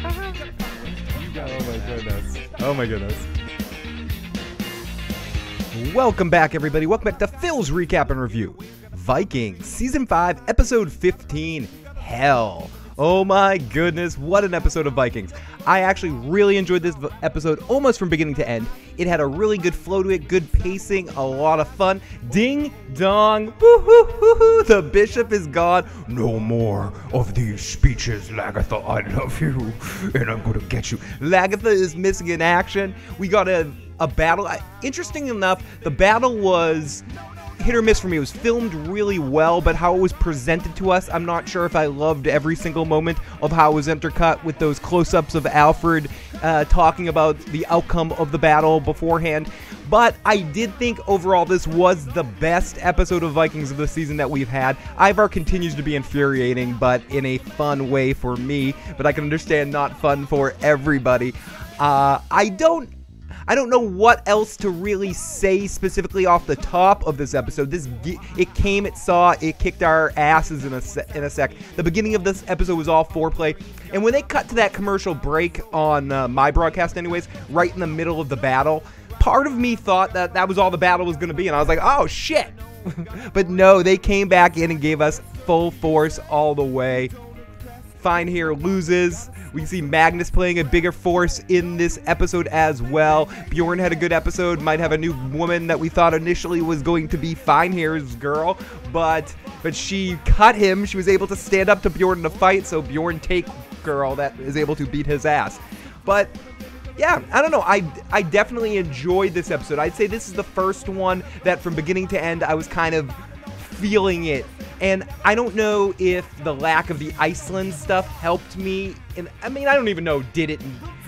Oh my goodness. Oh my goodness. Welcome back, everybody. Welcome back to Phil's Recap and Review. Vikings, Season 5, Episode 15, Hell. Oh my goodness, what an episode of Vikings. I actually really enjoyed this episode almost from beginning to end. It had a really good flow to it, good pacing, a lot of fun. Ding dong, woo-hoo-hoo-hoo, the bishop is gone. No more of these speeches, Lagatha, I love you, and I'm gonna get you. Lagatha is missing in action. We got a battle. Interesting enough, the battle was hit or miss for me. It was filmed really well, but how it was presented to us, I'm not sure if I loved every single moment of how it was intercut with those close-ups of Alfred talking about the outcome of the battle beforehand. But I did think overall this was the best episode of Vikings of the season that we've had. Ivar continues to be infuriating, but in a fun way for me. But I can understand not fun for everybody. I don't know what else to really say specifically off the top of this episode. It came, it saw, it kicked our asses in a sec. The beginning of this episode was all foreplay. And when they cut to that commercial break on my broadcast anyways, right in the middle of the battle, part of me thought that was all the battle was going to be. And I was like, oh, shit. But no, they came back in and gave us full force all the way. Fine here loses. We see Magnus playing a bigger force in this episode as well. Bjorn had a good episode. Might have a new woman that we thought initially was going to be Fine here's girl, but she cut him. She was able to stand up to Bjorn in a fight, so Bjorn take girl that is able to beat his ass. But yeah, I don't know. I definitely enjoyed this episode. I'd say this is the first one that from beginning to end I was kind of feeling it. And I don't know if the lack of the Iceland stuff helped me. And I mean, I don't even know, did it?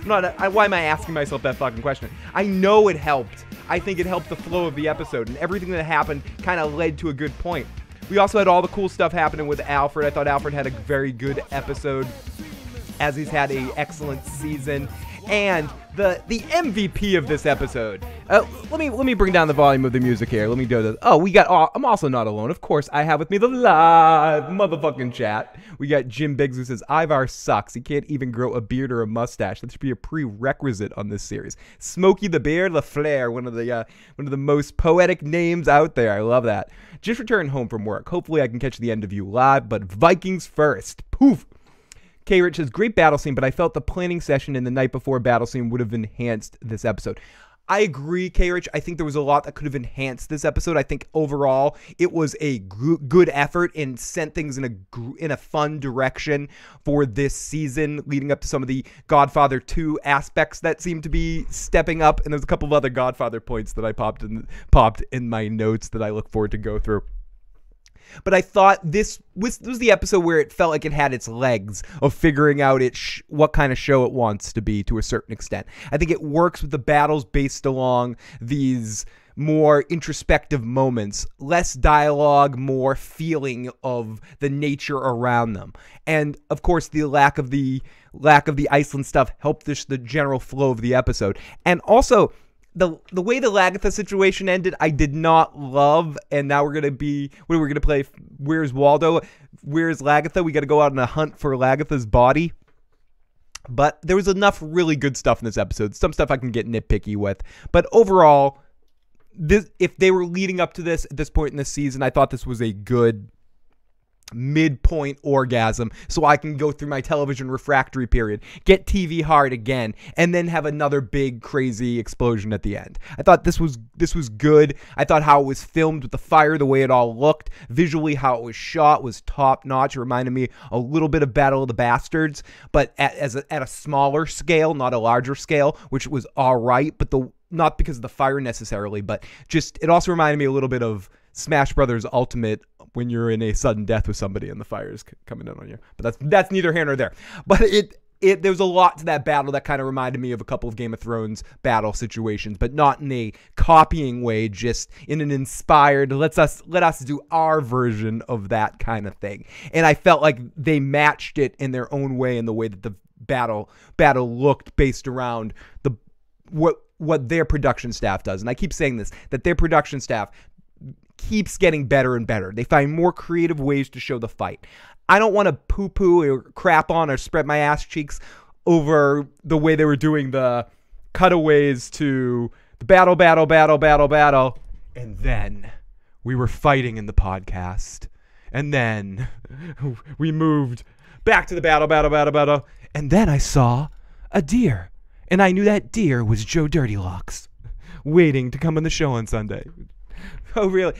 Why am I asking myself that fucking question? I know it helped. I think it helped the flow of the episode, and everything that happened kind of led to a good point. We also had all the cool stuff happening with Alfred. I thought Alfred had a very good episode, as he's had an excellent season. And the MVP of this episode. Let me bring down the volume of the music here. Let me do this. Oh, I'm also not alone. Of course, I have with me the live motherfucking chat. We got Jim Biggs who says, Ivar sucks. He can't even grow a beard or a mustache. That should be a prerequisite on this series. Smokey the Bear LaFleur, one of the most poetic names out there. I love that. Just returned home from work. Hopefully I can catch the end of you live, but Vikings first. Poof. K-Rich says, great battle scene, but I felt the planning session in the night before battle scene would have enhanced this episode. I agree, K-Rich. I think there was a lot that could have enhanced this episode. I think overall it was a good effort and sent things in a fun direction for this season, leading up to some of the Godfather 2 aspects that seem to be stepping up. And there's a couple of other Godfather points that I popped in my notes that I look forward to go through. But I thought this was the episode where it felt like it had its legs of figuring out what kind of show it wants to be to a certain extent. I think it works with the battles based along these more introspective moments, less dialogue, more feeling of the nature around them. And of course, the lack of the Iceland stuff helped the general flow of the episode. And also, the way the Lagatha situation ended, I did not love, and now we're going to play Where's Waldo? Where's Lagatha? We got to go out on a hunt for Lagatha's body. But there was enough really good stuff in this episode. Some stuff I can get nitpicky with. But overall, if they were leading up to this at this point in the season, I thought this was a good midpoint orgasm, so I can go through my television refractory period, get TV hard again, and then have another big crazy explosion at the end. I thought this was good. I thought how it was filmed with the fire, the way it all looked, visually how it was shot was top notch. It reminded me a little bit of Battle of the Bastards, but at a smaller scale, not a larger scale, which was all right, but not because of the fire necessarily, but just it also reminded me a little bit of Smash Brothers Ultimate when you're in a sudden death with somebody and the fire is coming in on you. But that's neither here nor there. But there was a lot to that battle that kind of reminded me of a couple of Game of Thrones battle situations, but not in a copying way, just in an inspired, let us do our version of that kind of thing. And I felt like they matched it in their own way in the way that the battle looked based around what their production staff does. And I keep saying this, that their production staff keeps getting better and better. They find more creative ways to show the fight. I don't want to poo-poo or crap on or spread my ass cheeks over the way they were doing the cutaways to the battle. And then we were fighting in the podcast. And then we moved back to the battle. And then I saw a deer. And I knew that deer was Joe Dirtylocks waiting to come on the show on Sunday. Oh, really?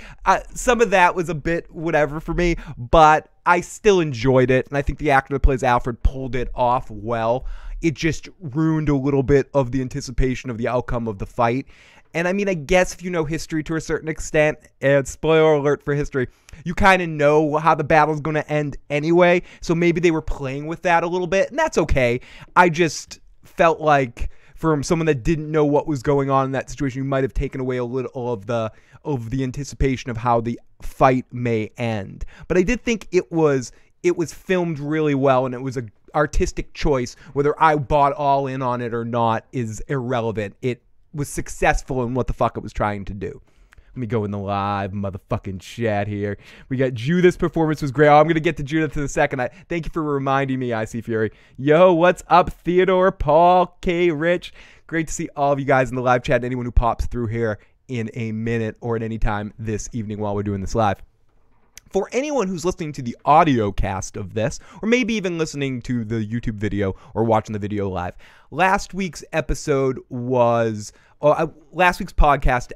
Some of that was a bit whatever for me, but I still enjoyed it. And I think the actor that plays Alfred pulled it off well. It just ruined a little bit of the anticipation of the outcome of the fight. And I mean, I guess if you know history to a certain extent, and spoiler alert for history, you kind of know how the battle's going to end anyway. So maybe they were playing with that a little bit, and that's okay. I just felt like from someone that didn't know what was going on in that situation, you might have taken away a little of the anticipation of how the fight may end. But I did think it was filmed really well, and it was an artistic choice. Whether I bought all in on it or not is irrelevant. It was successful in what the fuck it was trying to do. Let me go in the live motherfucking chat here. We got Judith's performance was great. Oh, I'm going to get to Judith in a second. Thank you for reminding me, IC Fury. Yo, what's up, Theodore, Paul, K, Rich? Great to see all of you guys in the live chat and anyone who pops through here in a minute or at any time this evening while we're doing this live. For anyone who's listening to the audio cast of this, or maybe even listening to the YouTube video or watching the video live, last week's podcast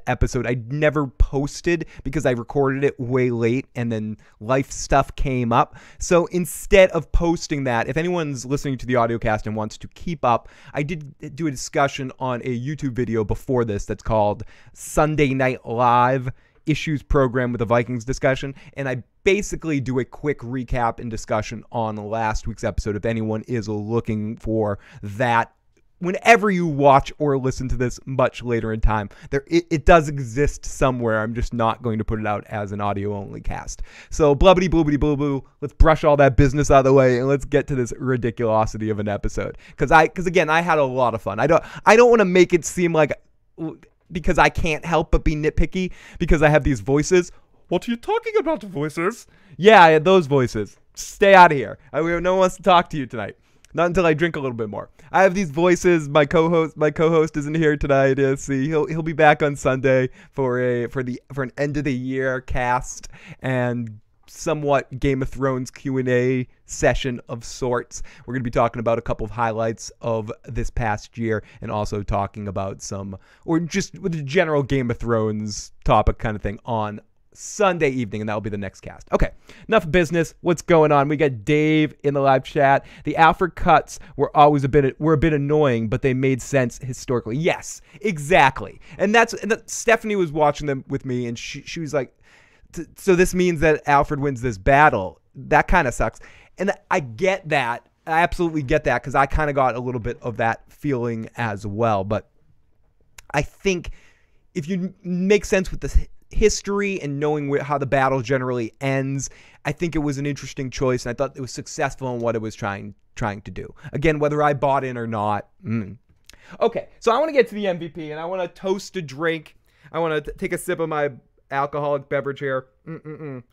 episode, I never posted because I recorded it way late and then life stuff came up. So instead of posting that, if anyone's listening to the audio cast and wants to keep up, I did do a discussion on a YouTube video before this that's called Sunday Night Live Issues Program with the Vikings discussion, and I basically do a quick recap and discussion on last week's episode if anyone is looking for that. Whenever you watch or listen to this much later in time, it does exist somewhere. I'm just not going to put it out as an audio-only cast. So blubbity bloobity boo boo, let's brush all that business out of the way and let's get to this ridiculosity of an episode. Because again, I had a lot of fun. I don't want to make it seem like, because I can't help but be nitpicky because I have these voices. What are you talking about, voices? Yeah, I had those voices. Stay out of here. No one wants to talk to you tonight. Not until I drink a little bit more. I have these voices. My co-host isn't here tonight. See, he'll be back on Sunday for an end of the year cast and somewhat Game of Thrones Q&A session of sorts. We're going to be talking about a couple of highlights of this past year and also talking about just with the general Game of Thrones topic kind of thing on Sunday evening, and that'll be the next cast. Okay, enough business. What's going on? We got Dave in the live chat. The Alfred cuts were a bit annoying, but they made sense historically. Yes, exactly. And Stephanie was watching them with me, and she was like, so this means that Alfred wins this battle. That kind of sucks. And I get that. I absolutely get that because I kind of got a little bit of that feeling as well. But I think if you make sense with the history and knowing how the battle generally ends, I think it was an interesting choice, and I thought it was successful in what it was trying to do. Again, whether I bought in or not. Okay, so I want to get to the MVP, and I want to toast a drink. I want to take a sip of my alcoholic beverage here. And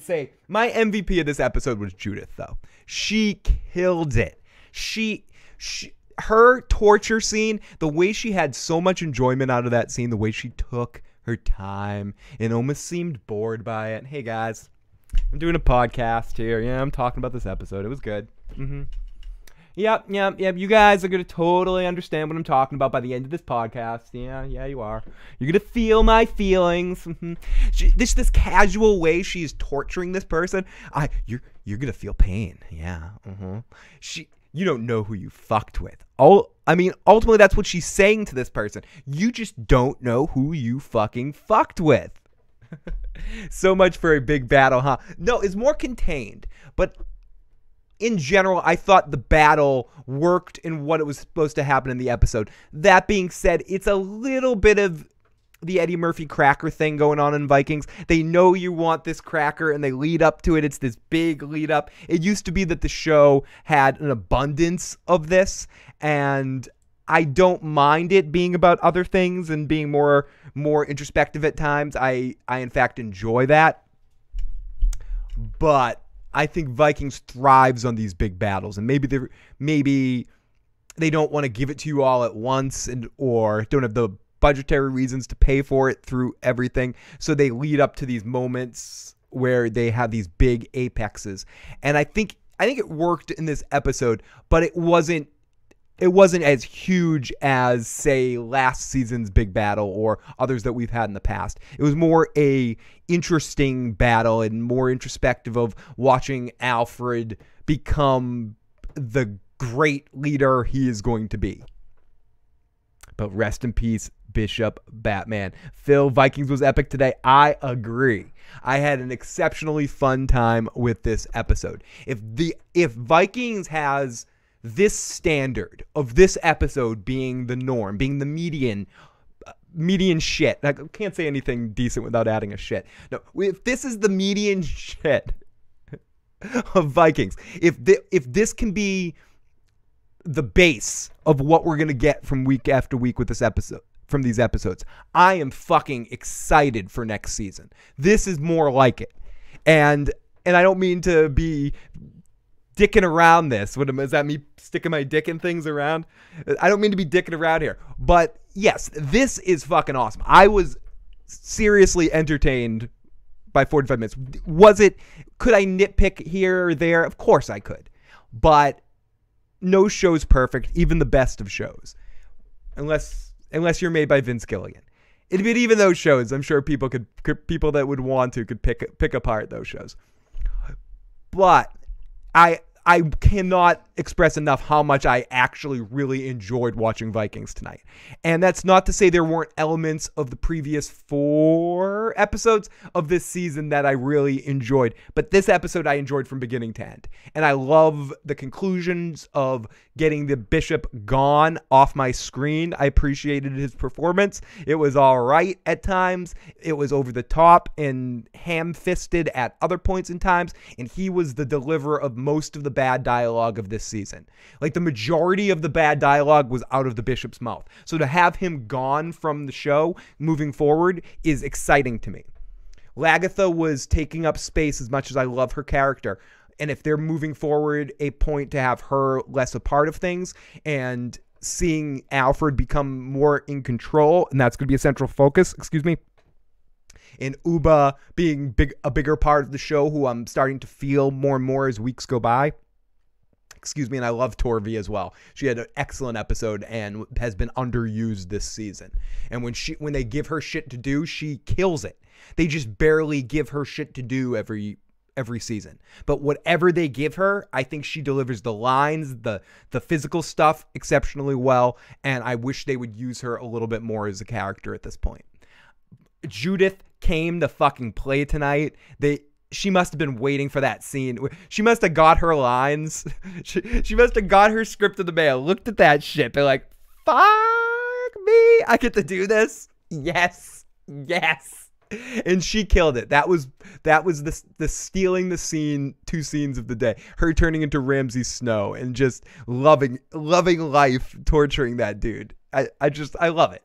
say my MVP of this episode was Judith, though. She killed it. Her torture scene, the way she had so much enjoyment out of that scene, the way she took her time and almost seemed bored by it. Hey guys, I'm doing a podcast here. Yeah, I'm talking about this episode. It was good. Yep. You guys are going to totally understand what I'm talking about by the end of this podcast. Yeah, you are. You're going to feel my feelings. This casual way she's torturing this person. You're going to feel pain. Yeah. You don't know who you fucked with. Ultimately, that's what she's saying to this person. You just don't know who you fucking fucked with. So much for a big battle, huh? No, it's more contained. But in general, I thought the battle worked in what it was supposed to happen in the episode. That being said, it's a little bit of the Eddie Murphy cracker thing going on in Vikings. They know you want this cracker and they lead up to it. It's this big lead up. It used to be that the show had an abundance of this, and I don't mind it being about other things and being more introspective at times. I in fact enjoy that. But I think Vikings thrives on these big battles, and maybe they don't want to give it to you all at once, or don't have the budgetary reasons to pay for it through everything. So they lead up to these moments where they have these big apexes, and I think it worked in this episode, but it wasn't as huge as, say, last season's big battle or others that we've had in the past. It was more a interesting battle and more introspective of watching Alfred become the great leader he is going to be. But rest in peace, Bishop Batman. Phil, Vikings was epic today. I agree. I had an exceptionally fun time with this episode. If Vikings has this standard of this episode being the norm, being the median shit. I can't say anything decent without adding a shit. No, if this is the median shit of Vikings, if this can be the base of what we're going to get from week after week with this episode, from these episodes, I am fucking excited for next season. This is more like it. And I don't mean to be dicking around this. Is that me sticking my dick in things around? I don't mean to be dicking around here. But yes, this is fucking awesome. I was seriously entertained by 45 minutes. Could I nitpick here or there? Of course I could. But no show's perfect, even the best of shows. Unless you're made by Vince Gilligan. But even those shows, I'm sure people that would want to could pick apart those shows. But I cannot express enough how much I actually really enjoyed watching Vikings tonight. And that's not to say there weren't elements of the previous 4 episodes of this season that I really enjoyed. But this episode I enjoyed from beginning to end. And I love the conclusions of getting the bishop gone off my screen. I appreciated his performance. It was all right at times. It was over the top and ham-fisted at other points in times. And he was the deliverer of most of the bad dialogue of this season. Like, the majority of the bad dialogue was out of the bishop's mouth. So to have him gone from the show moving forward is exciting to me. Lagatha was taking up space as much as I love her character. And if they're moving forward a point to have her less a part of things and seeing Alfred become more in control, and that's going to be a central focus, and Uba being a bigger part of the show, who I'm starting to feel more and more as weeks go by. And I love Torvi as well. She had an excellent episode and has been underused this season. And when they give her shit to do, she kills it. They just barely give her shit to do every season. But whatever they give her, I think she delivers the lines, the physical stuff exceptionally well. And I wish they would use her a little bit more as a character at this point. Judith came to fucking play tonight. She must have been waiting for that scene. She must have got her lines. She must have got her script in the mail, looked at that shit, and like, fuck me, I get to do this. Yes. And she killed it. That was the stealing the scene, 2 scenes of the day. Her turning into Ramsay Snow and just loving life, torturing that dude. I love it.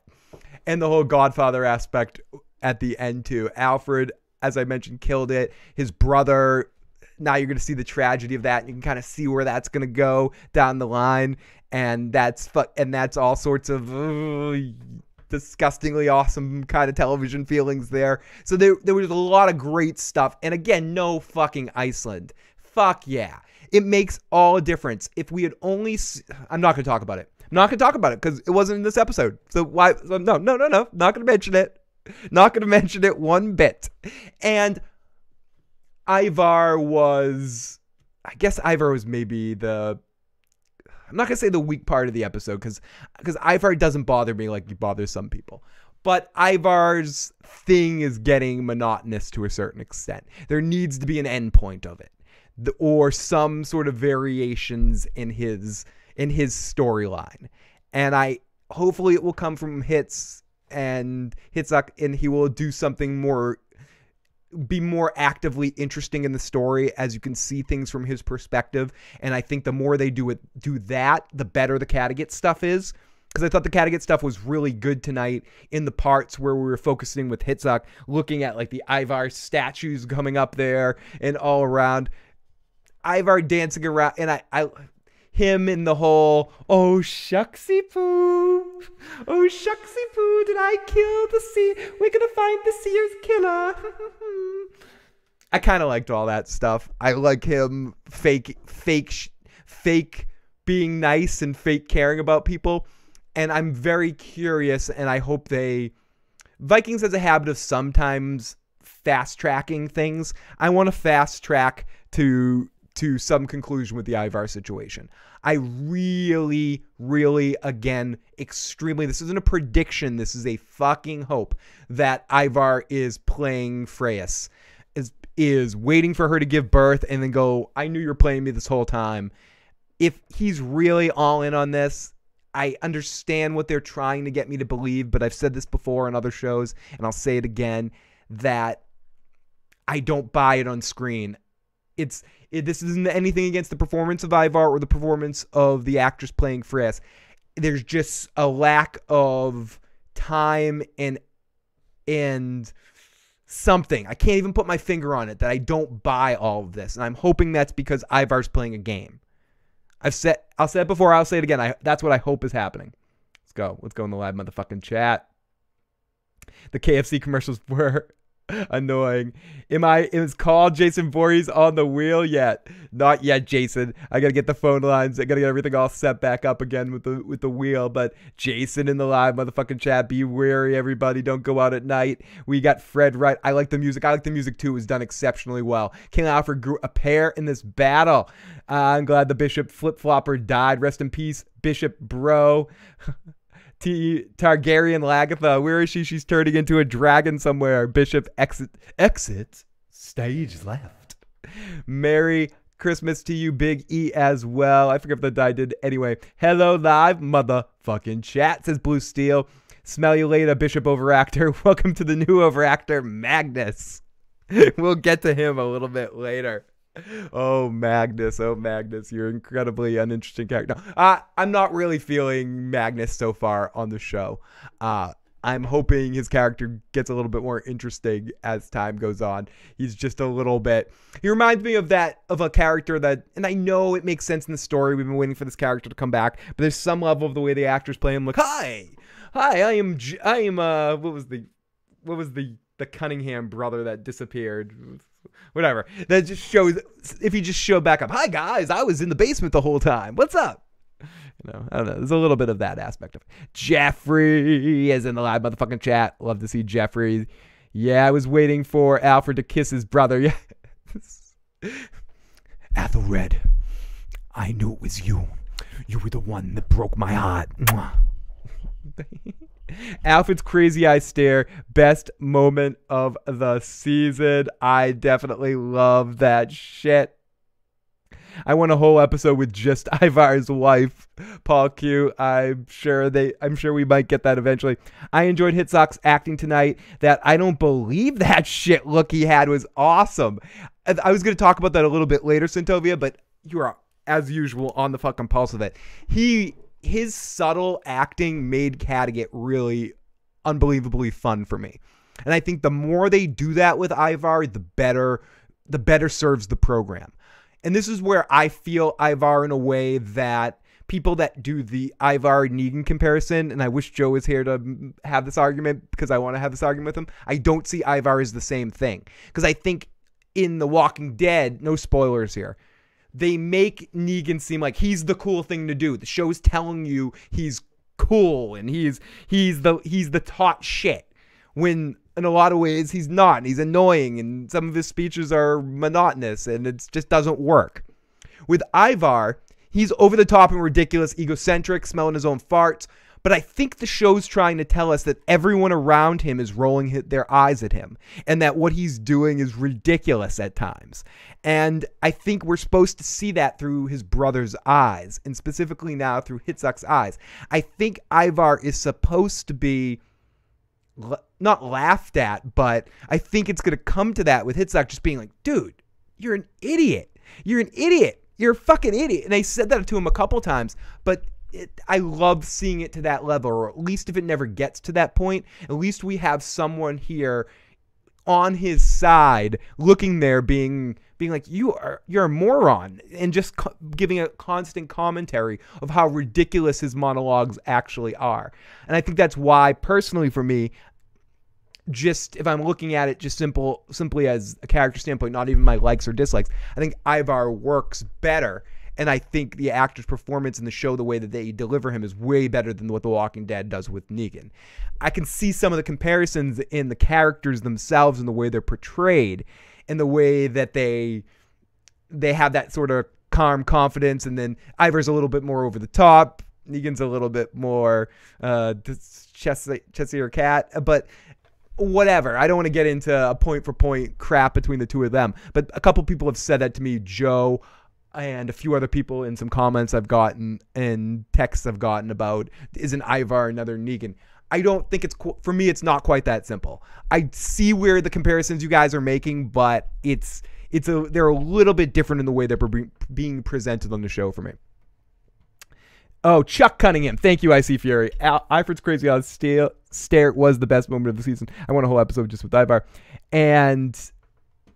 And the whole Godfather aspect at the end too. Alfred, as I mentioned, killed it. His brother, now you're going to see the tragedy of that. And you can kind of see where that's going to go down the line. And that's all sorts of disgustingly awesome kind of television feelings there. So there was a lot of great stuff. And again, no fucking Iceland. Fuck yeah. It makes all a difference. If we had only... I'm not going to talk about it. I'm not going to talk about it because it wasn't in this episode. So why? No. Not going to mention it. Not going to mention it one bit. And Ivar was... I guess Ivar was maybe the... I'm not going to say the weak part of the episode because Ivar doesn't bother me like he bothers some people. But Ivar's thing is getting monotonous to a certain extent. There needs to be an end point of it. Or some sort of variations in his storyline. And hopefully it will come from Hitzak, and he will do something more, be more actively interesting in the story as you can see things from his perspective. And I think the more they do that, the better the Kattegat stuff is. Because I thought the Kattegat stuff was really good tonight in the parts where we were focusing with Hitzak, looking at like the Ivar statues coming up there and all around. Ivar dancing around, and I him in the whole, oh shucksy poo, oh shucksy poo, did I kill the sea? We're gonna find the seer's killer. I kind of liked all that stuff. I like him fake being nice and fake caring about people, and I'm very curious, and I hope Vikings has a habit of sometimes fast tracking things. I want to fast track to some conclusion with the Ivar situation. I really, again, extremely, this isn't a prediction, this is a fucking hope that Ivar is playing Freyas, is waiting for her to give birth and then go, I knew you were playing me this whole time. If he's really all in on this, I understand what they're trying to get me to believe, but I've said this before on other shows, and I'll say it again, that I don't buy it on screen. This isn't anything against the performance of Ivar or the performance of the actress playing Freyas. There's just a lack of time and something. I can't even put my finger on it that I don't buy all of this. And I'm hoping that's because Ivar's playing a game. I'll say it before, I'll say it again. That's what I hope is happening. Let's go. Let's go in the live motherfucking chat. The KFC commercials were annoying. Is called Jason Voorhees on the wheel yet? Not yet, Jason. I gotta get the phone lines. I gotta get everything all set back up again with the wheel. But Jason in the live motherfucking chat. Be wary, everybody. Don't go out at night. We got Fred right. I like the music. I like the music too. It was done exceptionally well. King Alfred grew a pair in this battle. I'm glad the Bishop flip-flopper died. Rest in peace, Bishop bro. Targaryen Lagatha, where is she? She's turning into a dragon somewhere. Bishop exit stage left. Merry Christmas to you, Big E, as well. I forget if the die did. Anyway, hello live motherfucking chat, says Blue Steel. Smell you later, Bishop Overactor. Welcome to the new Overactor, Magnus. We'll get to him a little bit later. Oh, Magnus, you're an incredibly uninteresting character. I'm not really feeling Magnus so far on the show. I'm hoping his character gets a little bit more interesting as time goes on. He's just a little bit, he reminds me of a character that, and I know it makes sense in the story, we've been waiting for this character to come back, but there's some level of the way the actors play him, like, hi, I am, what was the Cunningham brother that disappeared? Whatever. That just shows, if he just showed back up, hi guys, I was in the basement the whole time. What's up? I don't know. There's a little bit of that aspect of it. Jeffrey is in the live motherfucking chat. Love to see Jeffrey. Yeah, I was waiting for Alfred to kiss his brother. Yeah. Athelred, I knew it was you. You were the one that broke my heart. Alfred's crazy eye stare, best moment of the season. I definitely love that shit. I want a whole episode with just Ivar's wife, Paul Q. I'm sure we might get that eventually. I enjoyed Hitsock's acting tonight. That I don't believe that shit look he had was awesome. I was going to talk about that a little bit later, Centovia, but you are, as usual, on the fucking pulse of it. His subtle acting made Kattegat really unbelievably fun for me. And I think the more they do that with Ivar, the better serves the program. And this is where I feel Ivar in a way that people that do the Ivar Negan comparison, and I wish Joe was here to have this argument because I want to have this argument with him. I don't see Ivar as the same thing. Because I think in The Walking Dead, no spoilers here, they make Negan seem like he's the cool thing to do. The show's telling you he's cool and he's the hot shit. When in a lot of ways he's not. And he's annoying and some of his speeches are monotonous and it just doesn't work. With Ivar, he's over the top and ridiculous, egocentric, smelling his own farts. But I think the show's trying to tell us that everyone around him is rolling their eyes at him and that what he's doing is ridiculous at times. And I think we're supposed to see that through his brother's eyes, and specifically now through Hitsock's eyes. I think Ivar is supposed to be not laughed at, but I think it's going to come to that with Hitsock just being like, dude, you're an idiot. You're an idiot. You're a fucking idiot. And I said that to him a couple times, but I love seeing it to that level, or at least if it never gets to that point, at least we have someone here on his side looking there being being like, you're a moron, and just giving a constant commentary of how ridiculous his monologues actually are. And I think that's why, personally for me, just if I'm looking at it just simply as a character standpoint, not even my likes or dislikes, I think Ivar works better. And I think the actor's performance in the show, the way that they deliver him, is way better than what The Walking Dead does with Negan. I can see some of the comparisons in the characters themselves and the way they're portrayed, and the way that they have that sort of calm confidence, and then Ivar's a little bit more over the top. Negan's a little bit more Cheshire Cat, but whatever. I don't want to get into a point-for-point crap between the two of them, but a couple people have said that to me, Joe, and a few other people in some comments I've gotten and texts I've gotten about, is an Ivar another Negan? I don't think for me, it's not quite that simple. I see where the comparisons you guys are making, but they're a little bit different in the way they're being presented on the show for me. Oh, Chuck Cunningham. Thank you, IC Fury. Ifrit's Crazy on Stare was the best moment of the season. I want a whole episode just with Ivar. And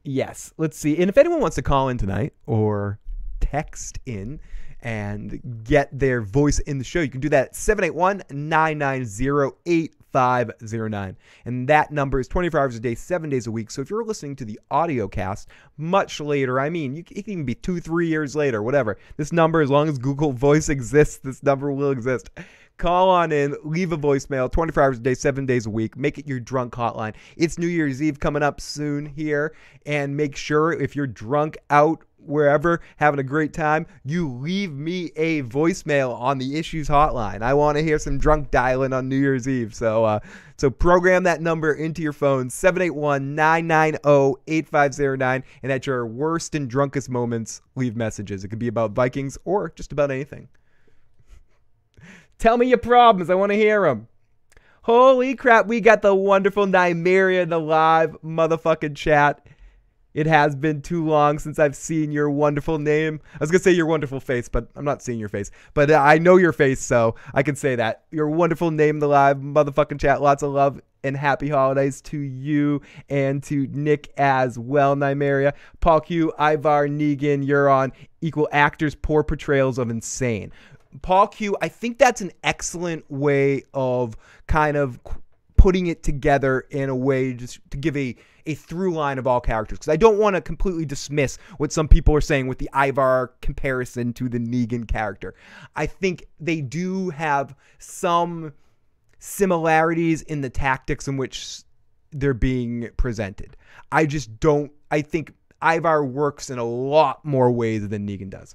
yes, let's see. And if anyone wants to call in tonight or text in and get their voice in the show, you can do that at 781-990-8509. And that number is 24 hours a day, 7 days a week. So if you're listening to the audio cast much later, I mean, it can even be 2-3 years later, whatever. This number, as long as Google Voice exists, this number will exist. Call on in, leave a voicemail, 24 hours a day, 7 days a week. Make it your drunk hotline. It's New Year's Eve coming up soon here. And make sure if you're drunk out wherever, having a great time, you leave me a voicemail on the Issues hotline. I want to hear some drunk dialing on New Year's Eve. So program that number into your phone, 781-990-8509. And at your worst and drunkest moments, leave messages. It could be about Vikings or just about anything. Tell me your problems. I want to hear them. Holy crap, we got the wonderful Nymeria in the live motherfucking chat. It has been too long since I've seen your wonderful name. I was going to say your wonderful face, but I'm not seeing your face. But I know your face, so I can say that. Your wonderful name in the live motherfucking chat. Lots of love and happy holidays to you and to Nick as well, Nymeria. Paul Q, Ivar, Negan, you're on equal actors, poor portrayals of insane. Paul Q, I think that's an excellent way of kind of putting it together in a way just to give a through line of all characters, because I don't want to completely dismiss what some people are saying with the Ivar comparison to the Negan character. I think they do have some similarities in the tactics in which they're being presented. I think Ivar works in a lot more ways than Negan does.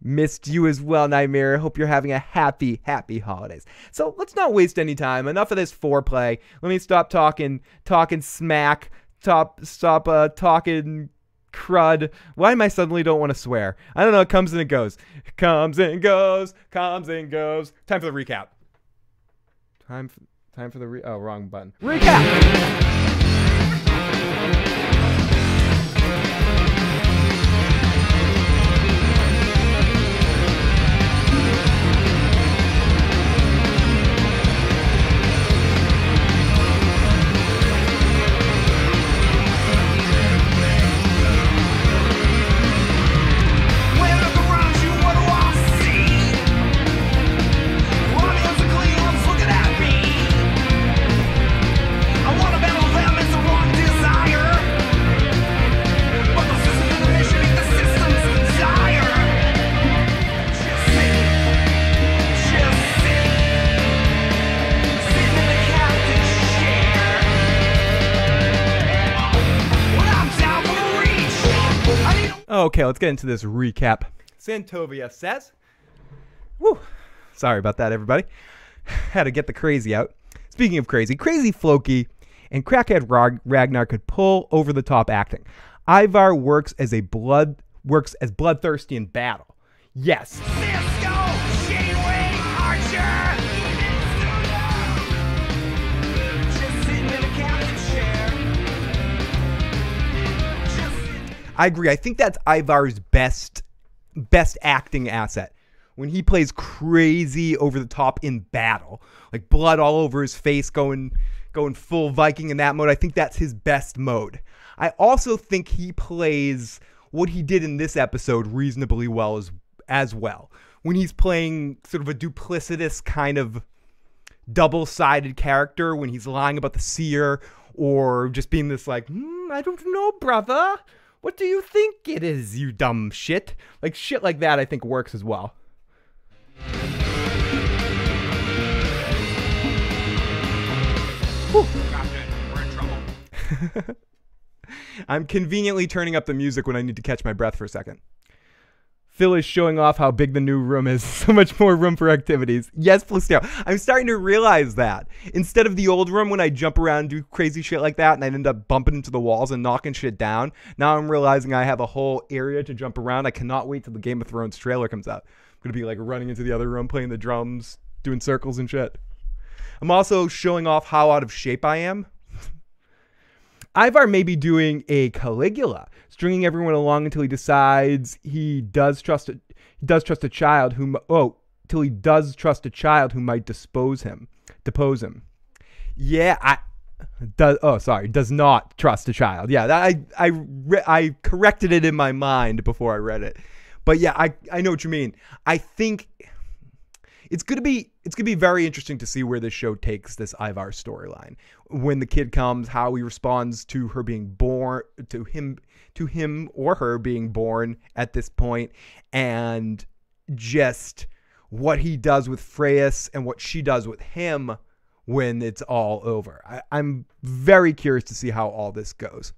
Missed you as well, Nightmare. Hope you're having a happy holidays. So let's not waste any time. Enough of this foreplay. Let me stop talking smack. Stop talking crud. Why am I suddenly don't want to swear? I don't know. It comes and it goes. Comes and goes. Comes and goes. Time for the recap. Time for the wrong button. Recap. Okay, let's get into this recap. Santovia says, woo, sorry about that, everybody. Had to get the crazy out. Speaking of crazy Floki and crackhead Ragnar could pull over the top acting. Ivar works as bloodthirsty in battle. Yes. I agree. I think that's Ivar's best acting asset. When he plays crazy over the top in battle, like blood all over his face, going going full Viking in that mode. I think that's his best mode. I also think he plays what he did in this episode reasonably well as well. When he's playing sort of a duplicitous kind of double-sided character, when he's lying about the seer or just being this like, I don't know, brother. What do you think it is, you dumb shit? Like shit like that I think works as well. Whew. We're in trouble. I'm conveniently turning up the music when I need to catch my breath for a second. Phil is showing off how big the new room is. So much more room for activities. Yes, Plasteo. I'm starting to realize that. Instead of the old room when I jump around and do crazy shit like that and I'd end up bumping into the walls and knocking shit down, now I'm realizing I have a whole area to jump around. I cannot wait till the Game of Thrones trailer comes out. I'm going to be like running into the other room, playing the drums, doing circles and shit. I'm also showing off how out of shape I am. Ivar may be doing a Caligula, stringing everyone along until he decides he does trust a child who might depose him. Yeah, does not trust a child. Yeah, I corrected it in my mind before I read it. But yeah, I know what you mean. I think it's gonna be very interesting to see where this show takes this Ivar storyline. When the kid comes, how he responds to her being born, to him or her being born at this point, and just what he does with Freyas and what she does with him when it's all over. I'm very curious to see how all this goes.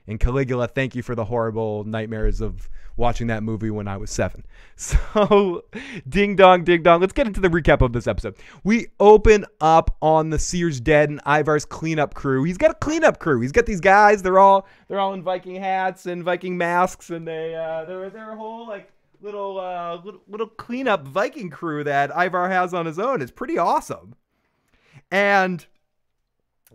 And Caligula, thank you for the horrible nightmares of watching that movie when I was 7. So, ding dong, ding dong. Let's get into the recap of this episode. We open up on the Seer's dead and Ivar's cleanup crew. He's got a cleanup crew. He's got these guys. They're all in Viking hats and Viking masks, and they're a whole like little cleanup Viking crew that Ivar has on his own. It's pretty awesome. And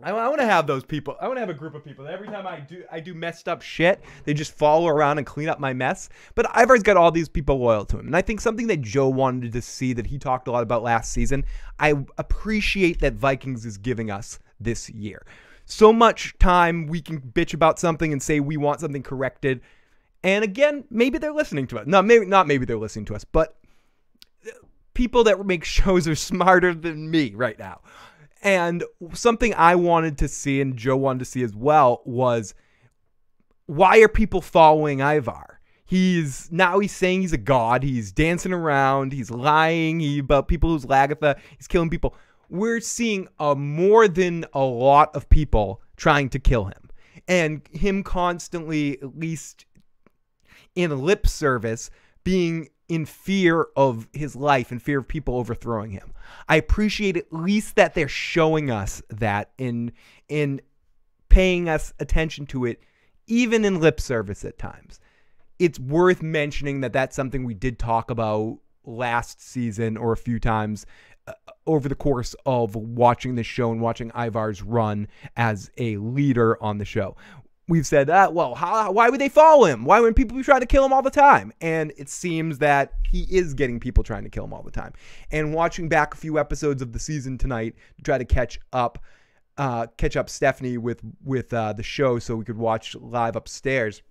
I want to have those people. I want to have a group of people that every time I do messed up shit, they just follow around and clean up my mess. But Ivar's got all these people loyal to him. And I think something that Joe wanted to see, that he talked a lot about last season, I appreciate that Vikings is giving us this year. So much time we can bitch about something and say we want something corrected. And again, maybe they're listening to us. No, maybe they're listening to us. But people that make shows are smarter than me right now. And something I wanted to see, and Joe wanted to see as well, was why are people following Ivar? He's saying he's a god. He's dancing around. He's lying about people who's Lagatha. He's killing people. We're seeing more than a lot of people trying to kill him. And him constantly, at least in lip service, being in fear of his life and fear of people overthrowing him. I appreciate at least that they're showing us that in paying us attention to it, even in lip service at times. It's worth mentioning that that's something we did talk about last season or a few times over the course of watching the show and watching Ivar's run as a leader on the show. We've said that, why would they follow him? Why would people be trying to kill him all the time? And it seems that he is getting people trying to kill him all the time. And watching back a few episodes of the season tonight to try to catch up Stephanie with the show so we could watch live upstairs.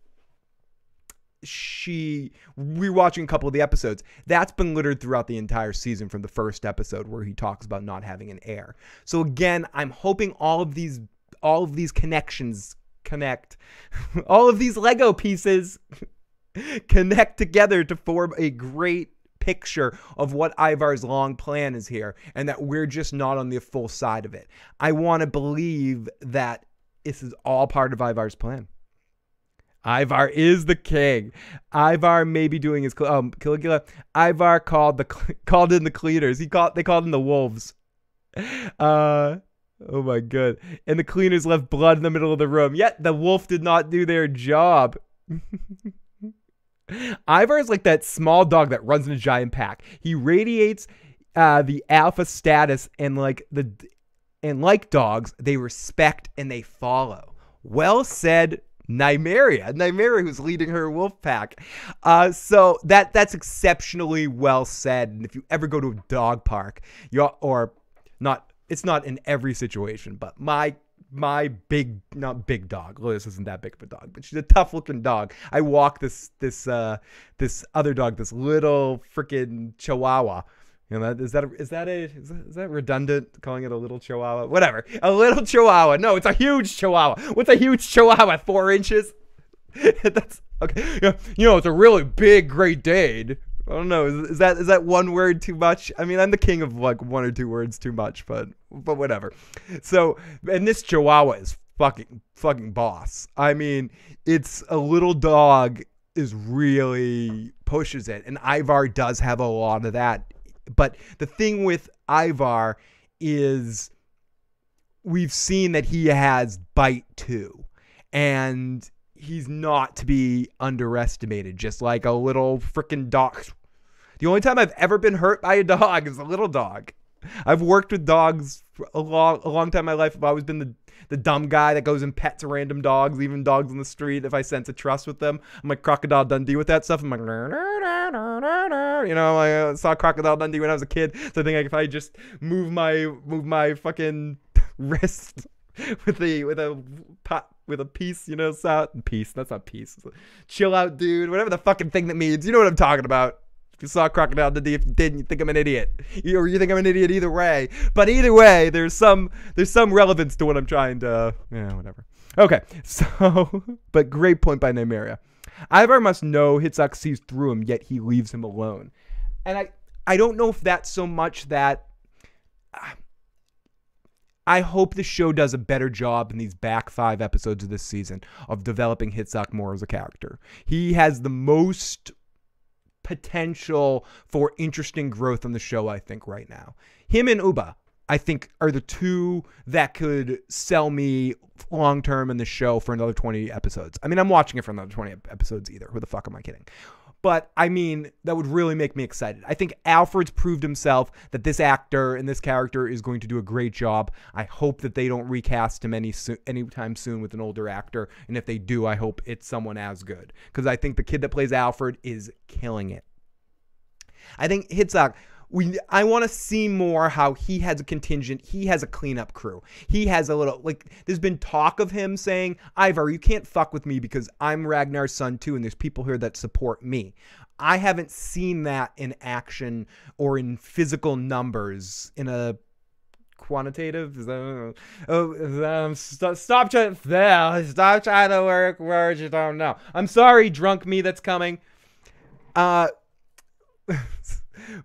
We're watching a couple of the episodes. That's been littered throughout the entire season from the first episode where he talks about not having an heir. So again, I'm hoping all of these connections connect. All of these Lego pieces connect together to form a great picture of what Ivar's long plan is here, and that we're just not on the full side of it. I want to believe that this is all part of Ivar's plan. Ivar is the king. Ivar may be doing his Caligula. Ivar called in the cleaners. They called in the wolves. Oh my god. And the cleaners left blood in the middle of the room. Yet the wolf did not do their job. Ivar is like that small dog that runs in a giant pack. He radiates the alpha status, and like dogs, they respect and they follow. Well said, Nymeria, who's leading her wolf pack. So that's exceptionally well said. And if you ever go to a dog park, or not it's not in every situation, but my big, not big dog. Liz isn't that big of a dog, but she's a tough looking dog. I walk this other dog, this little freaking Chihuahua. You know, is that redundant calling it a little Chihuahua? Whatever. A little Chihuahua. No, it's a huge Chihuahua. What's a huge Chihuahua? 4 inches? That's okay. You know, it's a really big Great Dane. I don't know. Is that one word too much? I mean, I'm the king of like 1 or 2 words too much, but whatever. So, and this Chihuahua is fucking boss. I mean, it's a little dog is really pushes it, and Ivar does have a lot of that. But the thing with Ivar is we've seen that he has bite too, and he's not to be underestimated, just like a little freaking dog. The only time I've ever been hurt by a dog is a little dog. I've worked with dogs for a long time in my life. I've always been the dumb guy that goes and pets random dogs, even dogs on the street, if I sense a trust with them. I'm like Crocodile Dundee with that stuff. I'm like, you know, I saw Crocodile Dundee when I was a kid. So I think like if I just move my fucking wrist with a piece, you know, peace. That's not peace. Chill out, dude. Whatever the fucking thing that means. You know what I'm talking about. If you saw Crocodile Dundee, if you didn't, you think I'm an idiot. Or you think I'm an idiot either way. But either way, there's some relevance to what I'm trying to, whatever. Okay, so, but great point by Nymeria. Ivar must know Hitzak sees through him, yet he leaves him alone. And I don't know if that's so much that, I hope the show does a better job in these back 5 episodes of this season of developing Hitzak more as a character. He has the most potential for interesting growth on the show, I think, right now. Him and Uba, I think, are the 2 that could sell me long-term in the show for another 20 episodes. I mean, I'm watching it for another 20 episodes either. Who the fuck am I kidding? But, I mean, that would really make me excited. I think Alfred's proved himself that this actor and this character is going to do a great job. I hope that they don't recast him anytime soon with an older actor. And if they do, I hope it's someone as good. Because I think the kid that plays Alfred is killing it. I think Hitzak, I want to see more how he has a contingent. He has a cleanup crew. He has a little, like, there's been talk of him saying, Ivar, you can't fuck with me because I'm Ragnar's son too, and there's people here that support me. I haven't seen that in action or in physical numbers in a quantitative. Stop trying to work words you don't know. I'm sorry, drunk me that's coming.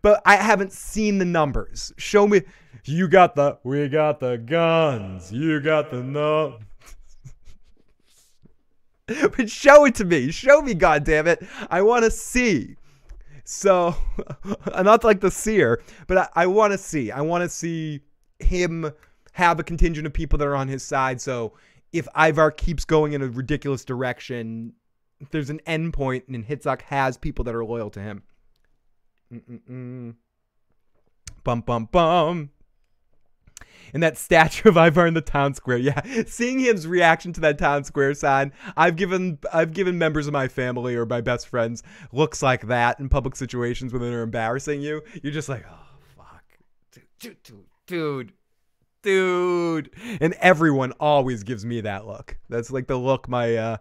But I haven't seen the numbers. Show me. We got the guns. You got the no. But show it to me. Show me, goddammit. I want to see. So, I'm not like the seer, but I want to see. I want to see him have a contingent of people that are on his side. So, if Ivar keeps going in a ridiculous direction, there's an end point, and Hitzak has people that are loyal to him. Bum bum bum. And that statue of Ivar in the town square. Yeah, seeing his reaction to that town square sign. I've given members of my family or my best friends looks like that in public situations when they're embarrassing you. You're just like, oh fuck, dude. And everyone always gives me that look. That's like the look my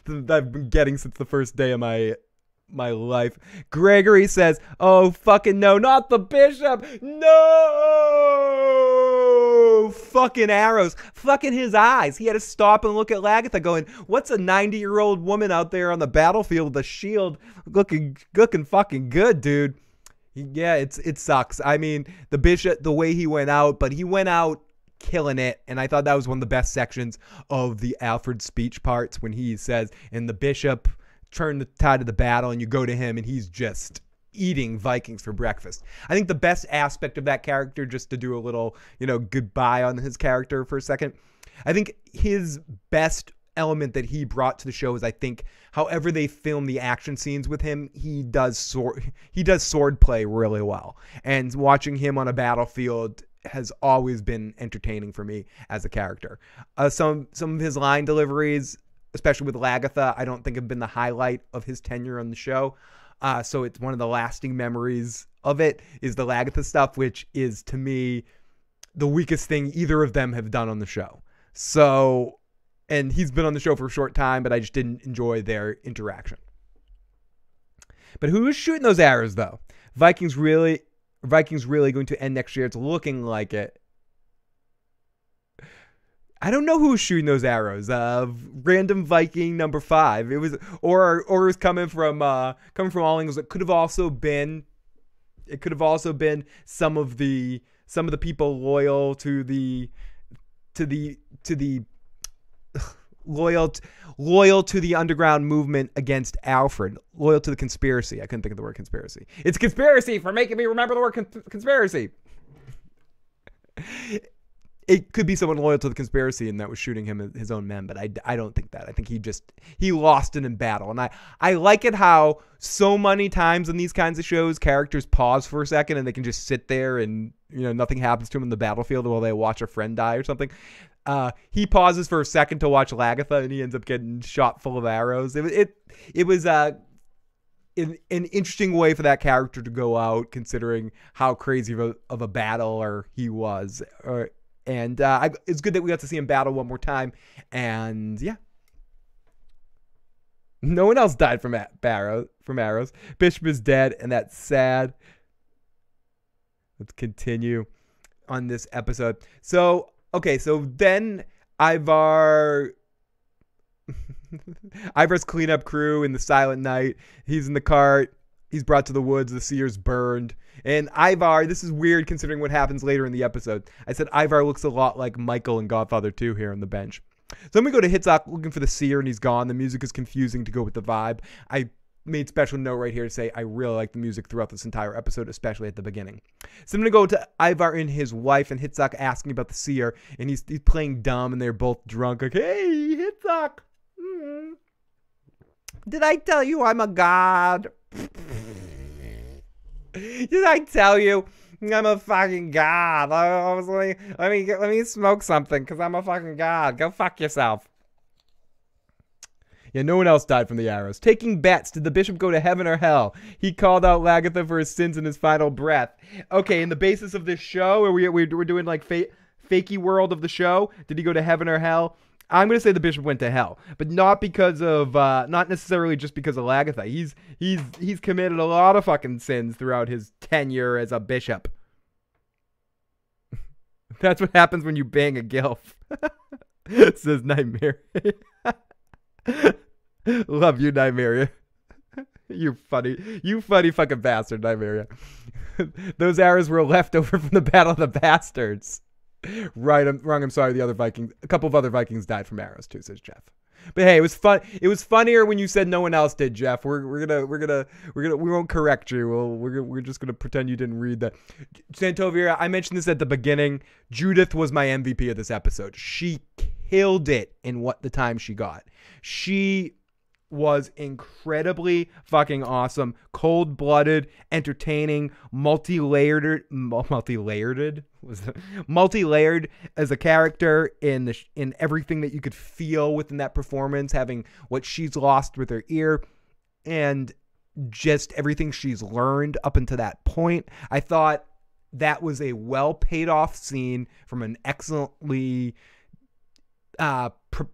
that I've been getting since the first day of my life. Gregory says, oh fucking no, not the bishop, no, fucking arrows, fucking his eyes. He had to stop and look at Lagatha going, what's a 90-year-old woman out there on the battlefield with a shield looking fucking good, dude. Yeah, it sucks. I mean, the bishop, the way he went out, but he went out killing it, and I thought that was one of the best sections of the Alfred speech parts when he says, and the bishop turn the tide of the battle, and you go to him and he's just eating Vikings for breakfast. I think the best aspect of that character, just to do a little, goodbye on his character for a second, I think his best element that he brought to the show is, I think, however they film the action scenes with him, he does sword play really well. And watching him on a battlefield has always been entertaining for me as a character. Some of his line deliveries, especially with Lagatha, I don't think have been the highlight of his tenure on the show. So it's one of the lasting memories of it is the Lagatha stuff, which is, to me, the weakest thing either of them have done on the show. So, and he's been on the show for a short time, but I just didn't enjoy their interaction. But who is shooting those arrows, though? Vikings really going to end next year. It's looking like it. I don't know who's shooting those arrows. Random Viking number 5. It was or it was coming from all angles. It could have also been some of the people loyal to the loyal to the underground movement against Alfred, loyal to the conspiracy. I couldn't think of the word conspiracy. It's conspiracy for making me remember the word conspiracy. It could be someone loyal to the conspiracy and that was shooting him his own men, but I don't think that. I think he lost it in battle. And I like it how so many times in these kinds of shows, characters pause for a second and they can just sit there and, nothing happens to them in the battlefield while they watch a friend die or something. He pauses for a second to watch Lagatha and he ends up getting shot full of arrows. It was an interesting way for that character to go out, considering how crazy of a battler he was. And it's good that we got to see him battle one more time. And yeah. No one else died from arrows. Bishop is dead, and that's sad. Let's continue on this episode. So then Ivar's cleanup crew in the Silent Night. He's in the cart. He's brought to the woods. The seer's burned. And Ivar, this is weird considering what happens later in the episode. I said Ivar looks a lot like Michael in Godfather 2 here on the bench. So then we go to Hitzok looking for the seer, and he's gone. The music is confusing to go with the vibe. I made special note right here to say I really like the music throughout this entire episode, especially at the beginning. So I'm going to go to Ivar and his wife, and Hitzok asking about the seer, and he's playing dumb, and they're both drunk. Like, hey, Hitzok, did I tell you I'm a god? Did I tell you I'm a fucking god? Let me smoke something because I'm a fucking god. Go fuck yourself. Yeah, no one else died from the arrows. Taking bets. Did the bishop go to heaven or hell? He called out Lagatha for his sins in his final breath. Okay, in the basis of this show, we're doing like fakey world of the show. Did he go to heaven or hell? I'm going to say the bishop went to hell, but not because of, not necessarily just because of Lagatha. He's committed a lot of fucking sins throughout his tenure as a bishop. That's what happens when you bang a gilf. Says Nymeria. Love you, Nymeria. You funny fucking bastard, Nymeria. Those arrows were left over from the Battle of the Bastards. Right, I'm wrong. I'm sorry. A couple of other Vikings died from arrows too, says Jeff. But hey, it was fun. It was funnier when you said no one else did, Jeff. We won't correct you. We're just gonna pretend you didn't read that. Santovia, I mentioned this at the beginning. Judith was my MVP of this episode. She killed it in what the time she got. She was incredibly fucking awesome, cold-blooded, entertaining, multi-layered as a character in everything that you could feel within that performance, having what she's lost with her ear and just everything she's learned up until that point. I thought that was a well paid off scene from an excellently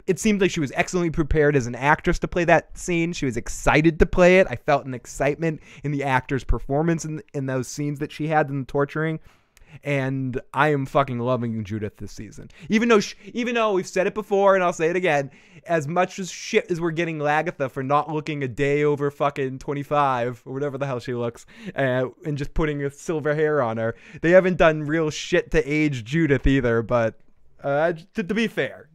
it seemed like she was excellently prepared as an actress to play that scene. She was excited to play it. I felt an excitement in the actor's performance in those scenes that she had in the torturing. And I am fucking loving Judith this season. Even though we've said it before and I'll say it again, as much as shit as we're getting Lagatha for not looking a day over fucking 25 or whatever the hell she looks, and just putting a silver hair on her, they haven't done real shit to age Judith either. But to be fair.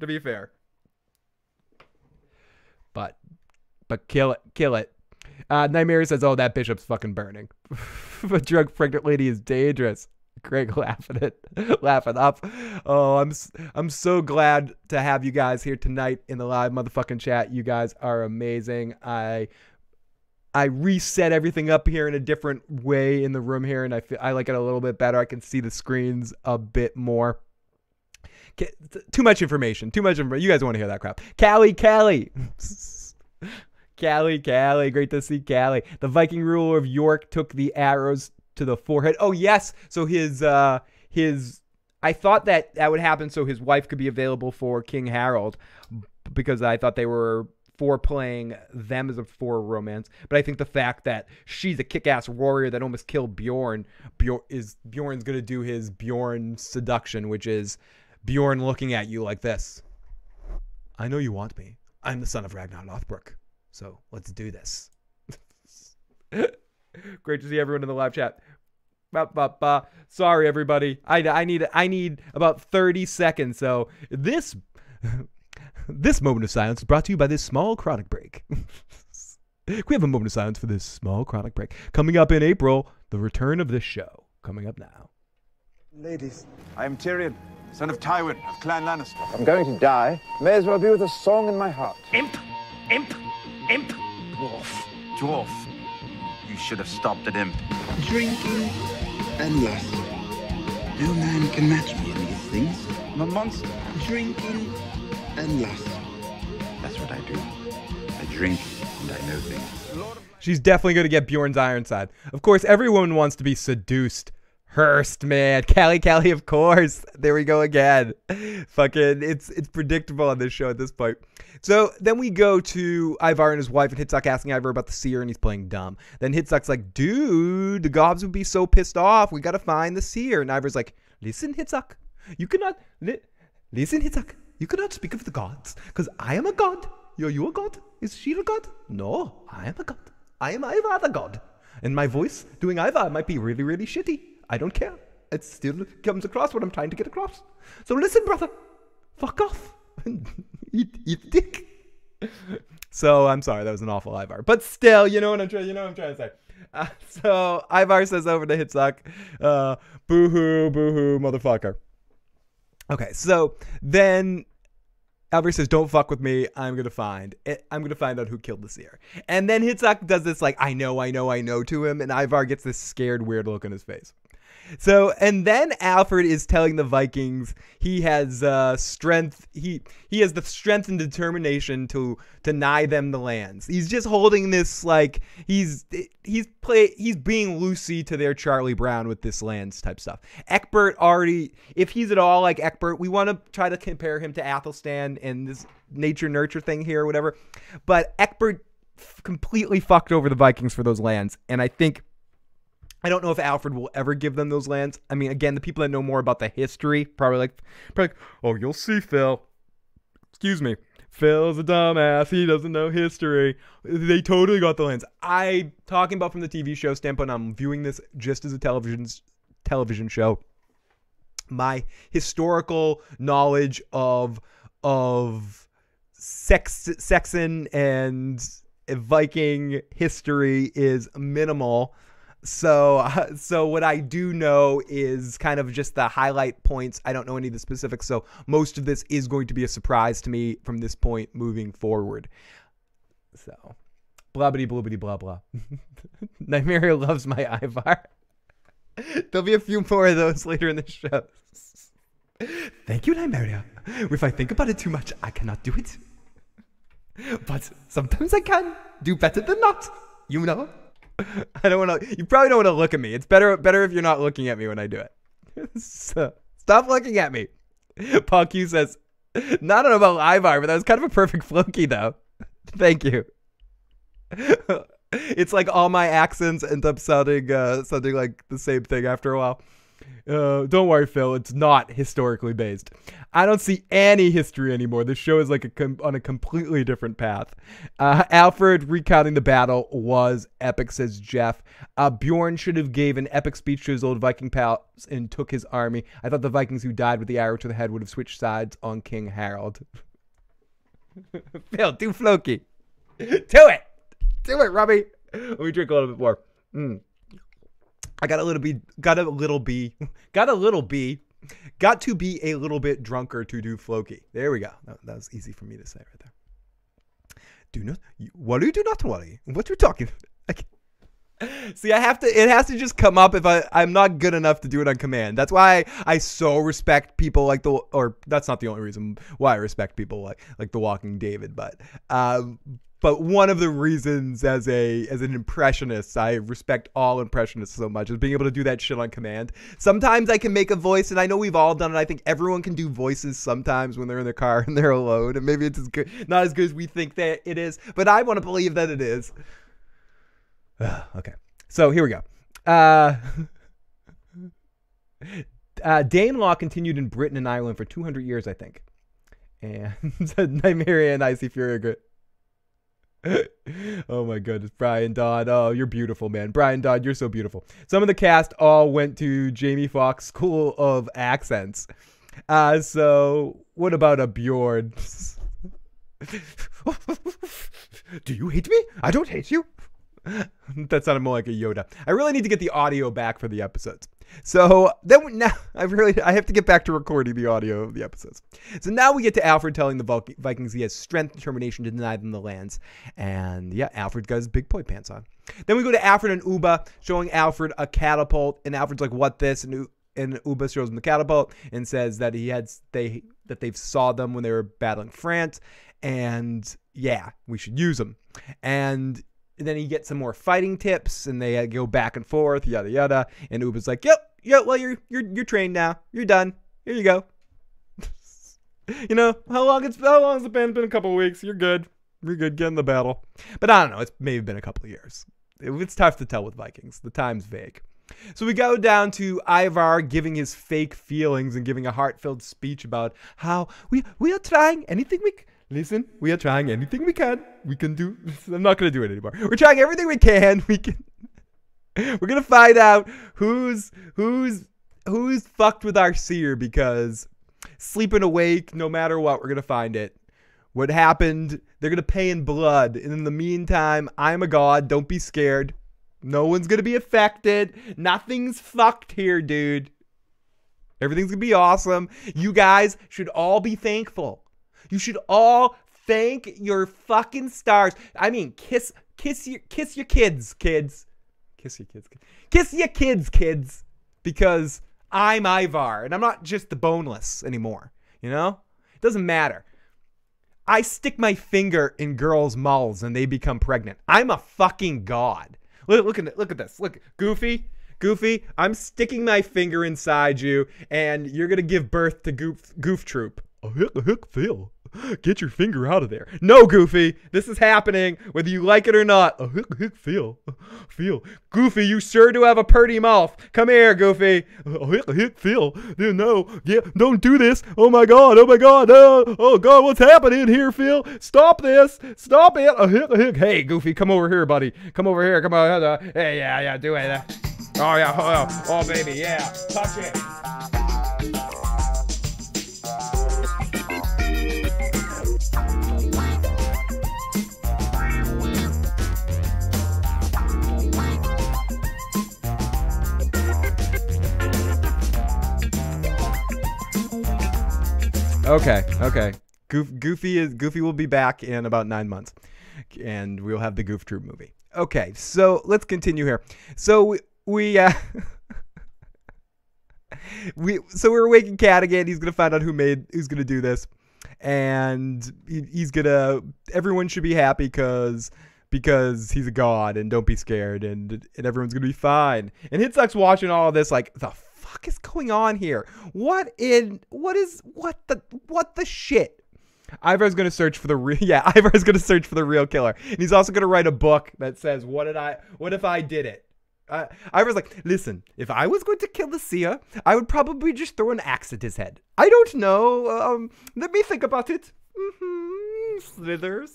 But kill it. Nymeria says, "Oh, that bishop's fucking burning." A drunk pregnant lady is dangerous. Greg laughing up. Oh, I'm so glad to have you guys here tonight in the live motherfucking chat. You guys are amazing. I reset everything up here in a different way in the room here, and I like it a little bit better. I can see the screens a bit more. Too much information. You guys want to hear that crap. Callie. Callie. Great to see Callie. The Viking ruler of York took the arrows to the forehead. Oh, yes. So his I thought that would happen so his wife could be available for King Harold, because I thought they were foreplaying them as a for romance. But I think the fact that she's a kick-ass warrior that almost killed Bjorn's gonna do his Bjorn seduction, which is Bjorn looking at you like this. I know you want me. I'm the son of Ragnar Lothbrok, so let's do this. Great to see everyone in the live chat. Sorry, everybody. I need about 30 seconds. So this moment of silence is brought to you by this small chronic break. We have a moment of silence for this small chronic break. Coming up in April, the return of this show. Coming up now. Ladies, I am Tyrion, son of Tywin of Clan Lannister. I'm going to die. May as well be with a song in my heart. Imp! Dwarf. You should have stopped at imp. Drinking and lust. No man can match me in these things. I'm a monster. Drinking and lust. That's what I do. I drink and I know things. She's definitely going to get Bjorn's Ironside. Of course, everyone wants to be seduced. Hirst, man. Callie, of course. There we go again. Fucking, it's predictable on this show at this point. So then we go to Ivar and his wife, and Hitzak asking Ivar about the seer, and he's playing dumb. Then Hitzak's like, dude, the gobs would be so pissed off. We got to find the seer. And Ivar's like, listen, Hitzak, you cannot speak of the gods, because I am a god. Are you a god? Is she a god? No, I am a god. I am Ivar the god. And my voice doing Ivar might be really, really shitty. I don't care. It still comes across what I'm trying to get across. So listen, brother. Fuck off. eat dick. So I'm sorry, that was an awful Ivar. But still, you know what I'm trying to say. So Ivar says over to Hitzak, boo-hoo, motherfucker. Okay, so then Ivar says, don't fuck with me. I'm going to find out who killed the seer. And then Hitzak does this like, I know to him. And Ivar gets this scared, weird look on his face. So, and then Alfred is telling the Vikings he has strength. He has the strength and determination to deny them the lands. He's just holding this like he's being Lucy to their Charlie Brown with this lands type stuff. Egbert already, if he's at all like Egbert, we want to try to compare him to Athelstan and this nature nurture thing here or whatever. But Egbert completely fucked over the Vikings for those lands, and I don't know if Alfred will ever give them those lands. I mean, again, the people that know more about the history probably like, oh, you'll see, Phil. Excuse me. Phil's a dumbass. He doesn't know history. They totally got the lands. Talking about from the TV show standpoint, I'm viewing this just as a television show. My historical knowledge of Saxon and Viking history is minimal. So what I do know is kind of just the highlight points. I don't know any of the specifics, so most of this is going to be a surprise to me from this point moving forward. So, blabbity bloobity blah blah. Nymeria loves my Ivar. There'll be a few more of those later in the show. Thank you, Nymeria. If I think about it too much, I cannot do it. But sometimes I can do better than not, you know? I don't want to. You probably don't want to look at me. It's better if you're not looking at me when I do it. So, stop looking at me. Paul Q says, "Not know about Ivar, but that was kind of a perfect Floki, though." Thank you. It's like all my accents end up sounding like the same thing after a while. Don't worry, Phil. It's not historically based. I don't see any history anymore. This show is like on a completely different path. Alfred recounting the battle was epic, says Jeff. Bjorn should have gave an epic speech to his old Viking pals and took his army. I thought the Vikings who died with the arrow to the head would have switched sides on King Harold. Phil, do Floki. Do it, Robbie. Let me drink a little bit more. I got to be a little bit drunker to do Floki. There we go. That was easy for me to say right there. Do not worry. What are you talking? See, it has to just come up if I'm not good enough to do it on command. That's why I so respect people like that's not the only reason why I respect people like the Walking David, but But one of the reasons as an impressionist, I respect all impressionists so much, is being able to do that shit on command. Sometimes I can make a voice, and I know we've all done it. I think everyone can do voices sometimes when they're in their car and they're alone, and maybe it's not as good as we think that it is, but I want to believe that it is. Okay, so here we go. Danelaw continued in Britain and Ireland for 200 years, I think. And Nymeria and Icy Fury are good. Oh my goodness, Brian Dodd. Oh, you're beautiful, man. Brian Dodd, you're so beautiful. Some of the cast all went to Jamie Foxx School of Accents. So what about a Bjorn? Do you hate me? I don't hate you. That sounded more like a Yoda. I really need to get the audio back for the episodes. So then now I have to get back to recording the audio of the episodes. So now we get to Alfred telling the Vikings he has strength and determination to deny them the lands. And yeah, Alfred got his big boy pants on. Then we go to Alfred and Ubba showing Alfred a catapult, and Alfred's like, "What this?" And Ubba shows him the catapult and says that they've saw them when they were battling France, and yeah, we should use them. And then he gets some more fighting tips, and they go back and forth, yada yada. And Ubba's like, "Yep, well you're trained now. You're done. Here you go." You know how long has it been? Been a couple of weeks. You're good. You're good. Get in the battle. But I don't know. It's maybe been a couple of years. It's tough to tell with Vikings. The time's vague. So we go down to Ivar giving his fake feelings and giving a heart-filled speech about how we are trying anything we can. Listen, we are trying anything we can. We can do. I'm not going to do it anymore. We're trying everything we can. We're going to find out who's fucked with our seer, because sleeping awake, no matter what, we're going to find it. What happened, they're going to pay in blood. And in the meantime, I'm a god. Don't be scared. No one's going to be affected. Nothing's fucked here, dude. Everything's going to be awesome. You guys should all be thankful. You should all thank your fucking stars. I mean, kiss your kids. Kiss your kids, because I'm Ivar, and I'm not just the boneless anymore. You know? It doesn't matter. I stick my finger in girls' mouths and they become pregnant. I'm a fucking god. Look at this. Look, Goofy, I'm sticking my finger inside you, and you're gonna give birth to Goof Troop. Phil, get your finger out of there. No, Goofy, this is happening whether you like it or not. Phil, Goofy, you sure do have a purty mouth. Come here, Goofy. Phil, no, yeah, don't do this. Oh my god, oh god, what's happening here, Phil? Stop this, stop it. Hey, Goofy, come over here, buddy. Come over here, come on. Hey, yeah, do it. Oh yeah, oh baby, yeah, touch it. Okay. Goofy will be back in about 9 months, and we'll have the Goof Troop movie. Okay, so let's continue here. So we're waking Cat again. He's gonna find out who's gonna do this, and everyone should be happy because he's a god, and don't be scared, and everyone's gonna be fine. And Hitsuck's watching all of this like, the fuck is going on here? What the shit? Ivar's gonna search for the real killer, and he's also gonna write a book that says, what if I did it? Ivar's like, listen, if I was going to kill the seer, I would probably just throw an axe at his head. I don't know. Let me think about it. Slither.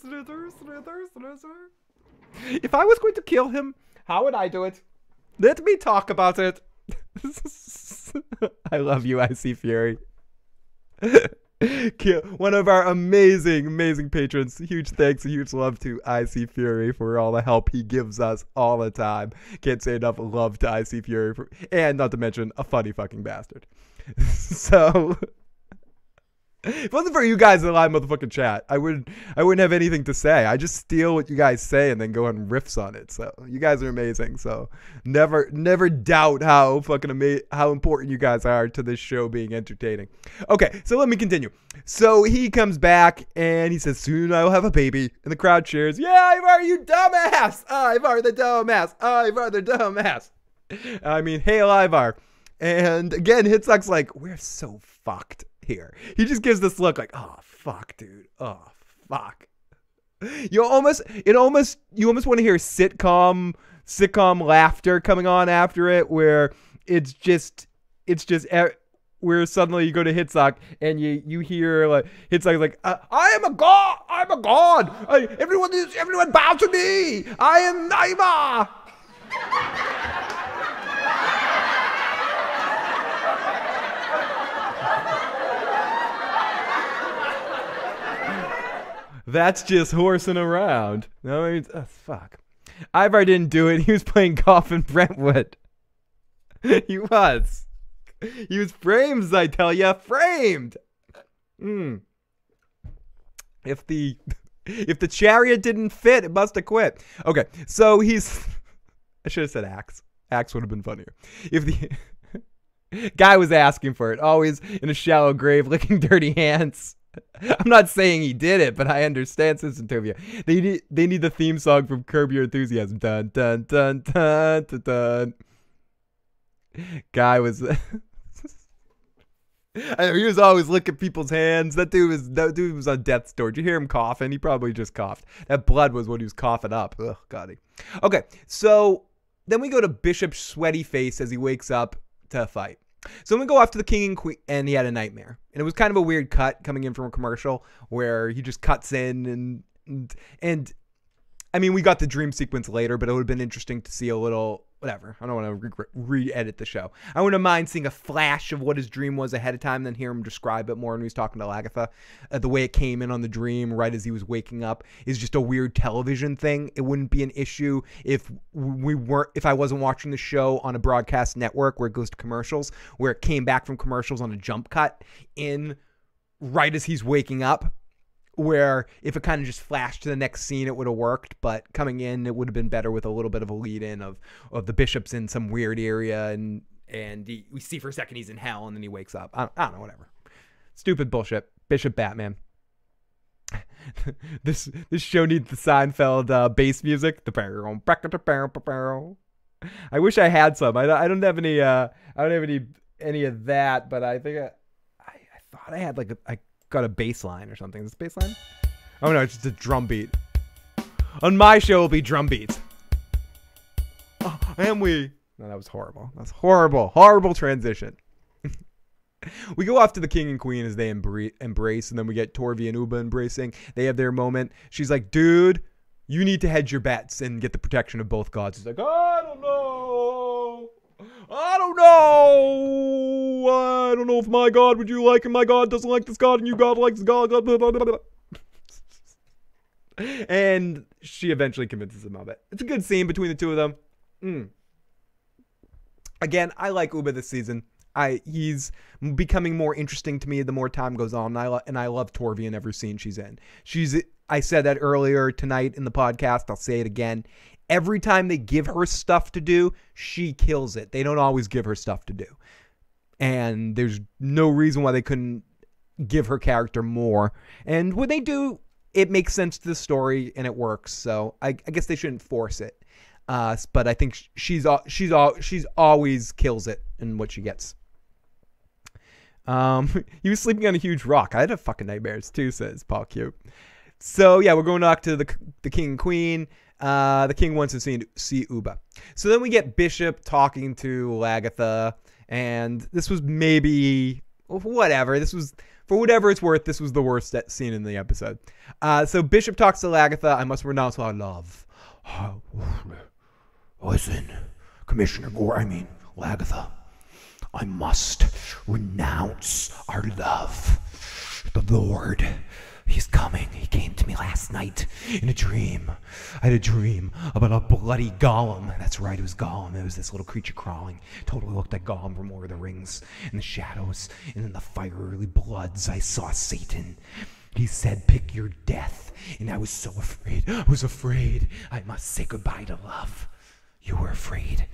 If I was going to kill him, how would I do it? Let me talk about it. I love you, Icy Fury. One of our amazing patrons. Huge thanks and huge love to Icy Fury for all the help he gives us all the time. Can't say enough love to Icy Fury, and not to mention a funny fucking bastard. So If it wasn't for you guys in the live motherfucking chat, I wouldn't have anything to say. I just steal what you guys say and then go on riffs on it. So you guys are amazing. So never doubt how fucking how important you guys are to this show being entertaining. Okay, so let me continue. So he comes back and he says, "Soon I will have a baby," and the crowd cheers. "Yeah, Ivar, you dumbass! Ivar the dumbass! Ivar the dumbass!" I mean, hail Ivar. And again, Hitsuck's like, "We're so fucked here." He just gives this look like, "Oh fuck, dude. Oh fuck." You almost want to hear sitcom laughter coming on after it, where it's just where suddenly you go to Hitsuck and you hear like Hitsuck like, "I am a god. I'm a god. Everyone bow to me. I am Ivar." That's just horsing around. No, I mean, fuck. Ivar didn't do it. He was playing golf in Brentwood. He was framed, I tell ya, framed. If the chariot didn't fit, it must have quit. Okay, so he's. I should have said axe. Axe would have been funnier. If the guy was asking for it, always in a shallow grave, licking dirty hands. I'm not saying he did it, but I understand since interview. They need the theme song from Curb Your Enthusiasm. Dun dun dun dun dun dun. Guy was I know, he was always licking people's hands. That dude was on death's door. Did you hear him coughing? He probably just coughed. That blood was what he was coughing up. Ugh, God. Okay, so then we go to Bishop's sweaty face as he wakes up to fight. So then we go off to the king and queen, and he had a nightmare. And it was kind of a weird cut coming in from a commercial where he just cuts in and I mean, we got the dream sequence later, but it would have been interesting to see a little, whatever. I don't want to re-edit the show. I wouldn't mind seeing a flash of what his dream was ahead of time, then hear him describe it more when he was talking to Lagatha. The way it came in on the dream right as he was waking up is just a weird television thing. It wouldn't be an issue if I wasn't watching the show on a broadcast network where it goes to commercials, where it came back from commercials on a jump cut in right as he's waking up. Where if it kind of just flashed to the next scene, it would have worked. But coming in, it would have been better with a little bit of a lead in of the bishop's in some weird area and we see for a second he's in hell and then he wakes up. I don't know, whatever. Stupid bullshit. Bishop Batman. This show needs the Seinfeld bass music. I wish I had some. I don't have any. I don't have any of that. But I think I thought I had like I got a bass line or something. Is this bass line? Oh no, it's just a drum beat. On my show, it'll be drum beats. Oh, and we. No, that was horrible. That's horrible. Horrible transition. We go off to the king and queen as they embrace, and then we get Torvi and Uba embracing. They have their moment. She's like, "Dude, you need to hedge your bets and get the protection of both gods." He's like, "I don't know. I don't know if my god would you like, and my god doesn't like this god, and you god likes this god." Blah, blah, blah, blah. And she eventually convinces him of it. It's a good scene between the two of them. Again, I like Uba this season. He's becoming more interesting to me the more time goes on, and I love Torvi in every scene she's in. I said that earlier tonight in the podcast. I'll say it again. Every time they give her stuff to do, she kills it. They don't always give her stuff to do. And there's no reason why they couldn't give her character more. And when they do, it makes sense to the story and it works. So I guess they shouldn't force it. But I think she's always kills it in what she gets. He was sleeping on a huge rock. I had fucking nightmares too, says Paul Q. So yeah, we're going back to the king and queen. The king wants to see Uba. So then we get Bishop talking to Lagatha, and this was maybe whatever. This was, for whatever it's worth, this was the worst scene in the episode. So Bishop talks to Lagatha. "I must renounce our love." "Listen, Commissioner Gore, Lagatha. I must renounce our love. The Lord, He's coming. He came to me last night in a dream. I had a dream about a bloody golem. That's right, it was Gollum. It was this little creature crawling. Totally looked like Gollum from Lord of the Rings. In the shadows and in the fiery bloods, I saw Satan. He said, pick your death. And I was so afraid. I was afraid. I must say goodbye to love. You were afraid.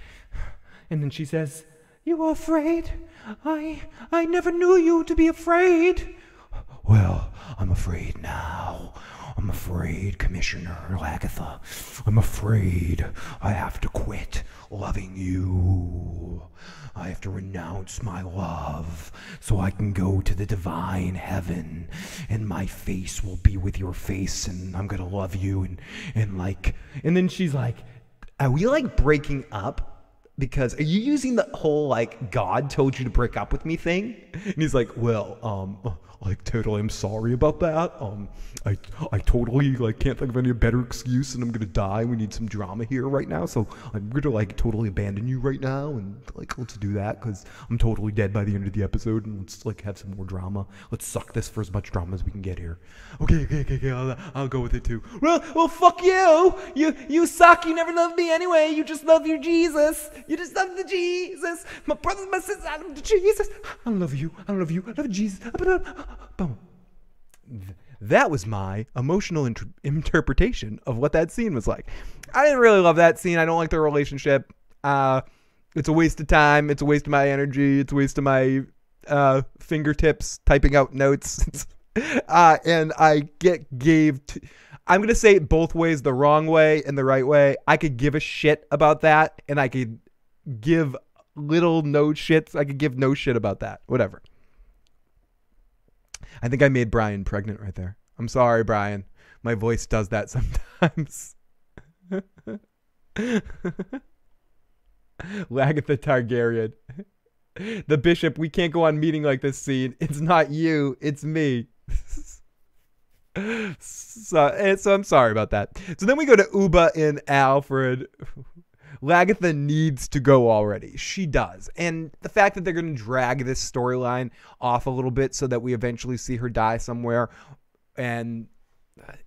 And then she says, you were afraid? I never knew you to be afraid. Well, I'm afraid now. I'm afraid, Commissioner Lagatha. I'm afraid I have to quit loving you. I have to renounce my love so I can go to the divine heaven, and my face will be with your face, and I'm gonna love you, and then she's like, are we like breaking up? Because are you using the whole like God told you to break up with me thing? And he's like, well, like totally I'm sorry about that. I totally like can't think of any better excuse, and I'm gonna die. We need some drama here right now, so I'm gonna like totally abandon you right now, and like let's do that because I'm totally dead by the end of the episode, and let's like have some more drama. Let's suck this for as much drama as we can get here. Okay. I'll go with it too. Well, fuck you. You suck. You never loved me anyway. You just love your Jesus. You just love the Jesus. My brothers, my sisters, I love the Jesus. I love you. I love Jesus. Boom. That was my emotional interpretation of what that scene was like. I didn't really love that scene. I don't like their relationship. It's a waste of time. It's a waste of my energy. It's a waste of my fingertips typing out notes. And I'm going to say it both ways, the wrong way and the right way. I could give a shit about that, and I could give little no shits. I could give no shit about that. Whatever. I think I made Brian pregnant right there. I'm sorry, Brian. My voice does that sometimes. Lagatha Targaryen. The bishop, we can't go on meeting like this scene. It's not you, it's me. So I'm sorry about that. So then we go to Uba and Alfred. Lagatha needs to go already. She does. And the fact that they're going to drag this storyline off a little bit so that we eventually see her die somewhere. And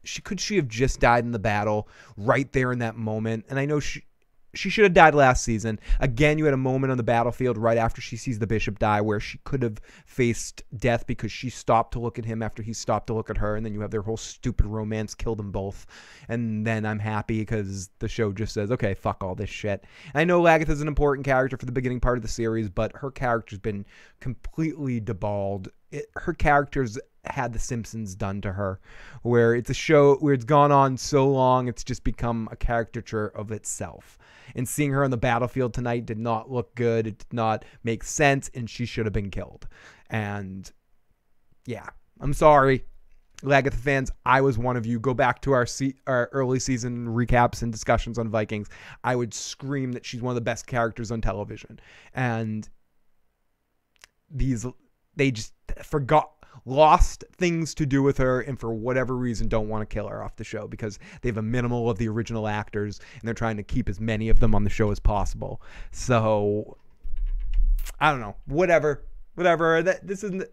she have just died in the battle right there in that moment. And I know she should have died last season. Again, you had a moment on the battlefield right after she sees the bishop die where she could have faced death because she stopped to look at him after he stopped to look at her. And then you have their whole stupid romance, kill them both. And then I'm happy because the show just says, okay, fuck all this shit. And I know Lagatha's an important character for the beginning part of the series, but her character's been completely deballed. Her character's had The Simpsons done to her, where it's a show where it's gone on so long, it's just become a caricature of itself. And seeing her on the battlefield tonight did not look good. It did not make sense, and she should have been killed. And yeah, I'm sorry, Lagatha fans. I was one of you. Go back to our early season recaps and discussions on Vikings. I would scream that she's one of the best characters on television. And they just lost things to do with her, and for whatever reason don't want to kill her off the show because they have a minimal of the original actors and they're trying to keep as many of them on the show as possible. So I don't know, whatever this isn't.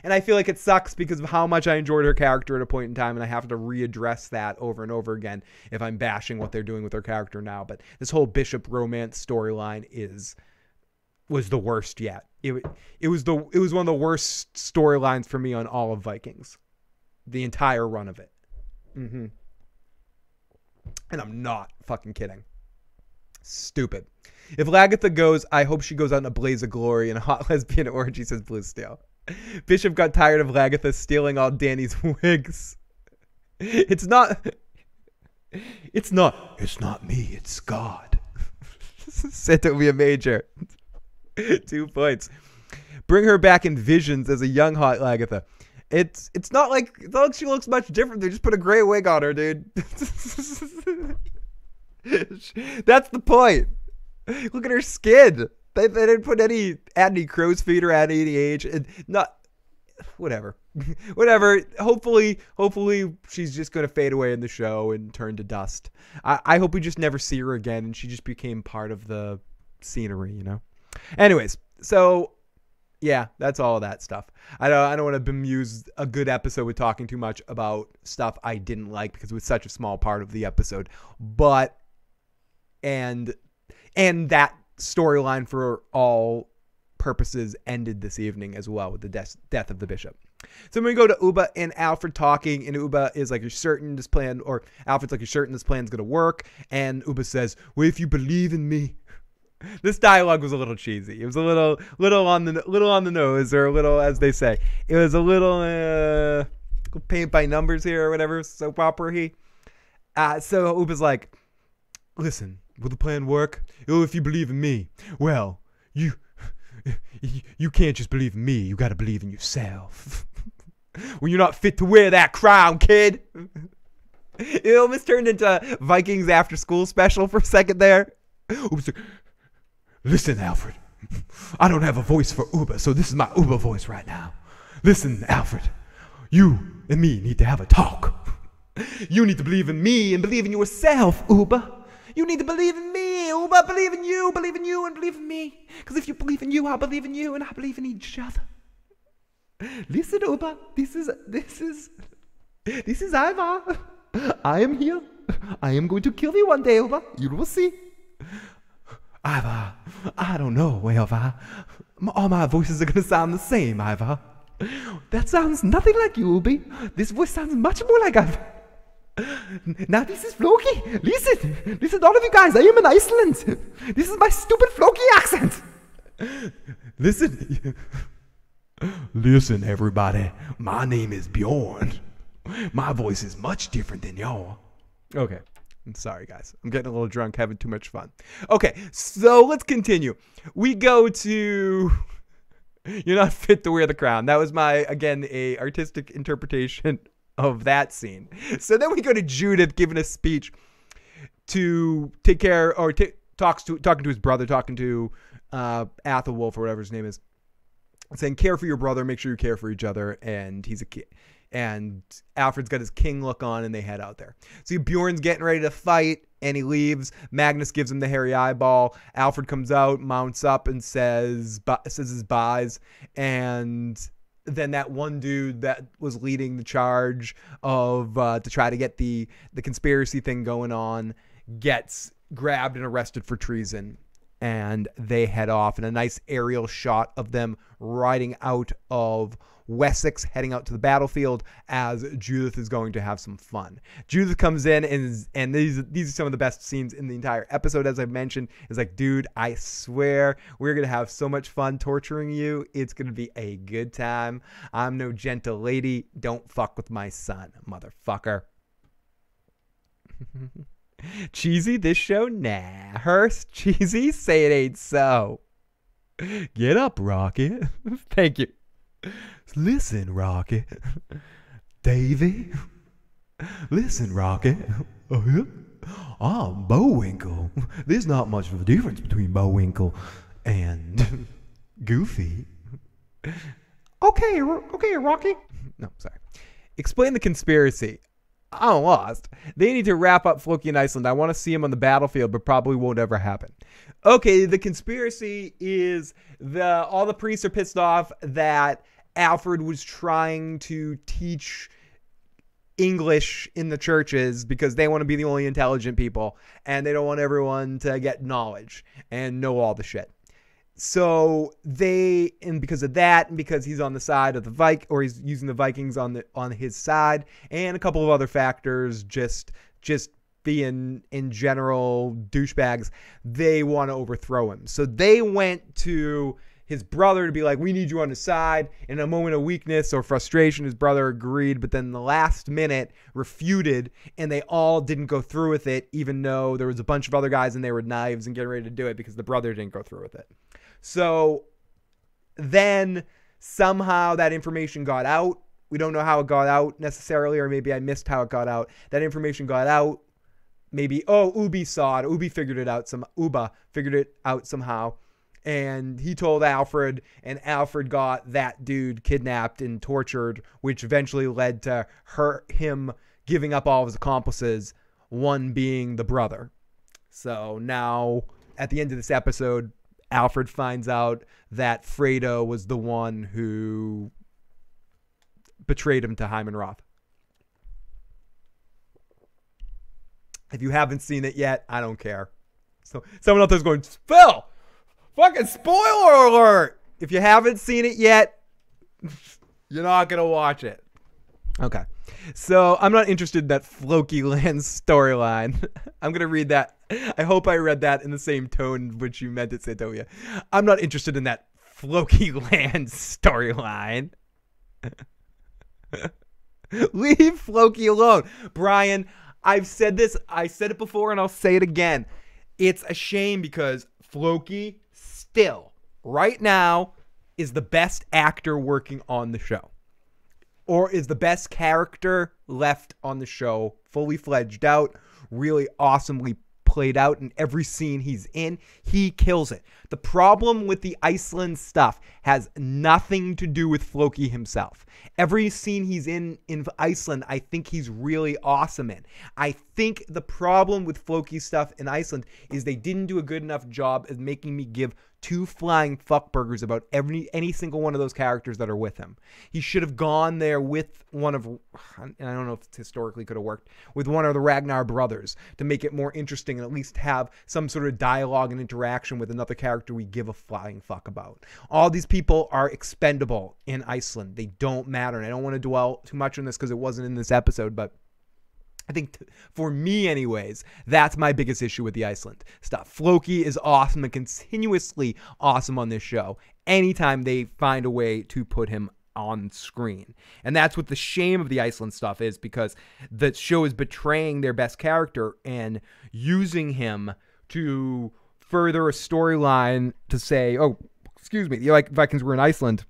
And I feel like it sucks because of how much I enjoyed her character at a point in time, and I have to readdress that over and over again if I'm bashing what they're doing with her character now. But this whole bishop romance storyline was the worst yet. It was one of the worst storylines for me on all of Vikings, the entire run of it. And I'm not fucking kidding. Stupid. If Lagatha goes, I hope she goes out in a blaze of glory in a hot lesbian orgy, says Blue Steel. Bishop got tired of Lagatha stealing all Danny's wigs. It's not me, it's God. Said to be a major. 2 points. Bring her back in visions as a young hot Lagatha. It's not like she looks much different. They just put a gray wig on her, dude. That's the point. Look at her skin. They didn't add any crow's feet or add any age. Whatever. Hopefully she's just going to fade away in the show and turn to dust. I hope we just never see her again and she just became part of the scenery, you know? Anyways, so Yeah, that's all of that stuff. I don't want to bemuse a good episode with talking too much about stuff I didn't like because it was such a small part of the episode. But and that storyline for all purposes ended this evening as well with the death of the bishop. So when we go to Uba and Alfred talking, and Uba is like, "You're certain this plan," or Alfred's like, "You're certain this plan's gonna work?" And Uba says, "Well, if you believe in me." This dialogue was a little cheesy. It was a little on the nose, or a little, as they say, it was a little paint by numbers here or whatever, soap opera. So Uba's like, "Listen, will the plan work? Oh, if you believe in me. Well, you can't just believe in me. You got to believe in yourself. When you're not fit to wear that crown, kid." It almost turned into Vikings after school special for a second there. Uba's like, "Listen, Alfred, I don't have a voice for Uba, so this is my Uba voice right now. Listen, Alfred, you and me need to have a talk. You need to believe in me and believe in yourself, Uba. You need to believe in me, Uba, believe in you, and believe in me. Because if you believe in you, I believe in you, and I believe in each other. Listen, Uba, this is Ivar. I am here. I am going to kill you one day, Uba. You will see. Ivar, I don't know, Ivar. All my voices are going to sound the same, Ivar. That sounds nothing like you, Ubi. This voice sounds much more like Ivar. Now this is Floki. Listen, all of you guys. I am in Iceland. This is my stupid Floki accent. Listen, everybody. My name is Bjorn. My voice is much different than y'all. Okay. I'm sorry, guys. I'm getting a little drunk, having too much fun. Okay, so let's continue. We go to "You're not fit to wear the crown." That was a artistic interpretation of that scene. So then we go to Judith giving a speech to take care, or talking to his brother, talking to Athelwulf or whatever his name is, saying, "Care for your brother, make sure you care for each other," and he's a kid. And Alfred's got his king look on, and they head out there. See, Bjorn's getting ready to fight, and he leaves. Magnus gives him the hairy eyeball. Alfred comes out, mounts up, and says his buys. And then that one dude that was leading the charge of to try to get the conspiracy thing going on gets grabbed and arrested for treason. And they head off in a nice aerial shot of them riding out of Wessex, heading out to the battlefield as Judith is going to have some fun. Judith comes in, and these are some of the best scenes in the entire episode, as I mentioned. It's like, "Dude, I swear we're going to have so much fun torturing you. It's going to be a good time. I'm no gentle lady. Don't fuck with my son, motherfucker." Cheesy, this show? Nah. Hirst, cheesy? Say it ain't so. Get up, Rocket. Thank you. Listen, Rocket. Davy. Listen, Rocket. I'm Bowinkle. There's not much of a difference between Bowinkle and Goofy. Okay, Rocky. No, sorry. Explain the conspiracy. I'm lost. They need to wrap up Floki in Iceland. I want to see him on the battlefield, but probably won't ever happen. Okay, the conspiracy is all the priests are pissed off that Alfred was trying to teach English in the churches because they want to be the only intelligent people, and they don't want everyone to get knowledge and know all the shit. So because of that, and because he's on the side of the or he's using the Vikings on his side, and a couple of other factors, just being in general douchebags, they want to overthrow him. So they went to his brother to be like, "We need you on the side." In a moment of weakness or frustration, his brother agreed, but then the last minute refuted, and they all didn't go through with it, even though there was a bunch of other guys and they were knives and getting ready to do it because the brother didn't go through with it. So then somehow that information got out. We don't know how it got out necessarily, or maybe I missed how it got out. That information got out. Maybe, Ubi saw it. Uba figured it out somehow. And he told Alfred, and Alfred got that dude kidnapped and tortured, which eventually led to him giving up all of his accomplices, one being the brother. So now, at the end of this episode, Alfred finds out that Fredo was the one who betrayed him to Heahmund Roth. If you haven't seen it yet, I don't care. So someone out there's going, Phil, fucking spoiler alert. If you haven't seen it yet, you're not going to watch it. Okay. So I'm not interested in that Floki Land storyline. I'm going to read that. I hope I read that in the same tone which you meant it, Santoya. I'm not interested in that Floki Land storyline. Leave Floki alone. Brian, I've said this. I said it before and I'll say it again. It's a shame because Floki still, right now, is the best actor working on the show. Or is the best character left on the show, fully fledged out, really awesomely played out in every scene he's in. He kills it. The problem with the Iceland stuff has nothing to do with Floki himself. Every scene he's in Iceland, I think he's really awesome in. I think the problem with Floki's stuff in Iceland is they didn't do a good enough job of making me give two flying fuckburgers about any single one of those characters that are with him. He should have gone there with one of, and I don't know if it historically could have worked, with one of the Ragnar brothers to make it more interesting and at least have some sort of dialogue and interaction with another character we give a flying fuck about. All these people are expendable in Iceland. They don't matter. And I don't want to dwell too much on this because it wasn't in this episode, but I think for me anyways, that's my biggest issue with the Iceland stuff. Floki is awesome and continuously awesome on this show anytime they find a way to put him on screen. And that's what the shame of the Iceland stuff is, because the show is betraying their best character and using him to further a storyline to say, oh, excuse me, the Vikings were in Iceland.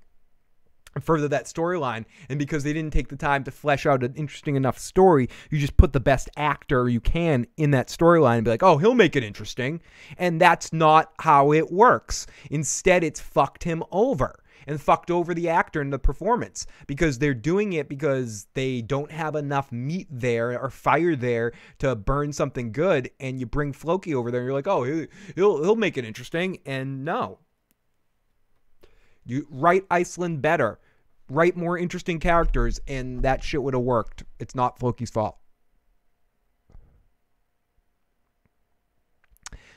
Further that storyline, and because they didn't take the time to flesh out an interesting enough story, you just put the best actor you can in that storyline and be like, oh, he'll make it interesting. And that's not how it works. Instead, it's fucked him over and fucked over the actor and the performance, because they're doing it because they don't have enough meat there or fire there to burn something good. And you bring Floki over there and you're like, oh, he'll make it interesting. And no. You write Iceland better, write more interesting characters, and that shit would have worked. It's not Floki's fault.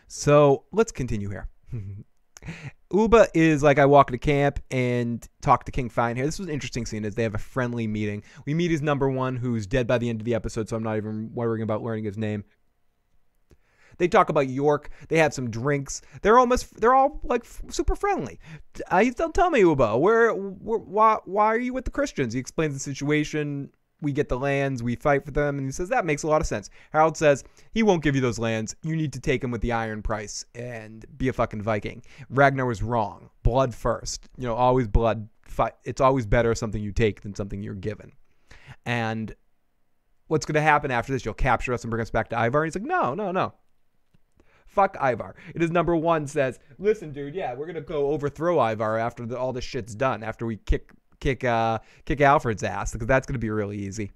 So let's continue here. Uba is like, I walk into camp and talk to King Fine here. This was an interesting scene as they have a friendly meeting. We meet his number one, who's dead by the end of the episode, so I'm not even worrying about learning his name. They talk about York. They have some drinks. They're all like super friendly. He's tell me, Uba, why are you with the Christians? He explains the situation. We get the lands. We fight for them. And he says, that makes a lot of sense. Harold says, he won't give you those lands. You need to take them with the iron price and be a fucking Viking. Ragnar was wrong. Blood first. Always blood. Fight. It's always better something you take than something you're given. And what's going to happen after this? You'll capture us and bring us back to Ivar? And he's like, no. Fuck Ivar. It is number one says, listen, dude, yeah, we're going to go overthrow Ivar after all this shit's done, after we kick Alfred's ass, because that's going to be really easy.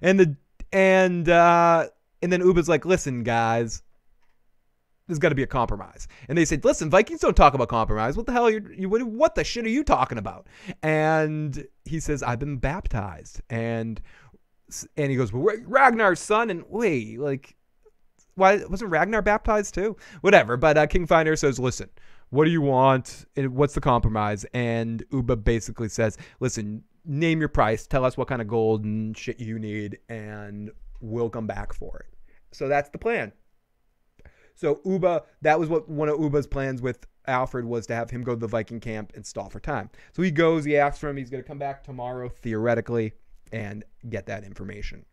And then Uba's like, listen, guys, there's got to be a compromise. And they said, listen, Vikings don't talk about compromise. What the hell what the shit are you talking about? And he says, I've been baptized. And he goes, well, Ragnar's son. And wait, like, why wasn't Ragnar baptized too? Whatever. But King Finder says, listen, what do you want? What's the compromise? And Uba basically says, listen, name your price. Tell us what kind of gold and shit you need, and we'll come back for it. So that's the plan. So Uba, that was what one of Uba's plans with Alfred was, to have him go to the Viking camp and stall for time. So he goes, he asks for him. He's going to come back tomorrow, theoretically, and get that information.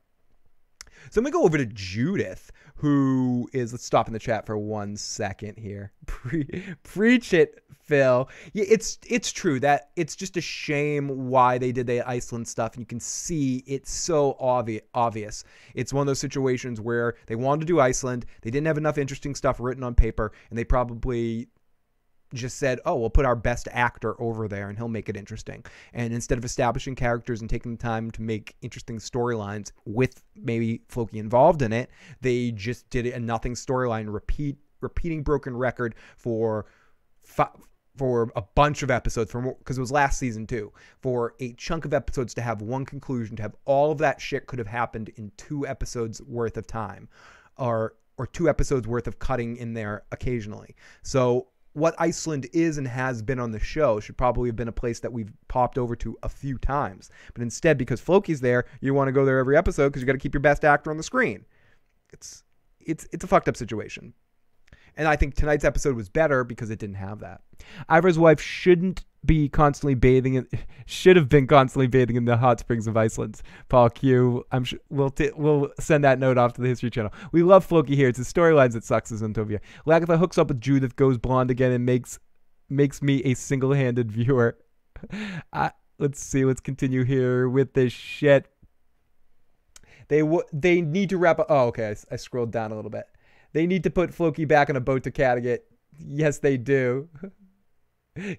So I'm going to go over to Judith, who is, let's stop in the chat for 1 second here. Preach it, Phil. Yeah, it's true that it's just a shame why they did the Iceland stuff. And you can see it's so obvious. It's one of those situations where they wanted to do Iceland. They didn't have enough interesting stuff written on paper, and they probably just said, oh, we'll put our best actor over there and he'll make it interesting. And instead of establishing characters and taking the time to make interesting storylines with maybe Floki involved in it, they just did a nothing storyline, repeating broken record for for a bunch of episodes, because it was last season too, for a chunk of episodes to have one conclusion, to have all of that shit could have happened in 2 episodes worth of time, or 2 episodes worth of cutting in there occasionally. So what Iceland is and has been on the show should probably have been a place that we've popped over to a few times. But instead, because Floki's there, you want to go there every episode because you got to keep your best actor on the screen. It's a fucked up situation. And I think tonight's episode was better because it didn't have that. Ivar's wife should have been constantly bathing in the hot springs of Iceland. Paul Q, we'll send that note off to the History Channel. We love Floki here. It's the storylines that sucks, as Antovia. Lagatha hooks up with Judith, goes blonde again, and makes me a single-handed viewer. Let's see. Let's continue here with this shit. They need to wrap up. Oh, okay. I scrolled down a little bit. They need to put Floki back on a boat to Kattegat. Yes, they do.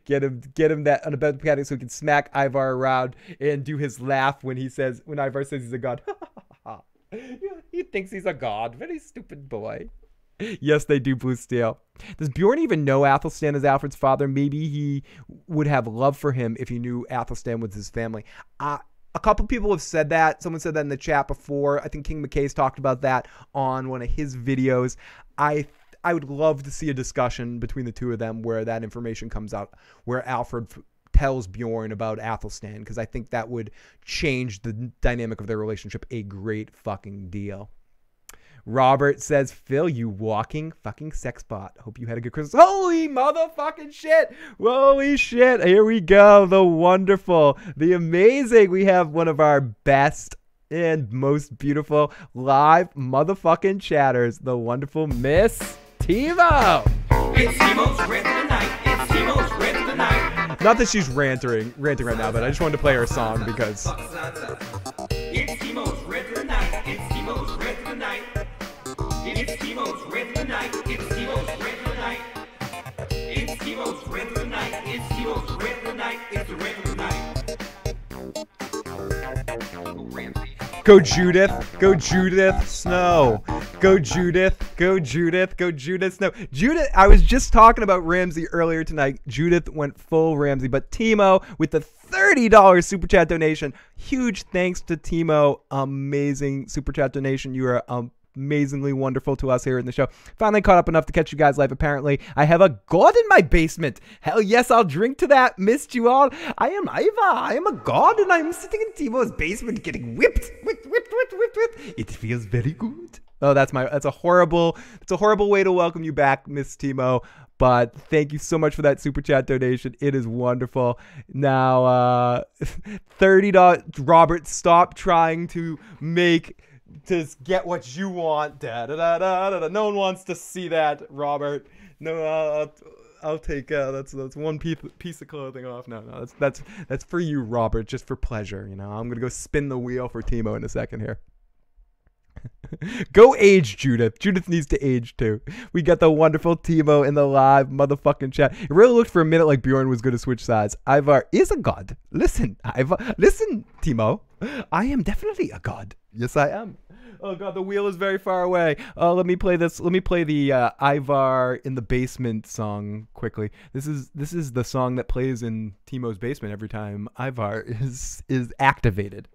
Get him that on a boat to Kattegat so he can smack Ivar around and do his laugh when Ivar says he's a god. He thinks he's a god. Very stupid boy. Yes, they do, Blue Steel. Does Bjorn even know Athelstan is Alfred's father? Maybe he would have love for him if he knew Athelstan was his family. A couple people have said that. Someone said that in the chat before. I think King McKay's talked about that on one of his videos. I would love to see a discussion between the two of them where that information comes out, where Alfred tells Bjorn about Athelstan, because I think that would change the dynamic of their relationship a great fucking deal. Robert says, Phil, you walking fucking sex bot. Hope you had a good Christmas. Holy motherfucking shit. Holy shit. Here we go. The wonderful, the amazing. We have one of our best and most beautiful live motherfucking chatters, the wonderful Miss Timo. It's Timo's rant of the night. It's Timo's rant of the night. Not that she's ranting right now, but I just wanted to play her song because... It's Timo's rant of the night. It's Timo's rant of the night. It's Timo's rant of the night. It's Timo's rant of the night. It's Timo's rant of the night. It's Timo's rant of the night. It's the rant of the night. Go Judith. Go Judith Snow. Go Judith. Go Judith. Go Judith Snow. Judith, I was just talking about Ramsey earlier tonight. Judith went full Ramsey, but Timo with the $30 super chat donation. Huge thanks to Timo. Amazing super chat donation. You are amazingly wonderful to us here in the show. Finally caught up enough to catch you guys live. Apparently, I have a god in my basement. Hell yes, I'll drink to that. Missed you all. I am Iva. I am a god, and I'm sitting in Timo's basement getting whipped. It feels very good. Oh, that's a horrible way to welcome you back, Miss Timo. But thank you so much for that super chat donation. It is wonderful. Now, $30. Robert, stop trying to get what you want. No one wants to see that, Robert. No, I'll take that's one piece of clothing off. No, that's for you, Robert, just for pleasure. You know, I'm gonna go spin the wheel for Timo in a second here. Go age, Judith. Judith needs to age too. We got the wonderful Timo in the live motherfucking chat. It really looked for a minute like Bjorn was going to switch sides. Ivar is a god. Listen, listen, Timo. I am definitely a god. Yes, I am. Oh god, the wheel is very far away. Let me play this. Let me play the Ivar in the basement song quickly. This is the song that plays in Timo's basement every time Ivar is activated.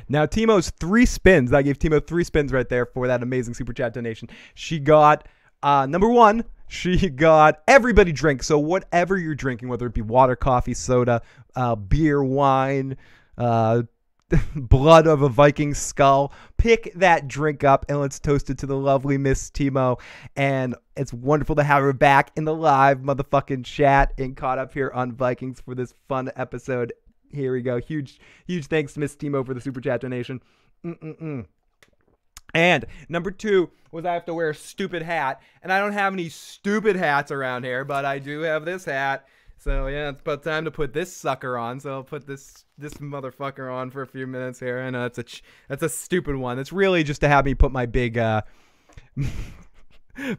Now, Timo's 3 spins. I gave Timo 3 spins right there for that amazing super chat donation. She got, number 1, she got everybody drink. So whatever you're drinking, whether it be water, coffee, soda, beer, wine, blood of a Viking skull, pick that drink up and let's toast it to the lovely Miss Timo. And it's wonderful to have her back in the live motherfucking chat and caught up here on Vikings for this fun episode. Here we go. Huge thanks to Miss Timo for the super chat donation. And number 2 was I have to wear a stupid hat. And I don't have any stupid hats around here, but I do have this hat. So yeah, it's about time to put this sucker on. So I'll put this motherfucker on for a few minutes here. I know that's a stupid one. It's really just to have me put my big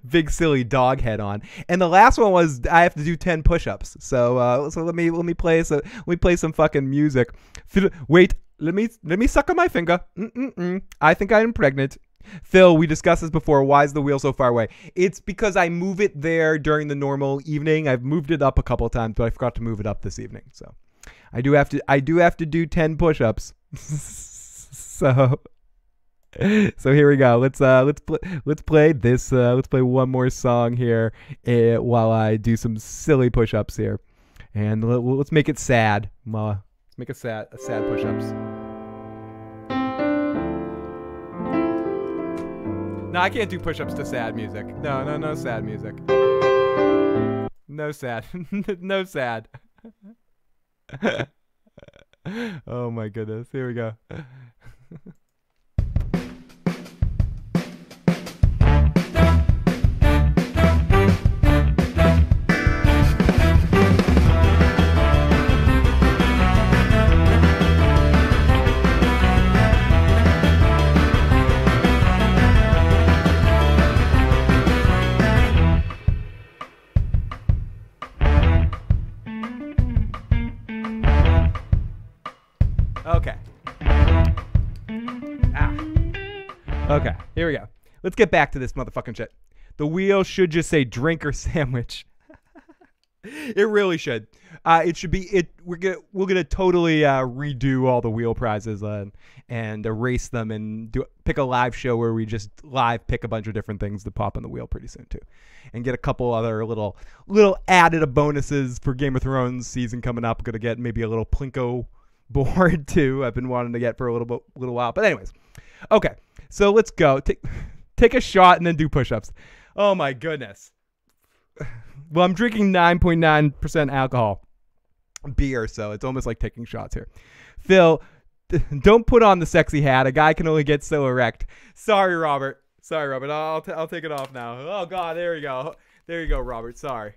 big silly dog head on. And the last one was I have to do 10 push-ups. So let me play some fucking music. Wait, let me suck on my finger. I think I am pregnant. Phil, we discussed this before. Why is the wheel so far away? It's because I move it there during the normal evening. I've moved it up a couple of times, but I forgot to move it up this evening. So I do have to do 10 push-ups. So here we go. Let's play this. Let's play one more song here while I do some silly push-ups here, and let's make it sad. Let's make a sad push-ups. No, I can't do push-ups to sad music. No sad music. No sad. No sad. Oh my goodness. Here we go. Okay. Okay, here we go. Let's get back to this motherfucking shit. The wheel should just say drink or sandwich. It really should. It should be. We're gonna totally redo all the wheel prizes and erase them and pick a live show where we just live pick a bunch of different things to pop on the wheel pretty soon too, and get a couple other little added bonuses for Game of Thrones season coming up. Gonna get maybe a little Plinko board too. I've been wanting to get for a little while. But anyways, okay. So let's go. Take a shot and then do push-ups. Oh my goodness. Well, I'm drinking 9.9% alcohol beer, so it's almost like taking shots here. Phil, don't put on the sexy hat. A guy can only get so erect. Sorry, Robert. I'll take it off now. Oh God, there you go. There you go, Robert. Sorry.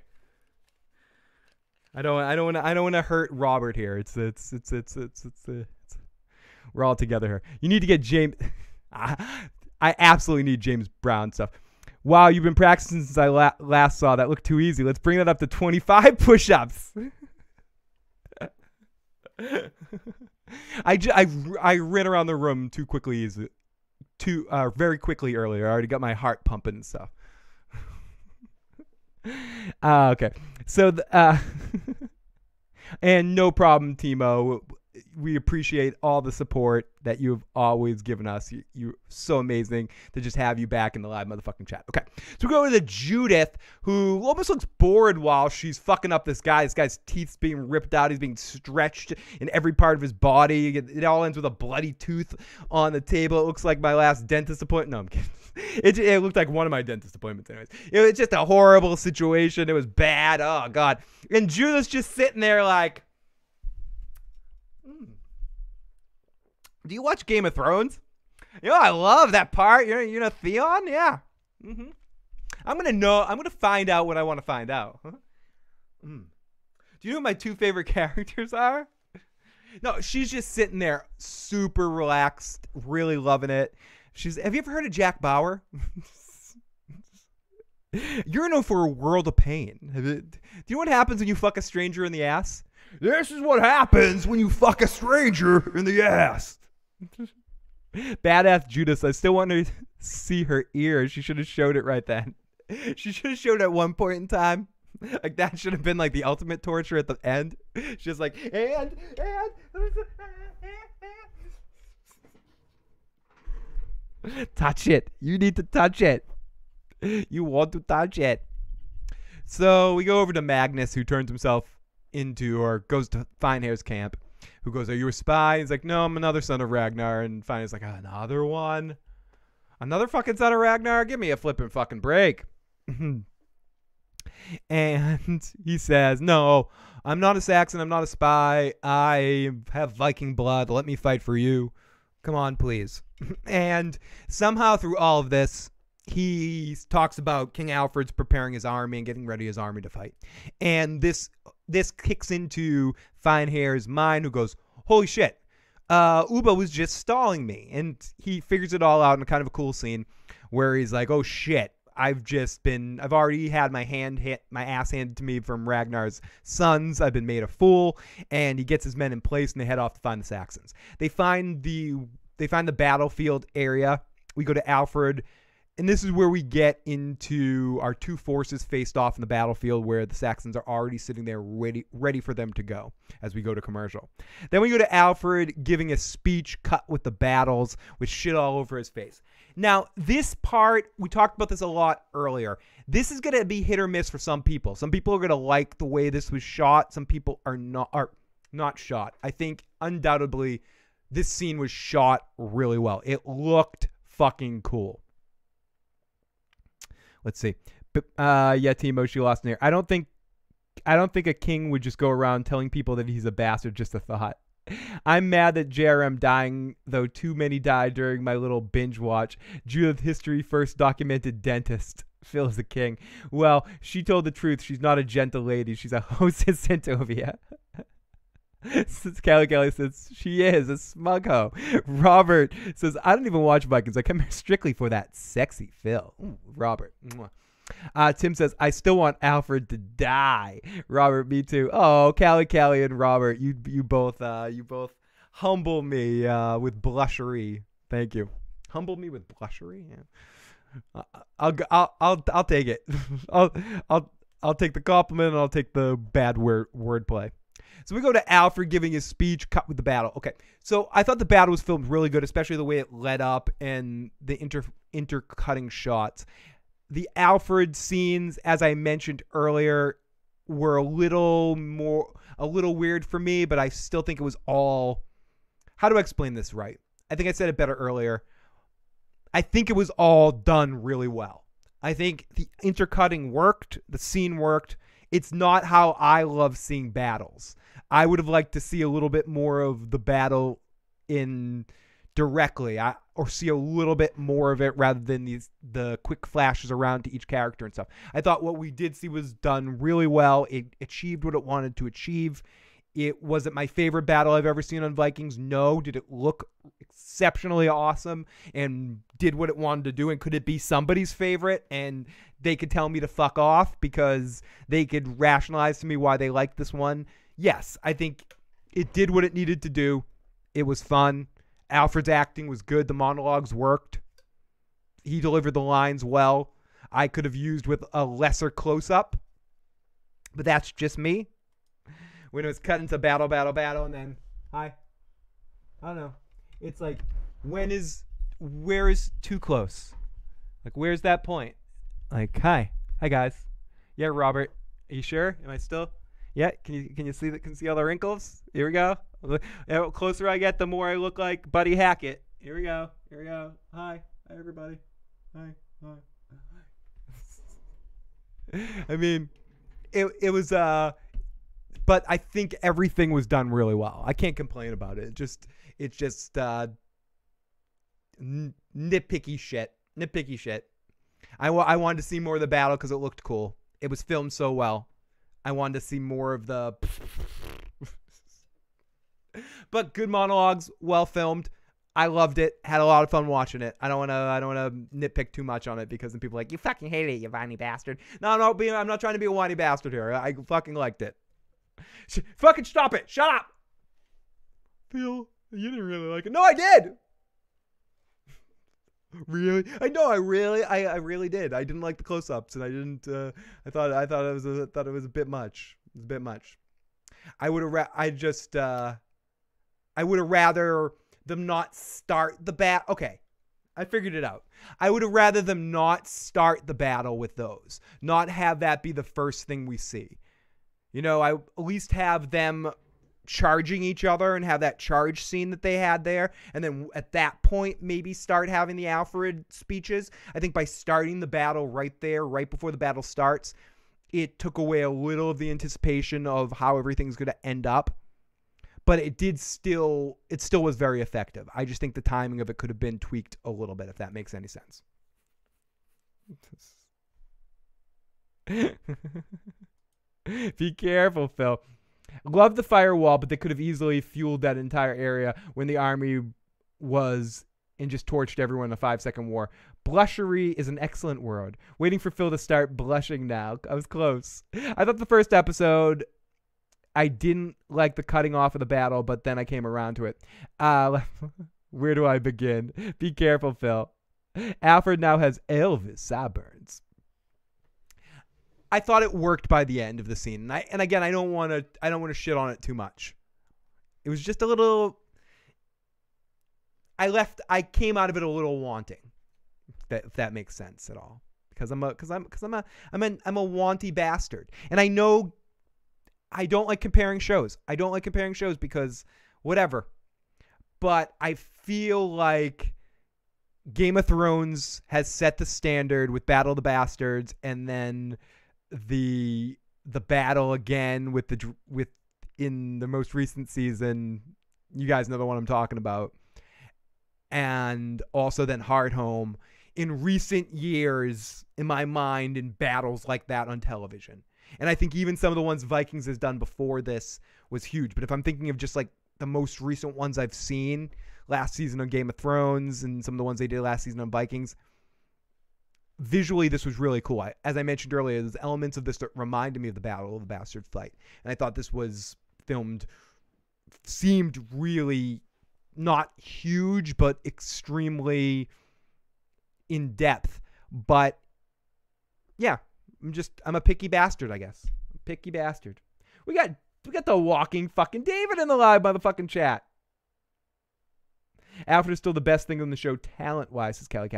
I don't want to hurt Robert here. It's we're all together here. You need to get James. I absolutely need James Brown stuff. Wow, you've been practicing since I last saw. That looked too easy. Let's bring that up to 25 push-ups. I ran around the room very quickly earlier. I already got my heart pumping and stuff. Okay, so and no problem, Timo. We appreciate all the support that you've always given us. You're so amazing to just have you back in the live motherfucking chat. Okay, so we go to Judith, who almost looks bored while she's fucking up this guy. This guy's teeth's being ripped out. He's being stretched in every part of his body. It all ends with a bloody tooth on the table. It looks like my last dentist appointment. No, I'm kidding. It looked like one of my dentist appointments anyways. It was just a horrible situation. It was bad. Oh, God. And Judith's just sitting there like... Do you watch Game of Thrones? You know, I love that part. You know Theon? Yeah. I'm going to find out what I want to find out. Huh? Do you know who my two favorite characters are? No, she's just sitting there super relaxed, really loving it. Have you ever heard of Jack Bauer? You're known for a world of pain. Do you know what happens when you fuck a stranger in the ass? This is what happens when you fuck a stranger in the ass. Badass Judas. I still want to see her ear. She should have showed it right then. She should have showed it at one point in time. Like that should have been like the ultimate torture at the end. She's just like, and. Touch it. You need to touch it. You want to touch it. So we go over to Magnus, who turns himself into, or goes to Finehair's camp, who goes, are you a spy? He's like, no, I'm another son of Ragnar. And Finehair's like, another one? Another fucking son of Ragnar? Give me a flipping fucking break. And he says, no, I'm not a Saxon. I'm not a spy. I have Viking blood. Let me fight for you. Come on, please. And somehow through all of this, he talks about King Alfred's preparing his army and getting ready his army to fight. And this this kicks into Finehair's mind, who goes, holy shit, Uba was just stalling me. And he figures it all out in kind of a cool scene where he's like, oh shit, I've already had my ass handed to me from Ragnar's sons. I've been made a fool. And he gets his men in place and they head off to find the Saxons. They find the battlefield area. We go to Alfred, and this is where we get into our two forces faced off in the battlefield, where the Saxons are already sitting there ready for them to go as we go to commercial. Then we go to Alfred giving a speech cut with the battles with shit all over his face. Now, this part, we talked about this a lot earlier. This is going to be hit or miss for some people. Some people are going to like the way this was shot. Some people are not shot. I think undoubtedly this scene was shot really well. It looked fucking cool. Let's see. Yeah, Timo, she lost in here. I don't think a king would just go around telling people that he's a bastard. Just a thought. I'm mad that JRM dying, though too many died during my little binge watch. Judith History first documented dentist. Phil is the king. Well, she told the truth. She's not a gentle lady. She's a hostess Centovia. Kelly says she is a smug hoe. Robert says, I don't even watch Vikings. I come here strictly for that sexy Phil. Ooh, Robert. Tim says, I still want Alfred to die. Robert, me too. Oh, Callie and Robert, you both humble me with blushery. Thank you. Humble me with blushery. Yeah. I'll take it. I'll take the compliment and I'll take the bad wordplay. So we go to Alfred giving his speech, cut with the battle. Okay, so I thought the battle was filmed really good, especially the way it led up and the intercutting shots. The Alfred scenes, as I mentioned earlier, were a little weird for me, but I still think it was all... How do I explain this right? I think I said it better earlier. I think it was all done really well. I think the intercutting worked. The scene worked. It's not how I love seeing battles. I would have liked to see a little bit more of the battle in directly, or see a little bit more of it rather than the quick flashes around to each character and stuff. I thought what we did see was done really well. It achieved what it wanted to achieve. It wasn't my favorite battle I've ever seen on Vikings. No. Did it look exceptionally awesome and did what it wanted to do? And could it be somebody's favorite and they could tell me to fuck off because they could rationalize to me why they liked this one? Yes, I think it did what it needed to do. It was fun. Alfred's acting was good. The monologues worked. He delivered the lines well. I could have used with a lesser close-up, but that's just me. When it was cut into battle, and then, hi. I don't know. It's like, where is too close? Like, where's that point? Like, hi guys. Yeah, Robert. Are you sure? Am I still? Yeah. Can you see that? Can you see all the wrinkles? Here we go. The closer I get, the more I look like Buddy Hackett. Here we go. Hi everybody. Hi. I mean, it was but I think everything was done really well. I can't complain about it. It's just nitpicky shit. I wanted to see more of the battle because it looked cool. It was filmed so well. I wanted to see more of the... But good monologues, well filmed. I loved it. Had a lot of fun watching it. I don't want to nitpick too much on it because then people are like, you fucking hate it, you whiny bastard. No, I'm not trying to be a whiny bastard here. I fucking liked it. Fucking stop it. Shut up. Phil, you didn't really like it. No, I did. Really? I know. I really did. I didn't like the close-ups, and I didn't. I thought it was a bit much. It was a bit much. I would have rather them not start the battle. Okay, I figured it out. I would have rather them not start the battle with those. Not have that be the first thing we see. You know, I at least have them charging each other and have that charge scene that they had there. And then at that point, maybe start having the Alfred speeches. I think by starting the battle right there, right before the battle starts, it took away a little of the anticipation of how everything's going to end up. But it still was very effective. I just think the timing of it could have been tweaked a little bit, if that makes any sense. Be careful, Phil. Love the firewall, but they could have easily fueled that entire area when the army was and just torched everyone in a 5-second war. Blushery is an excellent word. Waiting for Phil to start blushing now. I was close. I thought the first episode, I didn't like the cutting off of the battle, but then I came around to it. Where do I begin? Be careful, Phil. Alfred now has Elvis sideburns. I thought it worked by the end of the scene, and again, I don't want to shit on it too much. It was just a little. I came out of it a little wanting, if that makes sense at all, because I'm a wanty bastard, and I know I don't like comparing shows. I don't like comparing shows because whatever, but I feel like Game of Thrones has set the standard with Battle of the Bastards, and then the battle again in the most recent season. You guys know the one I'm talking about. And also then Hardhome in recent years, in my mind, in battles like that on television. And I think even some of the ones Vikings has done before this was huge. But if I'm thinking of just like the most recent ones I've seen, last season on Game of Thrones and some of the ones they did last season on Vikings, visually this was really cool. As I mentioned earlier, there's elements of this that reminded me of the Battle of the Bastards fight. And I thought this was seemed really not huge, but extremely in depth. But yeah, I'm a picky bastard, I guess. Picky bastard. We got the walking fucking David in the live motherfucking chat. Alfred is still the best thing on the show talent-wise, says Callie.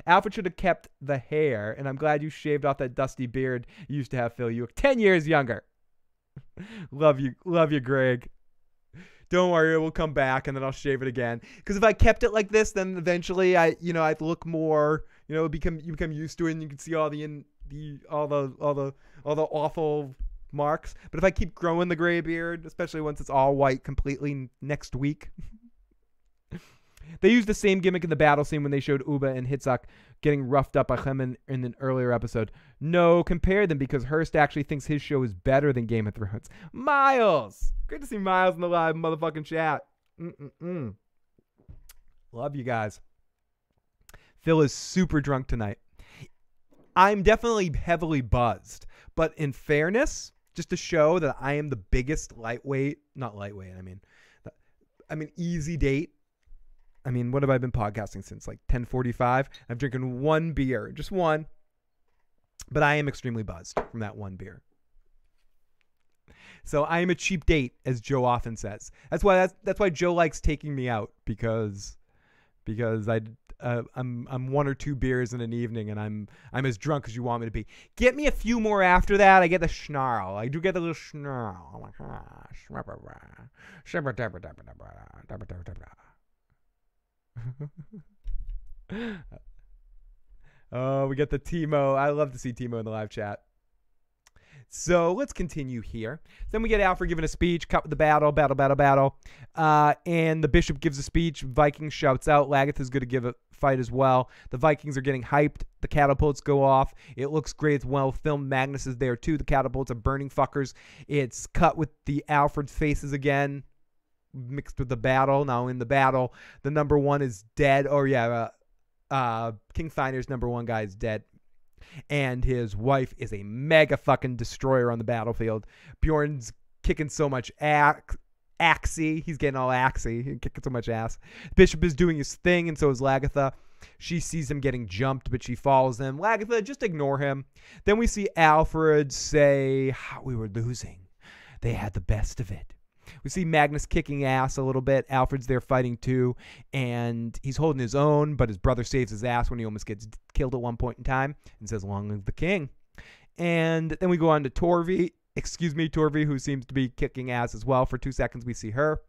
Alfred should have kept the hair, and I'm glad you shaved off that dusty beard you used to have, Phil. You look 10 years younger. Love you, Greg. Don't worry, we'll come back, and then I'll shave it again. Because if I kept it like this, then eventually I'd look more. You become used to it, and you can see all the awful marks. But if I keep growing the gray beard, especially once it's all white completely next week. They used the same gimmick in the battle scene when they showed Uba and Hitzak getting roughed up by Heahmund in an earlier episode. No, compare them because Hirst actually thinks his show is better than Game of Thrones. Miles! Great to see Miles in the live motherfucking chat. Love you guys. Phil is super drunk tonight. I'm definitely heavily buzzed, but in fairness, just to show that I am the biggest easy date. I mean, what have I been podcasting since? Like 10:45? I'm drinking one beer. Just one. But I am extremely buzzed from that one beer. So I am a cheap date, as Joe often says. That's why Joe likes taking me out, because I'm one or two beers in an evening, and I'm as drunk as you want me to be. Get me a few more after that. I get the snarl. I do get the little snarl. Oh my gosh. Oh, we get the Timo. I love to see Timo in the live chat. So let's continue here. Then we get Alfred giving a speech, cut with the battle. And the bishop gives a speech. Viking shouts out. Lagatha's going to give a fight as well. The Vikings are getting hyped. The catapults go off. It looks great. It's well filmed. Magnus is there too. The catapults are burning fuckers. It's cut with the Alfred's faces again, mixed with the battle. Now in the battle, the number one is dead. Oh yeah, King Finer's number one guy is dead, and his wife is a mega fucking destroyer on the battlefield. Bjorn's kicking so much axy. He's getting all axy. He's kicking so much ass. Bishop is doing his thing, and so is Lagatha. She sees him getting jumped, but she follows him. Lagatha, just ignore him. Then we see Alfred say, we were losing. They had the best of it. We see Magnus kicking ass a little bit. Alfred's there fighting too, and he's holding his own, but his brother saves his ass when he almost gets killed at one point in time and says, long live the king. And then we go on to Torvi, who seems to be kicking ass as well. For 2 seconds, we see her.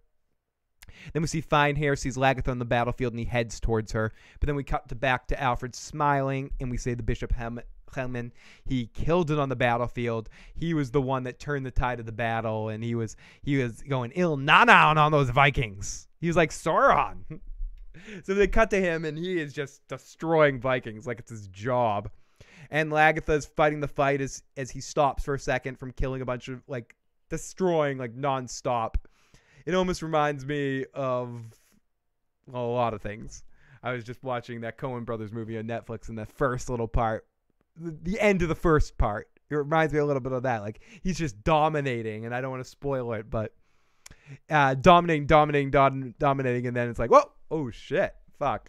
Then we see Finehair sees Lagatha on the battlefield, and he heads towards her. But then we cut back to Alfred smiling, and we say the Bishop Heahmund, he killed it on the battlefield. He was the one that turned the tide of the battle, and he was going il-na-na on those Vikings. He was like Sauron. So they cut to him, and he is just destroying Vikings like it's his job. And Lagatha's fighting the fight as he stops for a second from killing a bunch of, like, destroying, like, nonstop. It almost reminds me of a lot of things. I was just watching that Coen Brothers movie on Netflix, and the first little part, the end of the first part, it reminds me a little bit of that. Like, he's just dominating, and I don't want to spoil it, but dominating, and then it's like, whoa, oh shit, fuck.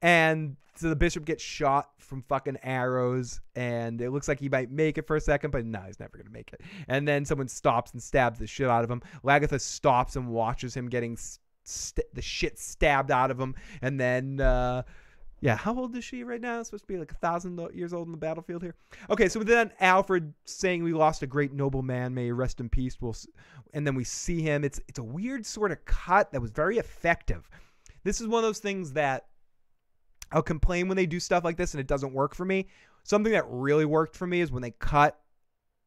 And so the bishop gets shot from fucking arrows, and it looks like he might make it for a second, but no, he's never gonna make it. And then someone stops and stabs the shit out of him. Lagatha stops and watches him getting the shit stabbed out of him, and then yeah, how old is she right now? It's supposed to be like 1,000 years old in the battlefield here. Okay, so then Alfred saying, "We lost a great noble man, may he rest in peace." And then we see him. It's a weird sort of cut that was very effective. This is one of those things that I'll complain when they do stuff like this and it doesn't work for me. Something that really worked for me is when they cut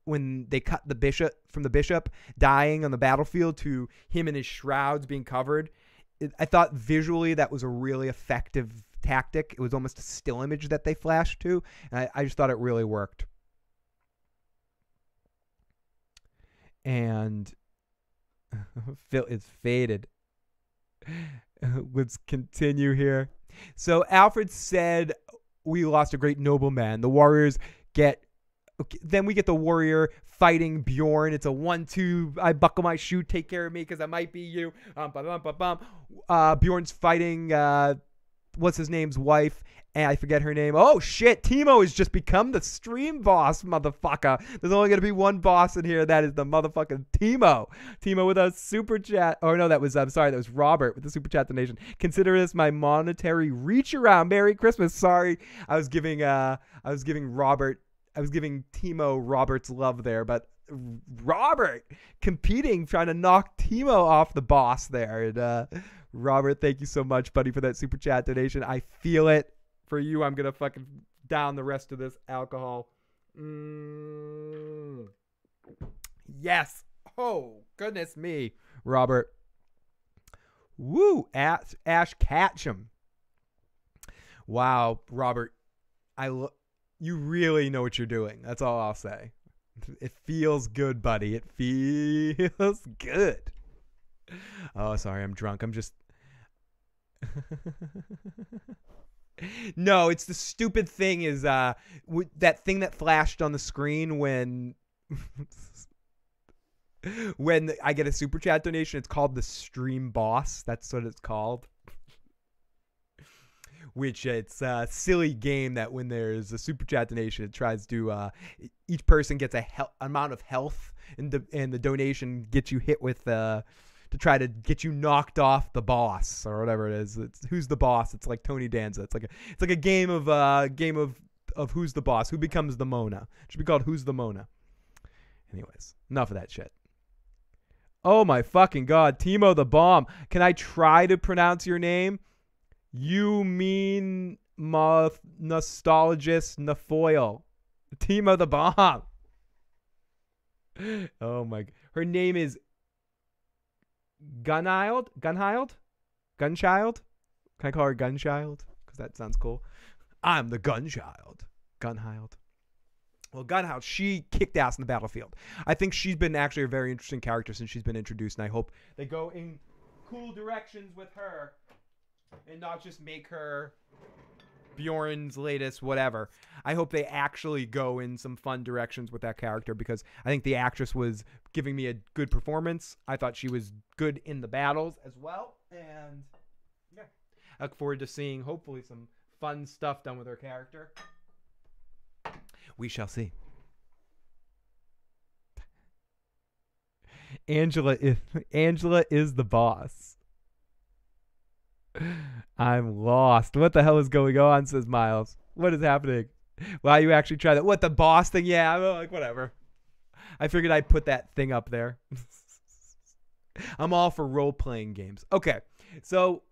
the bishop from the bishop dying on the battlefield to him in his shrouds being covered. I thought visually that was a really effective tactic. It was almost a still image that they flashed to, and I just thought it really worked. And it's faded. Let's continue here. So Alfred said, "We lost a great nobleman." The warriors get... Okay, then we get the warrior fighting Bjorn. It's a 1-2. I buckle my shoe. Take care of me because I might be you. Bjorn's fighting... what's his name's wife? And I forget her name. Oh, shit. Timo has just become the stream boss, motherfucker. There's only going to be one boss in here. That is the motherfucking Timo. Timo with a super chat. Oh, no, that was Robert with the super chat donation. Consider this my monetary reach around. Merry Christmas. Sorry. I was giving Timo Robert's love there, but Robert competing, trying to knock Timo off the boss there. And Robert, thank you so much, buddy, for that super chat donation. I feel it. For you, I'm going to fucking down the rest of this alcohol. Yes. Oh, goodness me, Robert. Woo, Ash Ketchum. Wow, Robert. You really know what you're doing. That's all I'll say. It feels good, buddy. It feels good. Oh, sorry, I'm drunk. I'm just... No, it's the stupid thing is that thing that flashed on the screen when I get a super chat donation. It's called the stream boss. That's what it's called. Which it's a silly game that when there's a super chat donation, it tries to each person gets a amount of health, and the donation gets you hit with to try to get you knocked off the boss or whatever it is. It's who's the boss. It's like Tony Danza. It's like a game of who's the boss, who becomes the Mona. It should be called Who's the Mona. Anyways, enough of that shit. Oh my fucking god, Timo the Bomb. Can I try to pronounce your name? You mean nostalgist Nafoil. Timo the Bomb. Oh my, her name is Gunchild? Gunchild? Can I call her Gunchild? Because that sounds cool. I'm the Gunchild. Gunchild. Well, Gunchild, she kicked ass in the battlefield. I think she's been actually a very interesting character since she's been introduced, and I hope they go in cool directions with her and not just make her Bjorn's latest whatever. I hope they actually go in some fun directions with that character, because I think the actress was giving me a good performance. I thought she was good in the battles as well. And yeah, I look forward to seeing hopefully some fun stuff done with her character. We shall see. Angela is the boss. I'm lost. What the hell is going on, says Miles. What is happening? Why you actually try that? What, the boss thing? Yeah, I'm like, whatever. I figured I'd put that thing up there. I'm all for role-playing games. Okay, so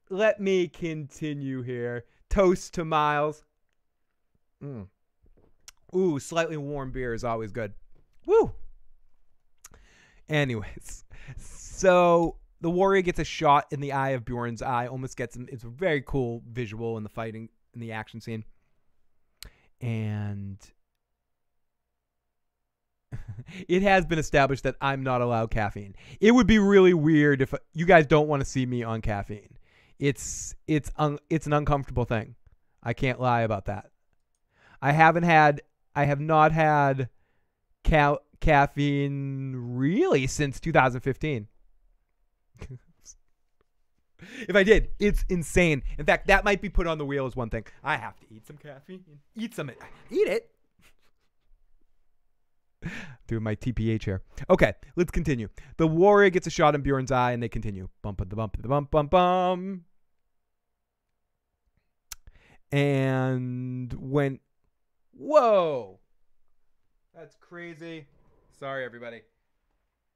let me continue here. Toast to Miles. Ooh, slightly warm beer is always good. Woo! Anyways, so the warrior gets a shot in the eye of Bjorn's eye, almost gets him. It's a very cool visual in the fighting, in the action scene. And it has been established that I'm not allowed caffeine. It would be really weird if you guys don't want to see me on caffeine. It's an uncomfortable thing. I can't lie about that. I have not had caffeine really since 2015. If I did, it's insane. In fact, that might be put on the wheel as one thing. I have to eat some caffeine. Eat it. Doing my TPH here. Okay, let's continue. The warrior gets a shot in Bjorn's eye, and they continue. Bump, the bump, the bump, bump, bump. And when... Whoa! That's crazy. Sorry, everybody.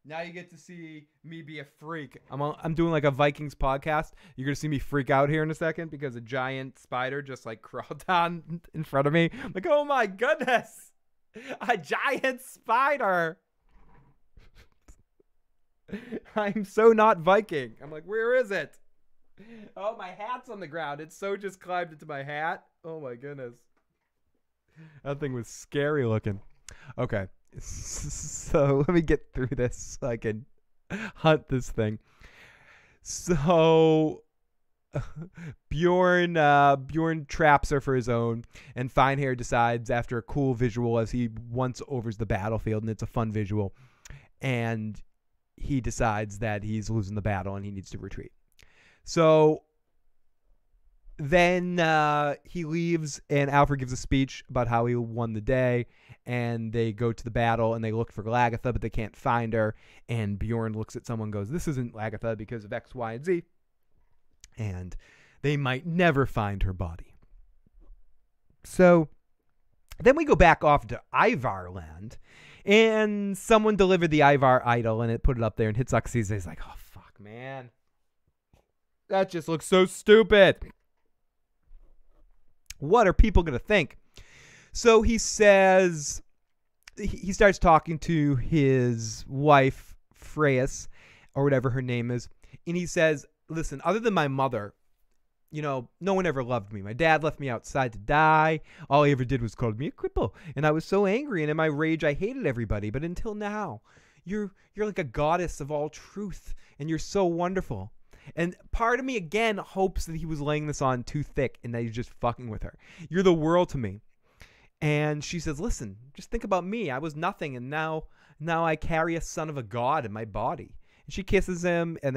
Now you get to see me be a freak. I'm doing like a Vikings podcast. You're going to see me freak out here in a second because a giant spider just like crawled down in front of me. I'm like, oh my goodness. A giant spider. I'm so not Viking. I'm like, where is it? Oh, my hat's on the ground. It so just climbed into my hat. Oh my goodness. That thing was scary looking. Okay. So let me get through this so I can hunt this thing. So Bjorn traps her for his own, and Finehair decides after a cool visual as he once overs the battlefield, and it's a fun visual, and he decides that he's losing the battle and he needs to retreat. So then he leaves, and Alfred gives a speech about how he won the day, and they go to the battle, and they look for Lagatha, but they can't find her, and Bjorn looks at someone and goes, this isn't Lagatha because of X, Y, and Z, and they might never find her body. So then we go back off to Ivar land, and someone delivered the Ivar idol, and it put it up there, and Hitzak sees it. He's like, oh, fuck, man. That just looks so stupid. What are people going to think? So he says, he starts talking to his wife, Freyas, or whatever her name is. And he says, listen, other than my mother, you know, no one ever loved me. My dad left me outside to die. All he ever did was call me a cripple. And I was so angry. And in my rage, I hated everybody. But until now, you're like a goddess of all truth. And you're so wonderful. And part of me, again, hopes that he was laying this on too thick and that he's just fucking with her. You're the world to me. And she says, listen, just think about me. I was nothing, and now I carry a son of a god in my body. And she kisses him, and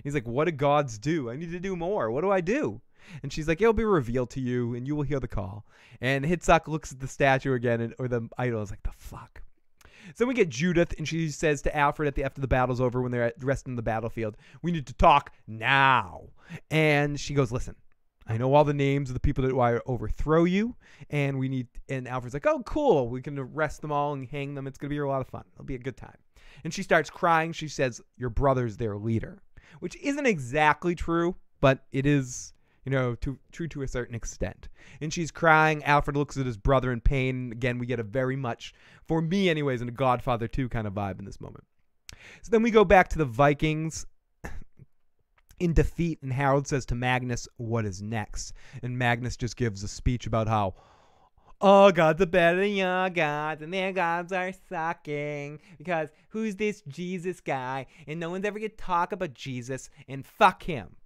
he's like, what do gods do? I need to do more. What do I do? And she's like, it'll be revealed to you, and you will hear the call. And Hitzak looks at the statue again, or the idol, is like, the fuck? So we get Judith, and she says to Alfred after the battle's over, when they're resting the battlefield, we need to talk now. And she goes, listen, I know all the names of the people that want to overthrow you, and Alfred's like, oh, cool. We can arrest them all and hang them. It's going to be a lot of fun. It'll be a good time. And she starts crying. She says, your brother's their leader, which isn't exactly true, but it is, true to a certain extent. And she's crying. Alfred looks at his brother in pain. Again, we get a very much, for me anyways, in a Godfather 2 kind of vibe in this moment. So then we go back to the Vikings in defeat, and Harold says to Magnus, what is next? And Magnus just gives a speech about how all gods are better than your gods, and their gods are sucking, because who's this Jesus guy, and no one's ever gonna talk about Jesus, and fuck him.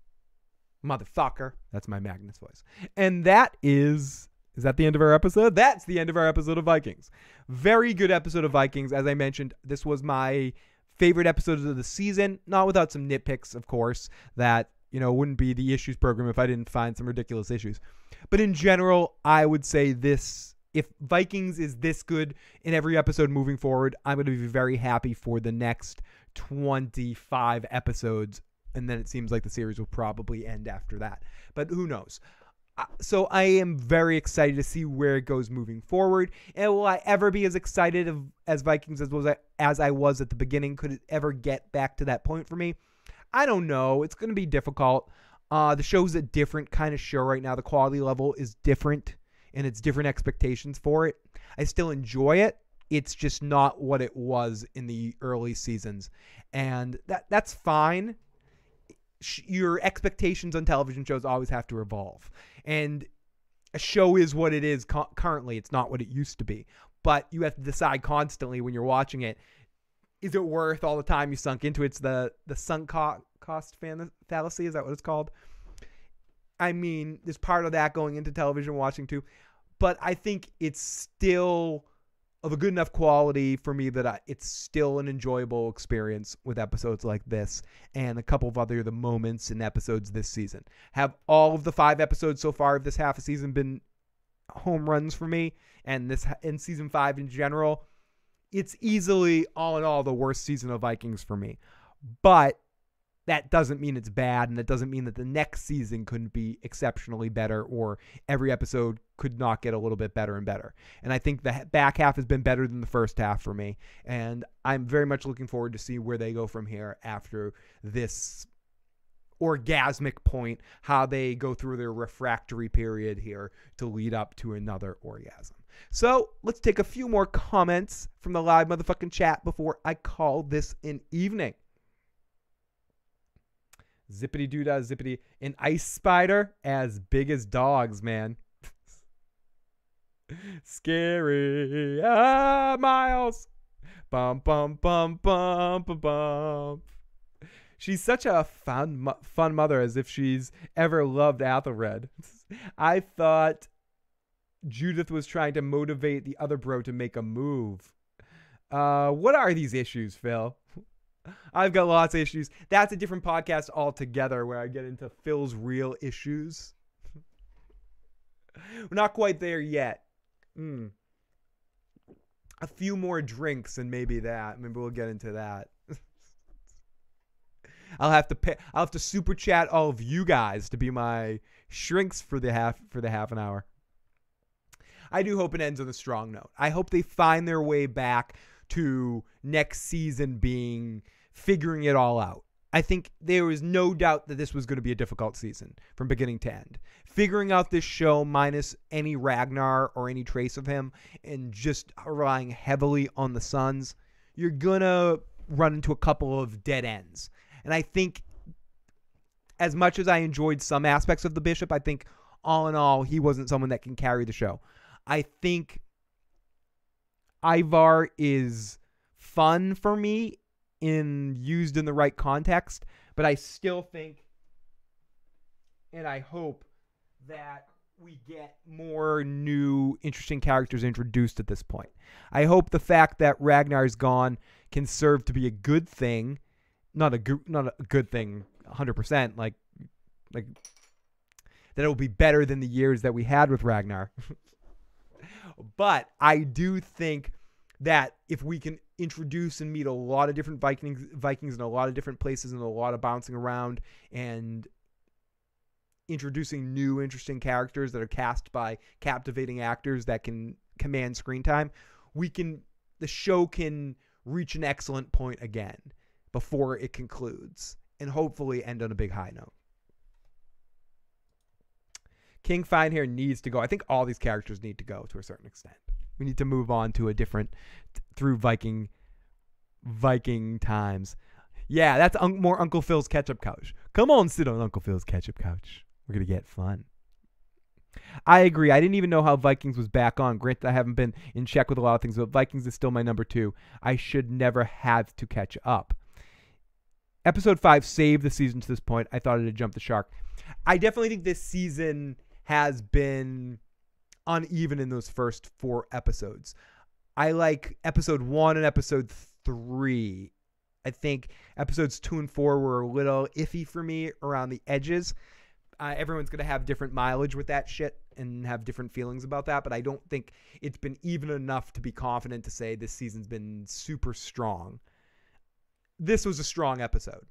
Motherfucker. That's my Magnus voice. And that is that the end of our episode? That's the end of our episode of Vikings. Very good episode of Vikings. As I mentioned, this was my favorite episodes of the season, not without some nitpicks, of course, that, wouldn't be the issues program if I didn't find some ridiculous issues. But in general, I would say this, if Vikings is this good in every episode moving forward, I'm going to be very happy for the next 25 episodes. And then it seems like the series will probably end after that. But who knows? So I am very excited to see where it goes moving forward. And will I ever be as excited as Vikings as I was at the beginning? Could it ever get back to that point for me? I don't know. It's going to be difficult. The show's a different kind of show right now. The quality level is different, and it's different expectations for it. I still enjoy it. It's just not what it was in the early seasons. And that's fine. Your expectations on television shows always have to evolve. And a show is what it is currently. It's not what it used to be. But you have to decide constantly when you're watching it, is it worth all the time you sunk into it? It's the sunk cost fallacy. Is that what it's called? I mean, there's part of that going into television watching too. But I think it's still of a good enough quality for me that it's still an enjoyable experience with episodes like this and a couple of other the moments in episodes this season. Have all of the 5 episodes so far of this half a season been home runs for me, and this in season 5 in general, it's easily all in all the worst season of Vikings for me. But that doesn't mean it's bad, and that doesn't mean that the next season couldn't be exceptionally better, or every episode could not get a little bit better and better. And I think the back half has been better than the first half for me, and I'm very much looking forward to see where they go from here after this orgasmic point, how they go through their refractory period here to lead up to another orgasm. So let's take a few more comments from the live motherfucking chat before I call this an evening. Zippity doodah zippity. An ice spider as big as dogs, man. Scary. Miles. Bum, bum, bum, bum, bum, bum. She's such a fun mother, as if she's ever loved Athelred. I thought Judith was trying to motivate the other bro to make a move. What are these issues, Phil? I've got lots of issues. That's a different podcast altogether where I get into Phil's real issues. We're not quite there yet. A few more drinks and maybe that. Maybe we'll get into that. I'll have to super chat all of you guys to be my shrinks for the half an hour. I do hope it ends on a strong note. I hope they find their way back to next season being figuring it all out. I think there is no doubt that this was going to be a difficult season from beginning to end. Figuring out this show minus any Ragnar or any trace of him and just relying heavily on the sons, you're going to run into a couple of dead ends. And I think as much as I enjoyed some aspects of the Bishop, I think all in all, he wasn't someone that can carry the show. I think Ivar is fun for me used in the right context, but I still think and I hope that we get more new interesting characters introduced at this point. I hope the fact that Ragnar is gone can serve to be a good thing, not a good thing 100%, like that it will be better than the years that we had with Ragnar. But I do think that if we can introduce and meet a lot of different Vikings in a lot of different places and a lot of bouncing around and introducing new interesting characters that are cast by captivating actors that can command screen time, the show can reach an excellent point again before it concludes and hopefully end on a big high note. King Fine here needs to go. I think all these characters need to go to a certain extent. We need to move on to a different through Viking times. Yeah, that's more Uncle Phil's ketchup couch. Come on, sit on Uncle Phil's ketchup couch. We're going to get fun. I agree. I didn't even know how Vikings was back on. Granted, I haven't been in check with a lot of things, but Vikings is still my number 2. I should never have to catch up. Episode 5 saved the season to this point. I thought it had jumped the shark. I definitely think this season has been uneven in those first 4 episodes. I like episode 1 and episode 3. I think episodes 2 and 4 were a little iffy for me around the edges. Everyone's going to have different mileage with that shit and have different feelings about that, but I don't think it's been even enough to be confident to say this season's been super strong. This was a strong episode.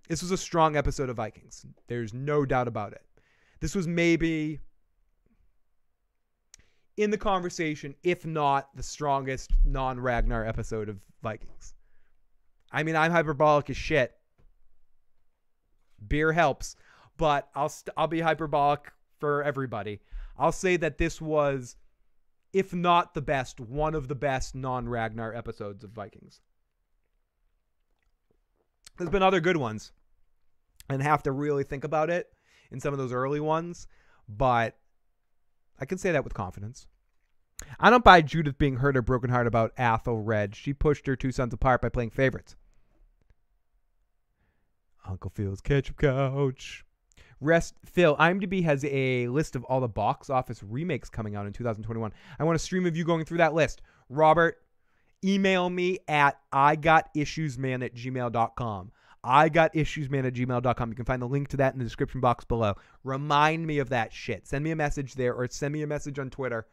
This was a strong episode of Vikings. There's no doubt about it. This was maybe in the conversation, if not the strongest non-Ragnar episode of Vikings. I mean, I'm hyperbolic as shit. Beer helps, but I'll be hyperbolic for everybody. I'll say that this was, if not the best, one of the best non-Ragnar episodes of Vikings. There's been other good ones, and have to really think about it in some of those early ones, but I can say that with confidence. I don't buy Judith being hurt or broken heart about Athelred. She pushed her two sons apart by playing favorites. Uncle Phil's Ketchup Couch. Phil, IMDb has a list of all the box office remakes coming out in 2021. I want a stream of you going through that list. Robert, email me at igotissuesman@gmail.com. igotissuesman@gmail.com. You can find the link to that in the description box below. Remind me of that shit. Send me a message there, or send me a message on Twitter.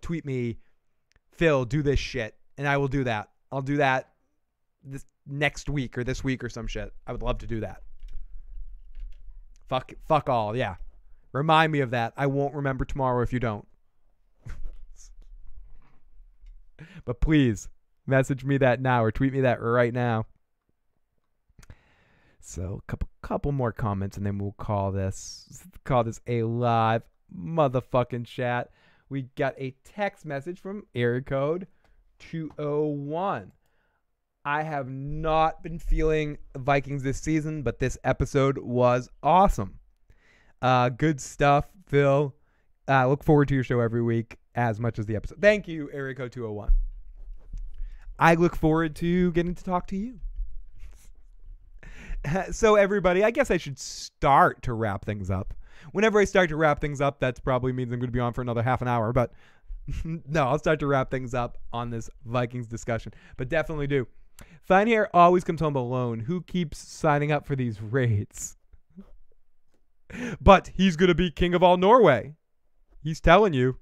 Tweet me, Phil, do this shit, and I will do that. I'll do that this next week or this week or some shit. I would love to do that. Fuck all, yeah. Remind me of that. I won't remember tomorrow if you don't. But please, message me that now or tweet me that right now. So, couple more comments, and then we'll call this a live motherfucking chat. We got a text message from area code 201. I have not been feeling Vikings this season, but this episode was awesome. Good stuff, Phil. Look forward to your show every week as much as the episode. Thank you, area code 201. I look forward to getting to talk to you. So, everybody, I guess I should start to wrap things up. Whenever I start to wrap things up, that probably means I'm going to be on for another half an hour. But no, I'll start to wrap things up on this Vikings discussion. But definitely do. Fine Hair always comes home alone. Who keeps signing up for these raids? But he's going to be king of all Norway. He's telling you.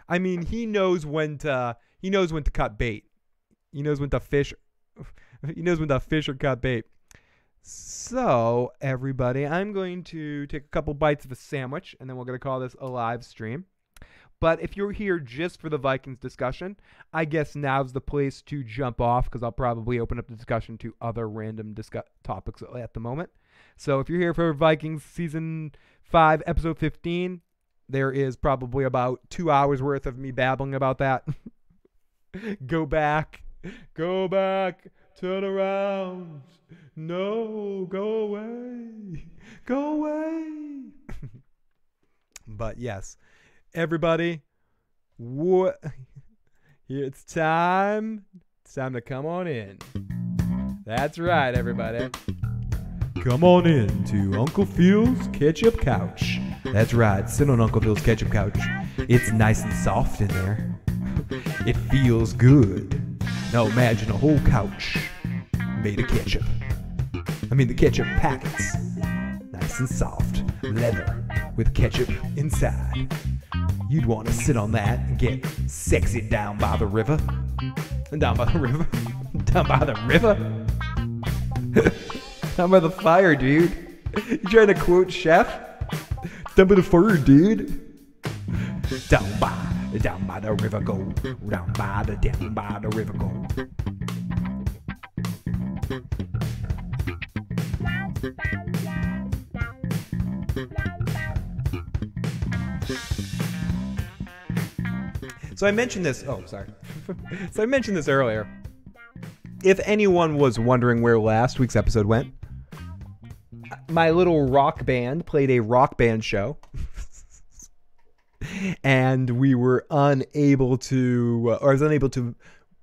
I mean, he knows when to cut bait. He knows when to fish. He knows when to fish or cut bait. So, everybody, I'm going to take a couple bites of a sandwich, and then we're going to call this a live stream. But if you're here just for the Vikings discussion, I guess now's the place to jump off, because I'll probably open up the discussion to other random topics at the moment. So if you're here for Vikings Season 5, Episode 15, there is probably about 2 hours worth of me babbling about that. Go back, turn around. No, go away. But yes, everybody, it's time to come on in. That's right, everybody. Come on in to Uncle Phil's Ketchup Couch. That's right, sit on Uncle Phil's Ketchup Couch. It's nice and soft in there. It feels good. Now imagine a whole couch made of ketchup. I mean the ketchup packets. Nice and soft. Leather with ketchup inside. You'd want to sit on that and get sexy down by the river. Down by the river? Down by the river? Down by the fire, dude. You trying to quote Chef? Down by the fire, dude. Down by the river go. Down by the river go. So I mentioned this. Oh, sorry. So I mentioned this earlier. If anyone was wondering where last week's episode went, my little rock band played a rock band show. And we were unable to, or I was unable to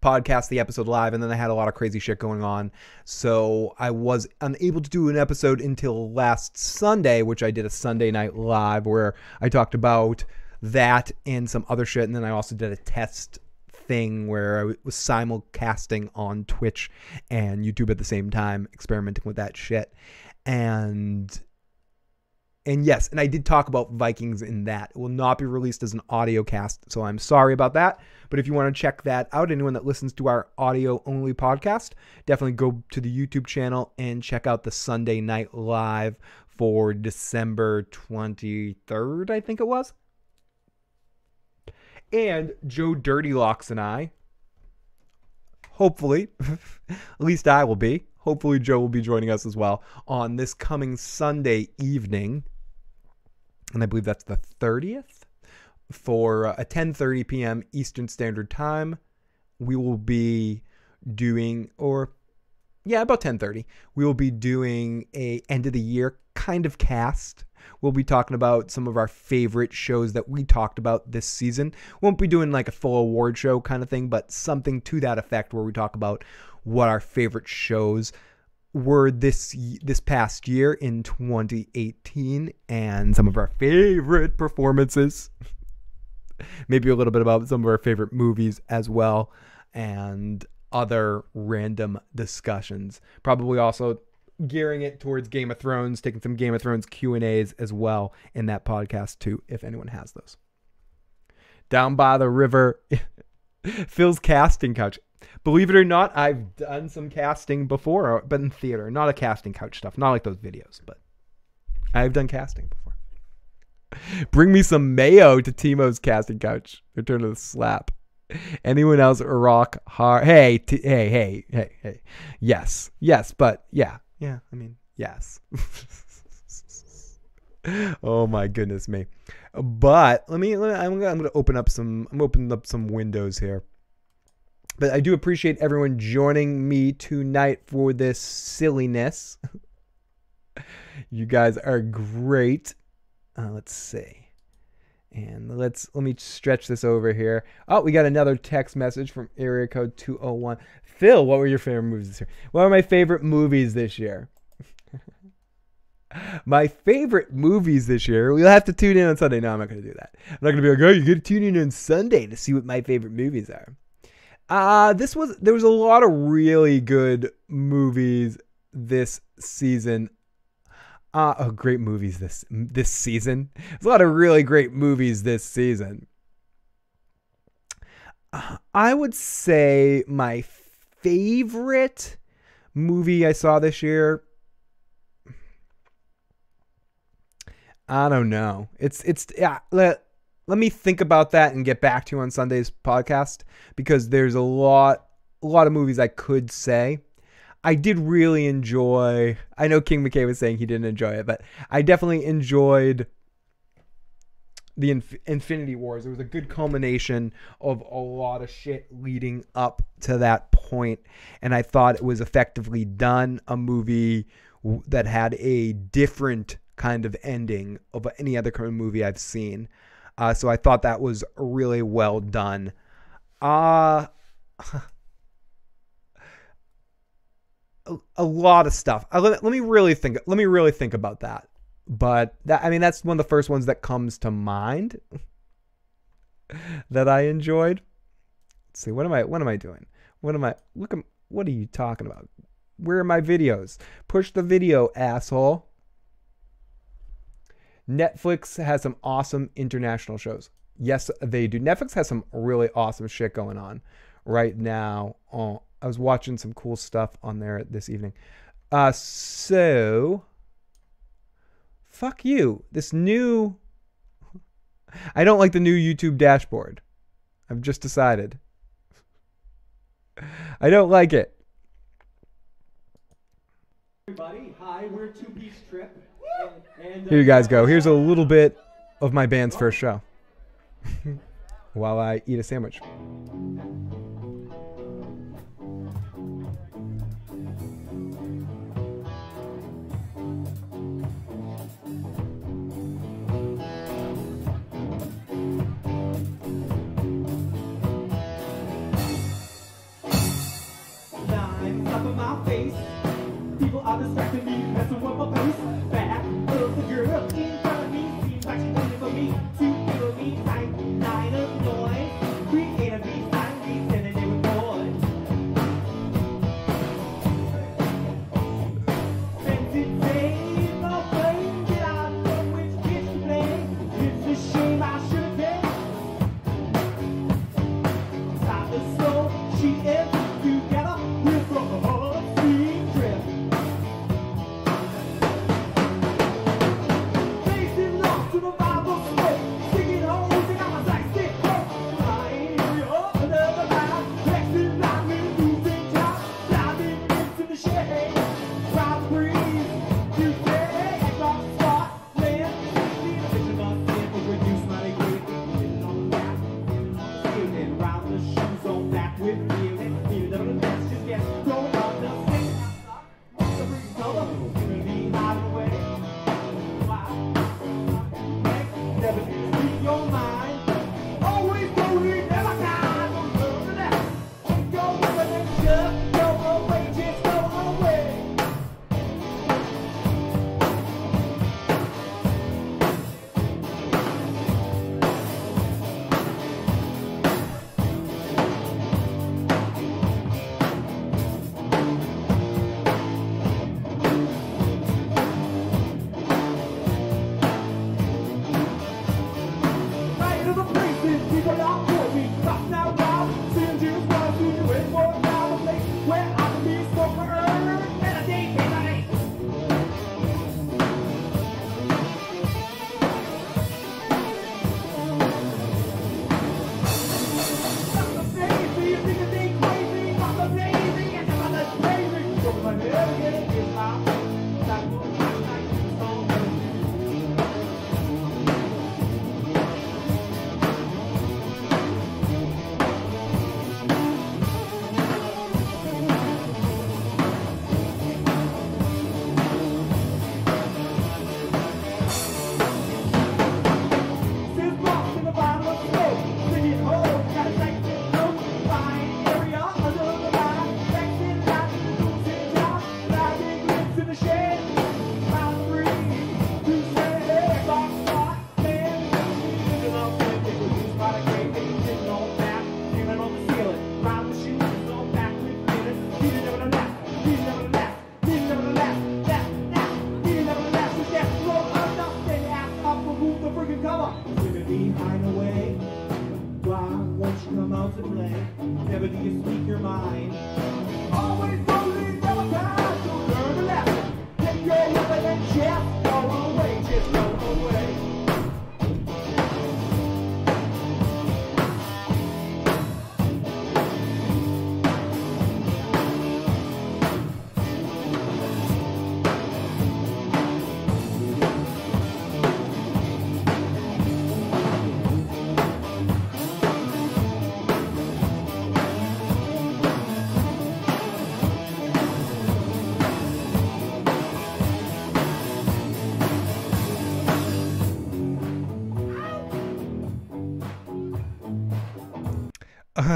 podcast the episode live, and then I had a lot of crazy shit going on. So I was unable to do an episode until last Sunday, which I did a Sunday night live where I talked about that and some other shit. And then I also did a test thing where I was simulcasting on Twitch and YouTube at the same time, experimenting with that shit. And yes, and I did talk about Vikings in that. It will not be released as an audio cast, so I'm sorry about that. But if you want to check that out, anyone that listens to our audio-only podcast, definitely go to the YouTube channel and check out the Sunday Night Live for December 23rd, I think it was. And Joe Dirtylocks and I, hopefully, at least I will be, hopefully Joe will be joining us as well on this coming Sunday evening. And I believe that's the 30th for a 10:30 p.m. Eastern Standard Time. We will be doing, about 10:30. We will be doing a end of the year kind of cast We'll be talking about some of our favorite shows that we talked about this season. Won't be doing like a full award show kind of thing, but something to that effect where we talk about what our favorite shows were this past year in 2018 and some of our favorite performances. Maybe a little bit about some of our favorite movies as well, and other random discussions. Probably also gearing it towards Game of Thrones, taking some Game of Thrones Q&As as well in that podcast too, if anyone has those. Down by the river, Phil's casting couch. Believe it or not, I've done some casting before, but in theater. Not a casting couch stuff, not like those videos, but I've done casting before. Bring me some mayo to Timo's casting couch. Return to the slap. Anyone else rock hard? Hey. Yes, but yeah. I mean, yes. Oh my goodness me. But I'm gonna open up some windows here. But I do appreciate everyone joining me tonight for this silliness. You guys are great. Let's see. And let me stretch this over here. Oh, we got another text message from area code 201. Phil, what were your favorite movies this year? What are my favorite movies this year? My favorite movies this year. We'll have to tune in on Sunday. No, I'm not going to do that. I'm not going to be like, oh, you got to tune in on Sunday to see what my favorite movies are. There was a lot of really good movies this season. Great movies this season. There's a lot of really great movies this season. I would say my favorite movie I saw this year, I don't know. Let me think about that and get back to you on Sunday's podcast, because there's a lot of movies I could say. I did really enjoy, I know King McKay was saying he didn't enjoy it, but I definitely enjoyed the Infinity Wars. It was a good culmination of a lot of shit leading up to that point, and I thought it was effectively done. A movie that had a different kind of ending of any other kind of movie I've seen. So I thought that was really well done. A lot of stuff. Let me really think about that. But that's one of the first ones that comes to mind that I enjoyed. Let's see. What am I doing? What are you talking about? Where are my videos? Push the video, asshole. Netflix has some awesome international shows. Yes, they do. Netflix has some really awesome shit going on right now. I was watching some cool stuff on there this evening. So fuck you. I don't like the new YouTube dashboard. I've just decided. I don't like it. Everybody, hi, we're Two-Piece Trip. And, Here you guys go. Here's a little bit of my band's first show. While I eat a sandwich. People are distracting me, messing with my pace. Back of the girl in front of me seems like she's waiting for me to feel me tight. Line of noise, create a beat.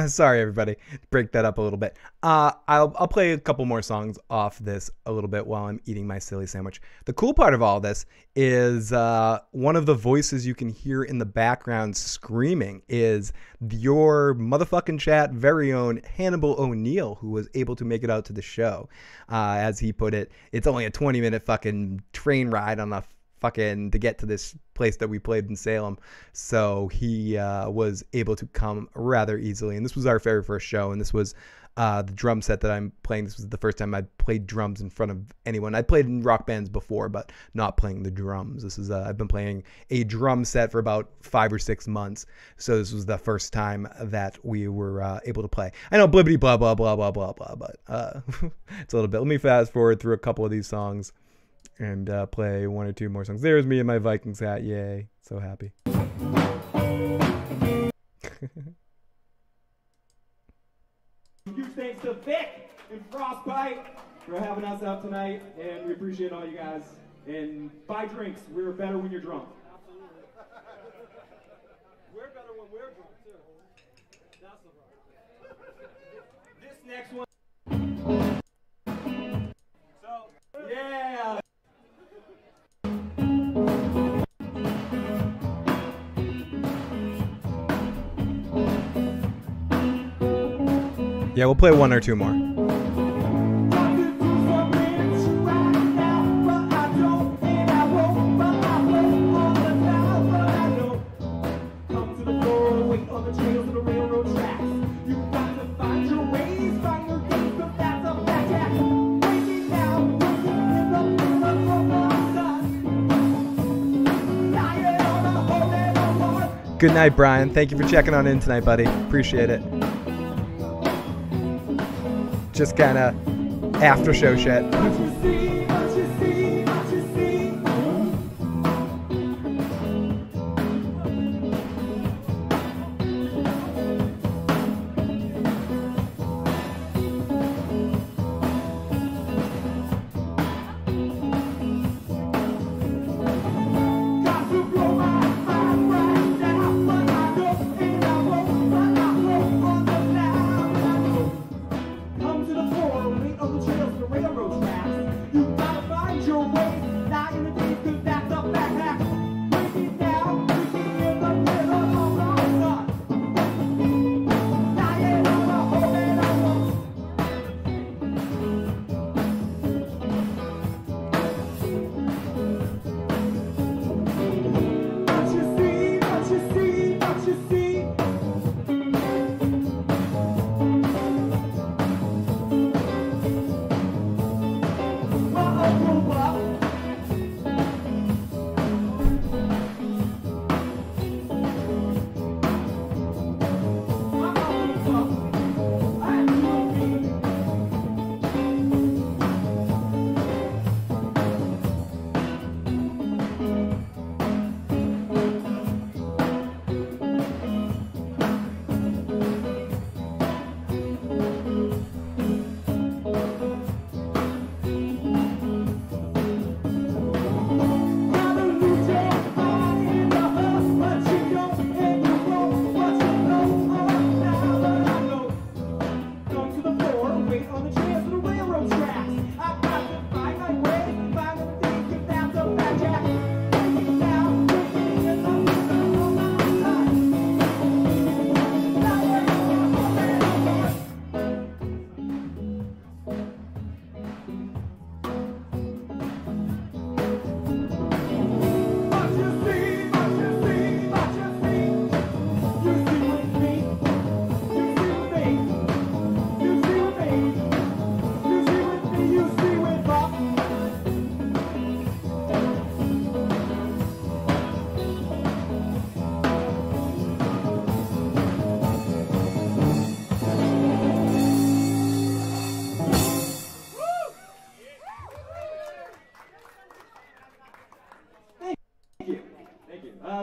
Sorry, everybody. Break that up a little bit. I'll play a couple more songs off this a little bit while I'm eating my silly sandwich. The cool part of all this is one of the voices you can hear in the background screaming is your motherfucking chat very own Hannibal O'Neill, who was able to make it out to the show. As he put it, it's only a 20-minute fucking train ride on a fucking to get to this place that we played in Salem, so he was able to come rather easily. And this was our very first show, and this was the drum set that I'm playing. This was the first time I played drums in front of anyone. I played in rock bands before, but not playing the drums. This is I've been playing a drum set for about 5 or 6 months, so this was the first time that we were able to play. I know blibbity blah blah blah blah blah blah, but it's a little bit. Let me fast forward through a couple of these songs and play 1 or 2 more songs. There's me in my Vikings hat. Yay. So happy. Huge thanks to Vic and Frostbite for having us out tonight, and we appreciate all you guys. And buy drinks. We're better when you're drunk. Absolutely. We're better when we're drunk, too. That's the This next one. So, yeah. Yeah, we'll play 1 or 2 more. Good night, Brian. Thank you for checking on in tonight, buddy. Appreciate it. Just kind of after show shit.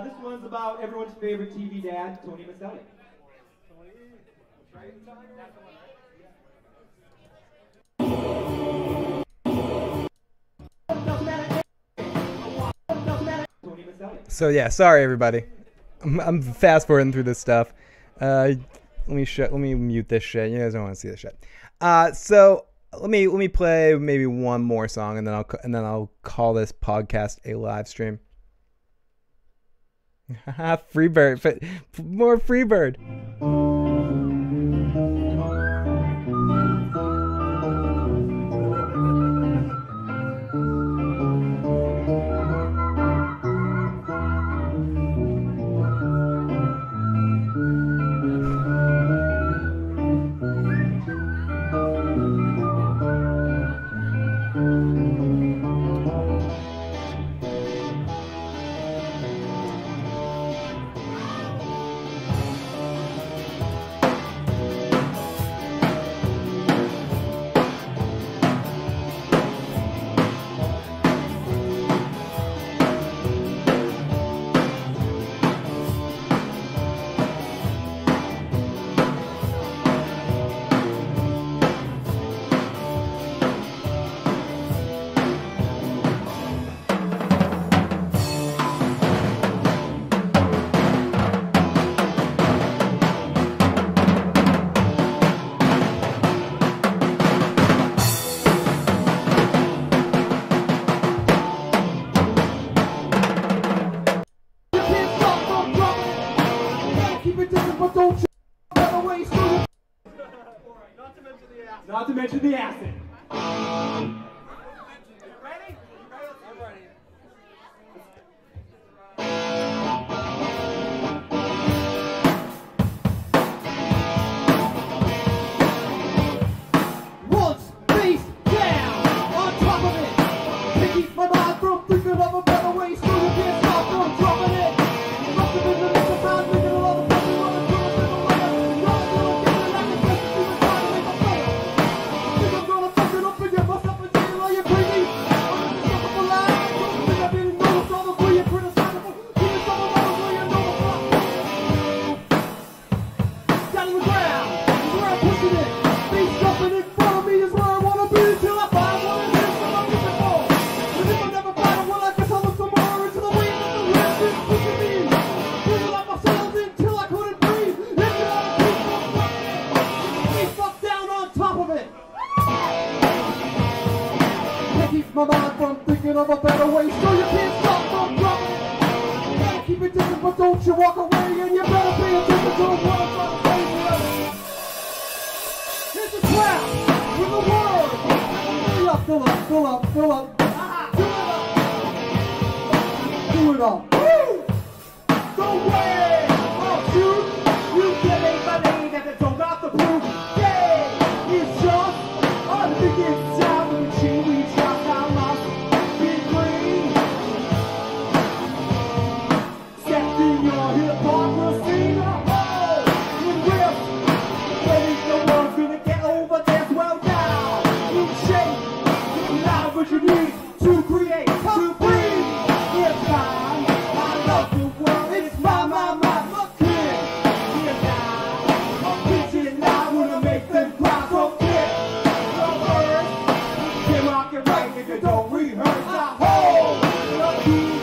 This one's about everyone's favorite TV dad, Tony Maselli. So yeah, sorry everybody. I'm fast forwarding through this stuff. Let me mute this shit. You guys don't want to see this shit. So let me play maybe one more song, and then I'll call this podcast a live stream. Freebird, more Freebird. Not to mention the acid. Ready? I'm ready. Once face down on top of it. It keeps my mind from thinking of a better way. So you can't stop from dropping it. Must have been the next time thinking of all the people on the tour. My mind from thinking of a better way, so you can't stop from dropping it. You gotta keep it distant, but don't you walk away, and you better pay attention to what I'm trying to say here. Here's the trap with the word. Fill up, fill up, fill up, fill up. Do it up. Woo! Go away! I'll shoot. You get a money that they don't got the proof. Yeah, it's just I think it's time we change. You need to create, to breathe. It's mine. I love the world. It's my kid. It's mine. I'm preaching now. Wanna make them cry. So kick the words. Can rock it right if you don't rehearse. I hold the key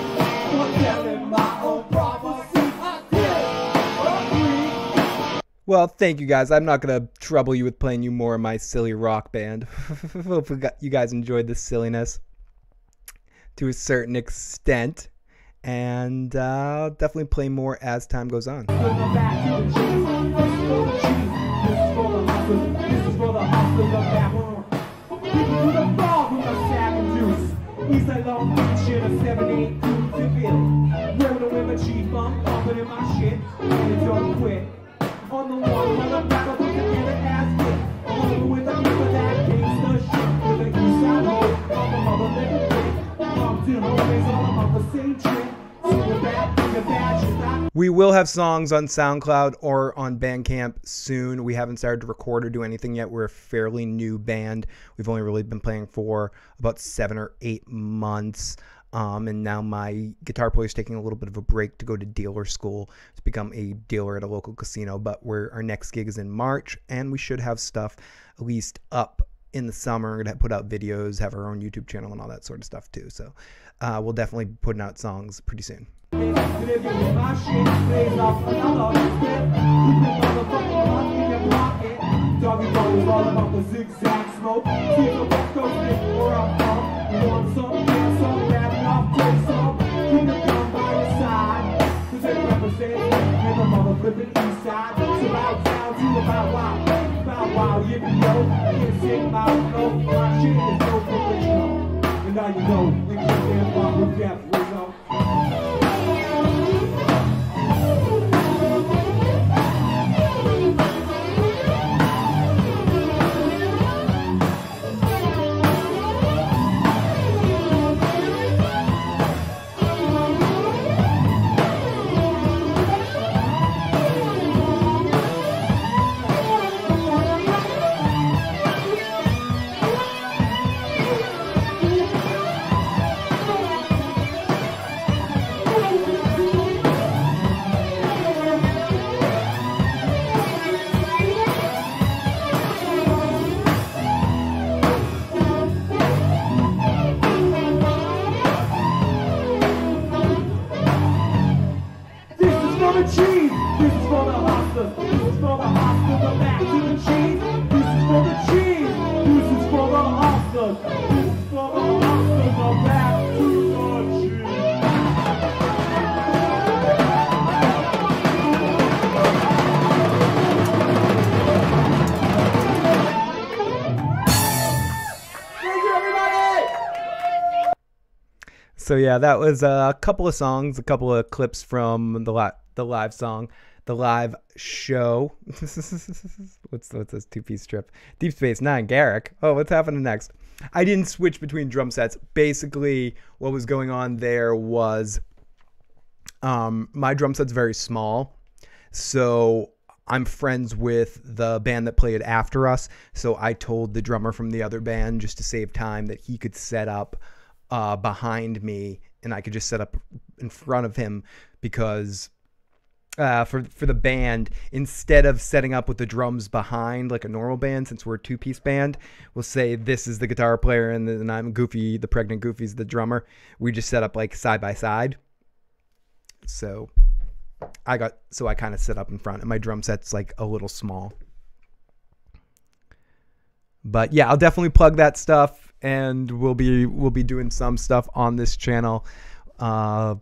for telling my own prophecy. I did agree. Well, thank you guys. I'm not going to trouble you with playing you more of my silly rock band. Hope you guys enjoyed this silliness to a certain extent. And I'll definitely play more as time goes on. This is for the hustlers of Babylon. People to the bar with a sack of juice. East Side Long Beach in a 7-8 coupe to build. Rolling with a cheap bump, pumping in my shit, and it don't quit. On the one, while the battle put together as it. Along with the people that gangsta shit. With the east side home, all the mother living quick. Pumped in homies, all about the same trick. We will have songs on SoundCloud or on Bandcamp soon. We haven't started to record or do anything yet. We're a fairly new band. We've only really been playing for about 7 or 8 months. And now my guitar player is taking a little bit of a break to go to dealer school to become a dealer at a local casino. But our next gig is in March, and we should have stuff at least up in the summer. We're going to put out videos, have our own YouTube channel and all that sort of stuff too. So we'll definitely be putting out songs pretty soon. And if you hit my shit, blaze off another spit. You can motherfucking rock in your pocket. Doggy dog is all about the zigzag smoke. See the West Coast nigga where I'm from. You want some, get some, bad enough, take some. Keep the gun by your side. Cause it represents me in the mother flipping east side. So bow down to about wow. Bow wow, yippee yo. Can't sing my flow. My shit is no professional. And now you know, we can't dance while we're deaf, Rizzo. So yeah, that was a couple of songs, a couple of clips from the live song, the live show. what's this two-piece strip? Deep Space Nine, Garrick. Oh, what's happening next? I didn't switch between drum sets. Basically, what was going on there was my drum set's very small, so I'm friends with the band that played after us. So I told the drummer from the other band, just to save time, that he could set up behind me and I could just set up in front of him, because for the band, instead of setting up with the drums behind like a normal band, since we're a two-piece band, we'll say this is the guitar player and then I'm Goofy, the pregnant Goofy's the drummer. We just set up like side by side. So I kind of set up in front, and my drum set's like a little small. But yeah, I'll definitely plug that stuff. And we'll be doing some stuff on this channel, and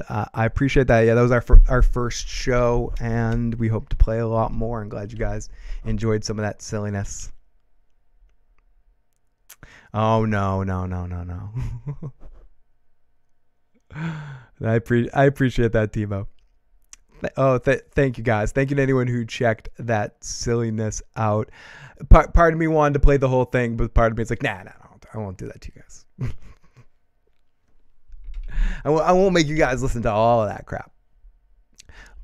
I appreciate that. Yeah, that was our first show, and we hope to play a lot more. I'm glad you guys enjoyed some of that silliness. Oh no. I appreciate that, Timo. Oh, thank you guys. Thank you to anyone who checked that silliness out. Part of me wanted to play the whole thing, but part of me is like, nah, I won't do that to you guys. I won't make you guys listen to all of that crap.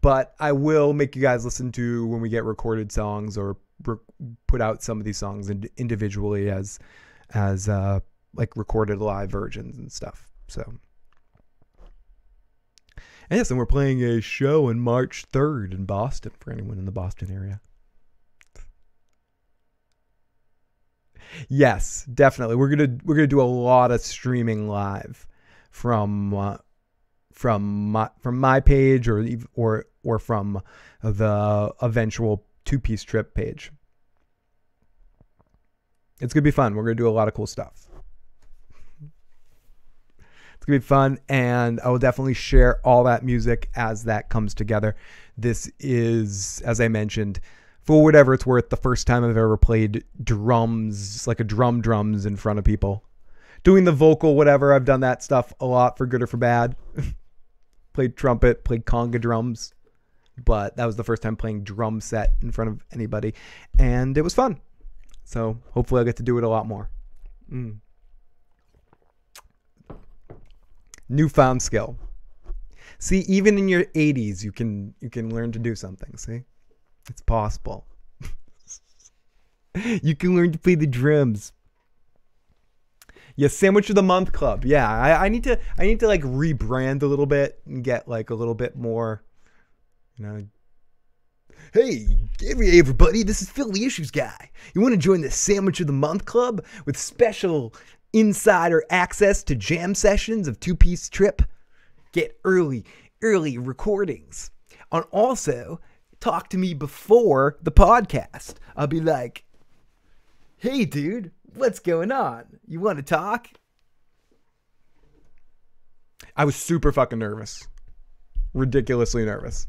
But I will make you guys listen to when we get recorded songs, or put out some of these songs individually as like recorded live versions and stuff. So. And yes, and we're playing a show on March 3rd in Boston, for anyone in the Boston area. Yes, definitely. We're gonna do a lot of streaming live from my page, or from the eventual two-piece trip page. It's gonna be fun. We're gonna do a lot of cool stuff. It's going to be fun, and I will definitely share all that music as that comes together. This is, as I mentioned, for whatever it's worth, the first time I've ever played drums, like a drums in front of people. Doing the vocal, whatever, I've done that stuff a lot, for good or for bad. Played trumpet, played conga drums, but that was the first time playing drum set in front of anybody, and it was fun. So hopefully I'll get to do it a lot more. Newfound skill. See, even in your 80s, you can learn to do something. See, it's possible. You can learn to play the drums. Yeah, Sandwich of the Month Club. Yeah, I need to like rebrand a little bit and get like a little bit more, you know. Hey, everybody, this is Phil, the Issues Guy. You want to join the Sandwich of the Month Club with special insider access to jam sessions of Two Piece Trip, get early recordings, and also talk to me before the podcast. I'll be like, hey dude, what's going on? You want to talk? I was super fucking nervous. Ridiculously nervous.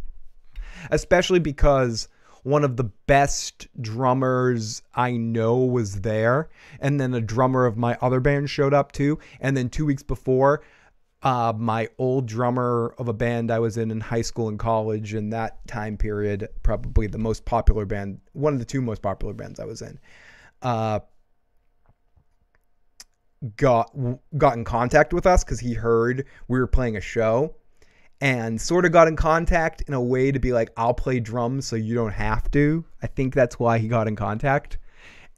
Especially because one of the best drummers I know was there. And then a drummer of my other band showed up too. And then 2 weeks before, my old drummer of a band I was in high school and college in that time period, probably the most popular band, one of the 2 most popular bands I was in, got in contact with us because he heard we were playing a show, and sort of got in contact in a way to be like, I'll play drums so you don't have to. I think that's why he got in contact.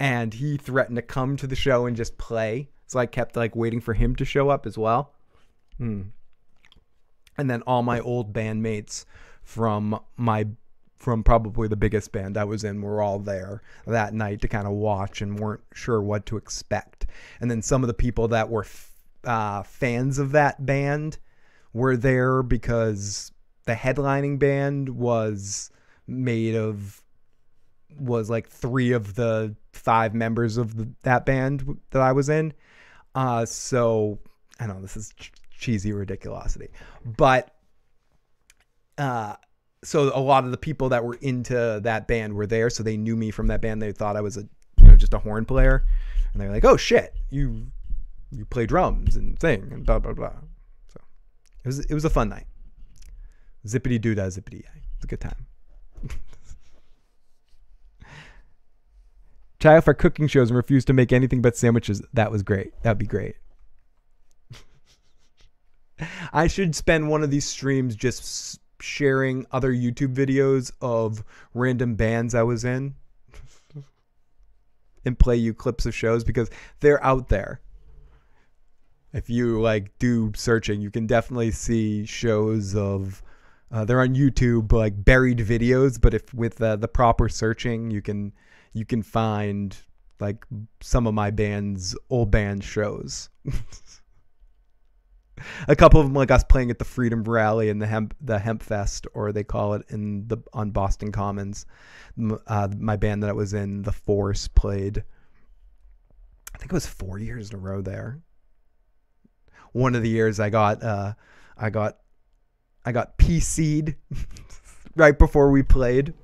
And he threatened to come to the show and just play. So I kept like waiting for him to show up as well. And then all my old bandmates from probably the biggest band I was in were all there that night to kind of watch and weren't sure what to expect. And then some of the people that were fans of that band were there because the headlining band was like 3 of the 5 members of that band that I was in. So I know this is cheesy ridiculosity, but so a lot of the people that were into that band were there, so they knew me from that band. They thought I was just a horn player, and they were like, "Oh shit, you play drums and sing and blah blah blah." So it was a fun night. Zippity doo dah zippity. It's a good time. Try out for cooking shows and refused to make anything but sandwiches. That was great. That'd be great. I should spend one of these streams just sharing other YouTube videos of random bands I was in and play you clips of shows because they're out there. If you like do searching, you can definitely see shows of they're on YouTube, like buried videos, but if with the proper searching, you can find like some of my band's old band shows. A couple of them, like us playing at the Freedom Rally and the Hemp Fest, or they call it on Boston Commons. My band that I was in, The Force, played. I think it was 4 years in a row there. One of the years I got PC'd right before we played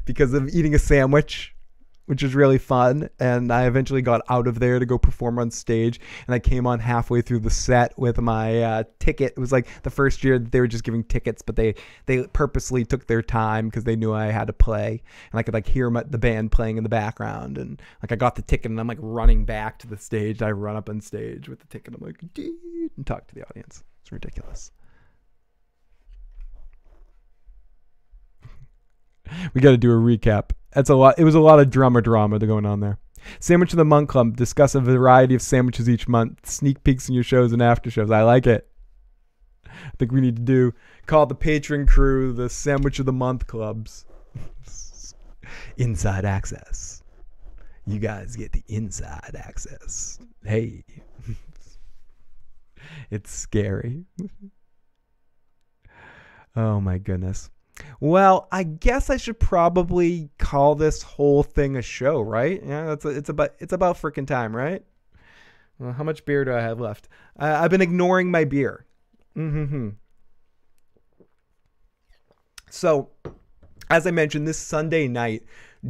because of eating a sandwich, which was really fun. And I eventually got out of there to go perform on stage. And I came on halfway through the set with my ticket. It was like the first year that they were just giving tickets, but they purposely took their time because they knew I had to play. And I could like hear the band playing in the background. And like I got the ticket and I'm like running back to the stage. I run up on stage with the ticket. I'm like, dude, and talk to the audience. It's ridiculous. We got to do a recap. That's a lot. It was a lot of drama going on there. Sandwich of the Month Club. Discuss a variety of sandwiches each month. Sneak peeks in your shows and after shows. I like it. I think we need to call the patron crew the Sandwich of the Month Clubs. Inside access. You guys get the inside access. Hey. It's scary. Oh my goodness. Well, I guess I should probably call this whole thing a show, right? Yeah, it's about freaking time, right? Well, how much beer do I have left? I've been ignoring my beer. So, as I mentioned, this Sunday night,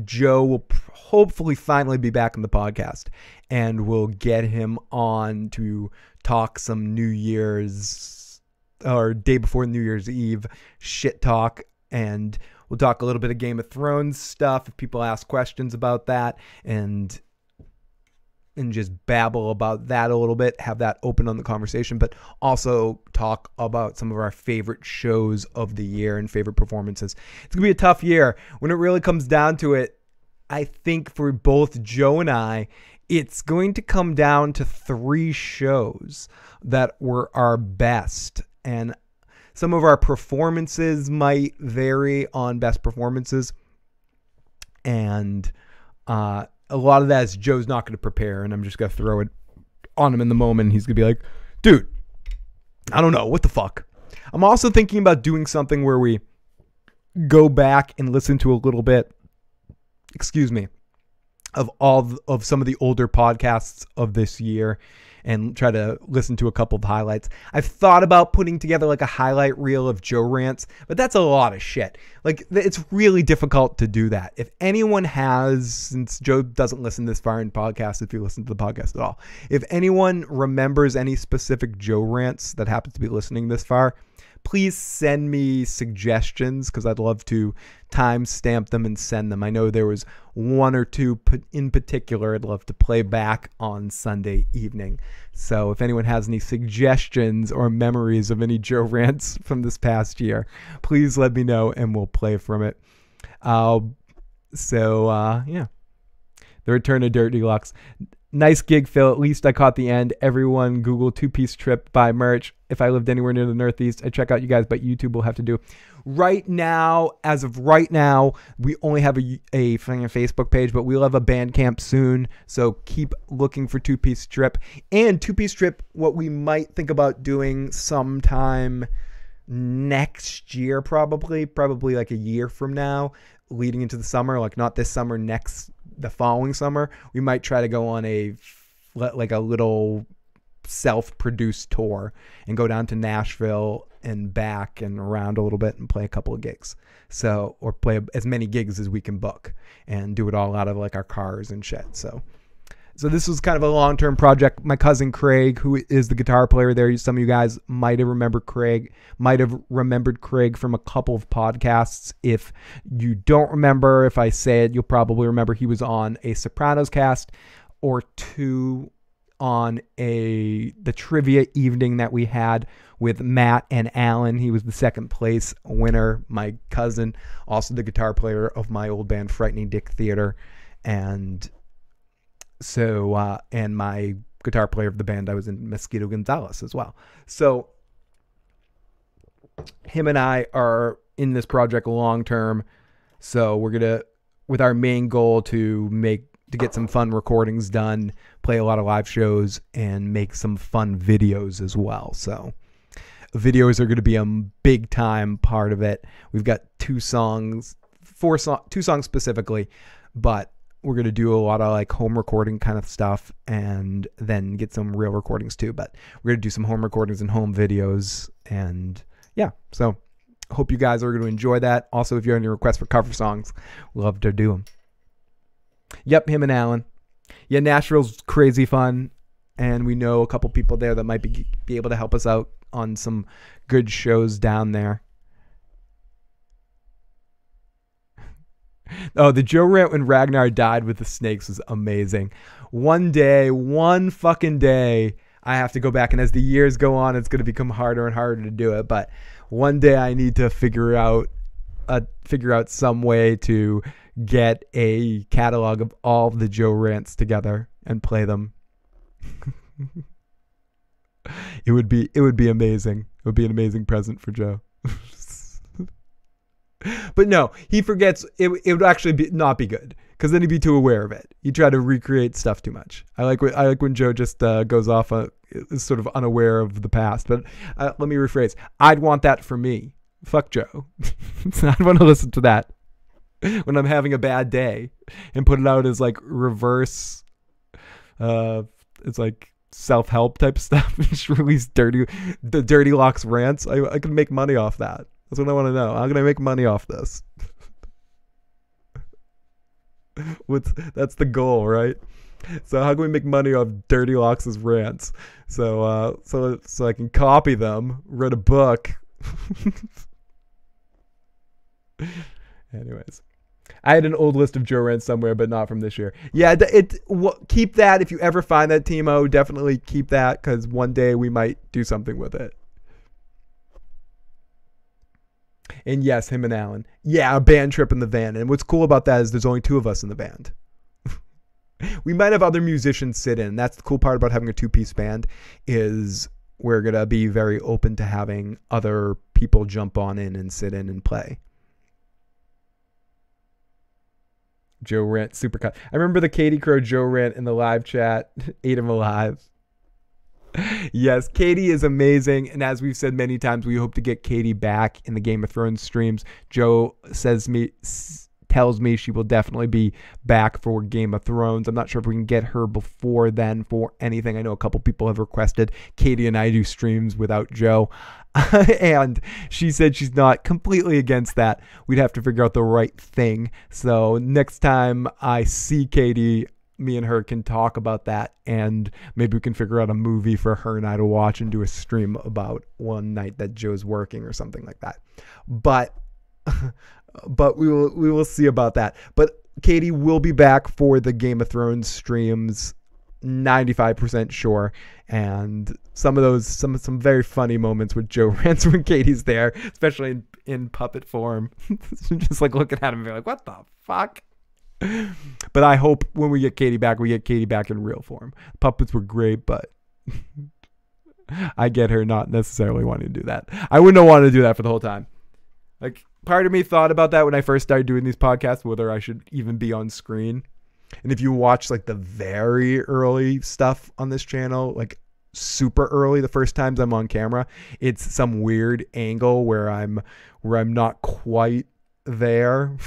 Joe will hopefully finally be back on the podcast, and we'll get him on to talk some New Year's or day before New Year's Eve shit talk. And we'll talk a little bit of Game of Thrones stuff if people ask questions about that, and just babble about that a little bit, have that open on the conversation, but also talk about some of our favorite shows of the year and favorite performances. It's going to be a tough year. When it really comes down to it, I think for both Joe and I, it's going to come down to 3 shows that were our best. And some of our performances might vary on best performances. And a lot of that is Joe's not going to prepare, and I'm just going to throw it on him in the moment. And he's going to be like, dude, I don't know. What the fuck? I'm also thinking about doing something where we go back and listen to a little bit, of some of the older podcasts of this year and try to listen to a couple of highlights. I've thought about putting together like a highlight reel of Joe rants, but that's a lot of shit. Like, it's really difficult to do that. If anyone has, since Joe doesn't listen this far in podcasts, if you listen to the podcast at all, if anyone remembers any specific Joe rants that happens to be listening this far, please send me suggestions, because I'd love to timestamp them and send them. I know there was one or two in particular I'd love to play back on Sunday evening. So if anyone has any suggestions or memories of any Joe rants from this past year, please let me know and we'll play from it. Yeah. The Return of Dirt Deluxe. Nice gig, Phil. At least I caught the end. Everyone Google 2-piece trip, buy merch. If I lived anywhere near the Northeast, I'd check out you guys, but YouTube will have to do. Right now, as of right now, we only have a Facebook page, but we'll have a Bandcamp soon. So keep looking for 2-piece trip. And 2-piece trip, what we might think about doing sometime next year, probably like a year from now, leading into the summer, like not this summer, the following summer, we might try to go on a little self-produced tour and go down to Nashville and back and around a little bit and play a couple of gigs. So, or play as many gigs as we can book and do it all out of like our cars and shit. So this was kind of a long-term project. My cousin Craig, who is the guitar player there, some of you guys might have remembered Craig from a couple of podcasts. If you don't remember, if I say it, you'll probably remember he was on a Sopranos cast or two on the trivia evening that we had with Matt and Alan. He was the second place winner. My cousin, also the guitar player of my old band Frightening Dick Theater, and my guitar player of the band I was in, Mosquito Gonzalez, as well. So him and I are in this project long term. So we're gonna, with our main goal to get some fun recordings done, play a lot of live shows, and make some fun videos as well. So videos are going to be a big time part of it. We've got two songs specifically, but we're going to do a lot of like home recording kind of stuff and then get some real recordings too. But we're going to do some home recordings and home videos. And yeah, so hope you guys are going to enjoy that. Also, if you have any requests for cover songs, we'd love to do them. Yep, him and Alan. Yeah, Nashville's crazy fun. And we know a couple people there that might be able to help us out on some good shows down there. Oh, the Joe rant when Ragnar died with the snakes was amazing. One fucking day, I have to go back, and as the years go on, it's going to become harder and harder to do it. But one day I need to figure out some way to get a catalog of all the Joe rants together and play them. It would be amazing. It would be an amazing present for Joe. But no, he forgets. It would actually not be good, because then he'd be too aware of it. He'd try to recreate stuff too much. I like when Joe just goes off, is sort of unaware of the past. But let me rephrase. I'd want that for me. Fuck Joe. I'd want to listen to that when I'm having a bad day and put it out as like reverse. It's like self-help type stuff. Just release the Dirty Locks rants. I could make money off that. That's what I want to know. How can I make money off this? That's the goal, right? So how can we make money off Dirty Locks' rants? So I can copy them, write a book. Anyways, I had an old list of Joe rants somewhere, but not from this year. Yeah, keep that. If you ever find that, Timo, definitely keep that, because one day we might do something with it. And yes, him and Alan. Yeah, a band trip in the van. And what's cool about that is there's only two of us in the band. We might have other musicians sit in. That's the cool part about having a two-piece band, is we're going to be very open to having other people jump on in and sit in and play. Joe rant supercut. I remember the Katie Crow Joe rant in the live chat. Ate him alive. Yes, Katie is amazing, and as we've said many times, we hope to get Katie back in the Game of Thrones streams. Joe tells me she will definitely be back for Game of Thrones. I'm not sure if we can get her before then for anything. I know a couple people have requested Katie and I do streams without Joe, and she said she's not completely against that. We'd have to figure out the right thing. So next time I see Katie, me and her can talk about that, and maybe we can figure out a movie for her and I to watch and do a stream about one night that Joe's working or something like that. But we will see about that. But Katie will be back for the Game of Thrones streams, 95% sure. And some very funny moments with Joe rants when Katie's there, especially in puppet form. Just like looking at him and be like, what the fuck? But I hope when we get Katie back, we get Katie back in real form. Puppets were great, but I get her not necessarily wanting to do that. I wouldn't want to do that for the whole time. Like, part of me thought about that when I first started doing these podcasts, whether I should even be on screen. And if you watch like the very early stuff on this channel, like super early, the first times I'm on camera, it's some weird angle where I'm not quite there.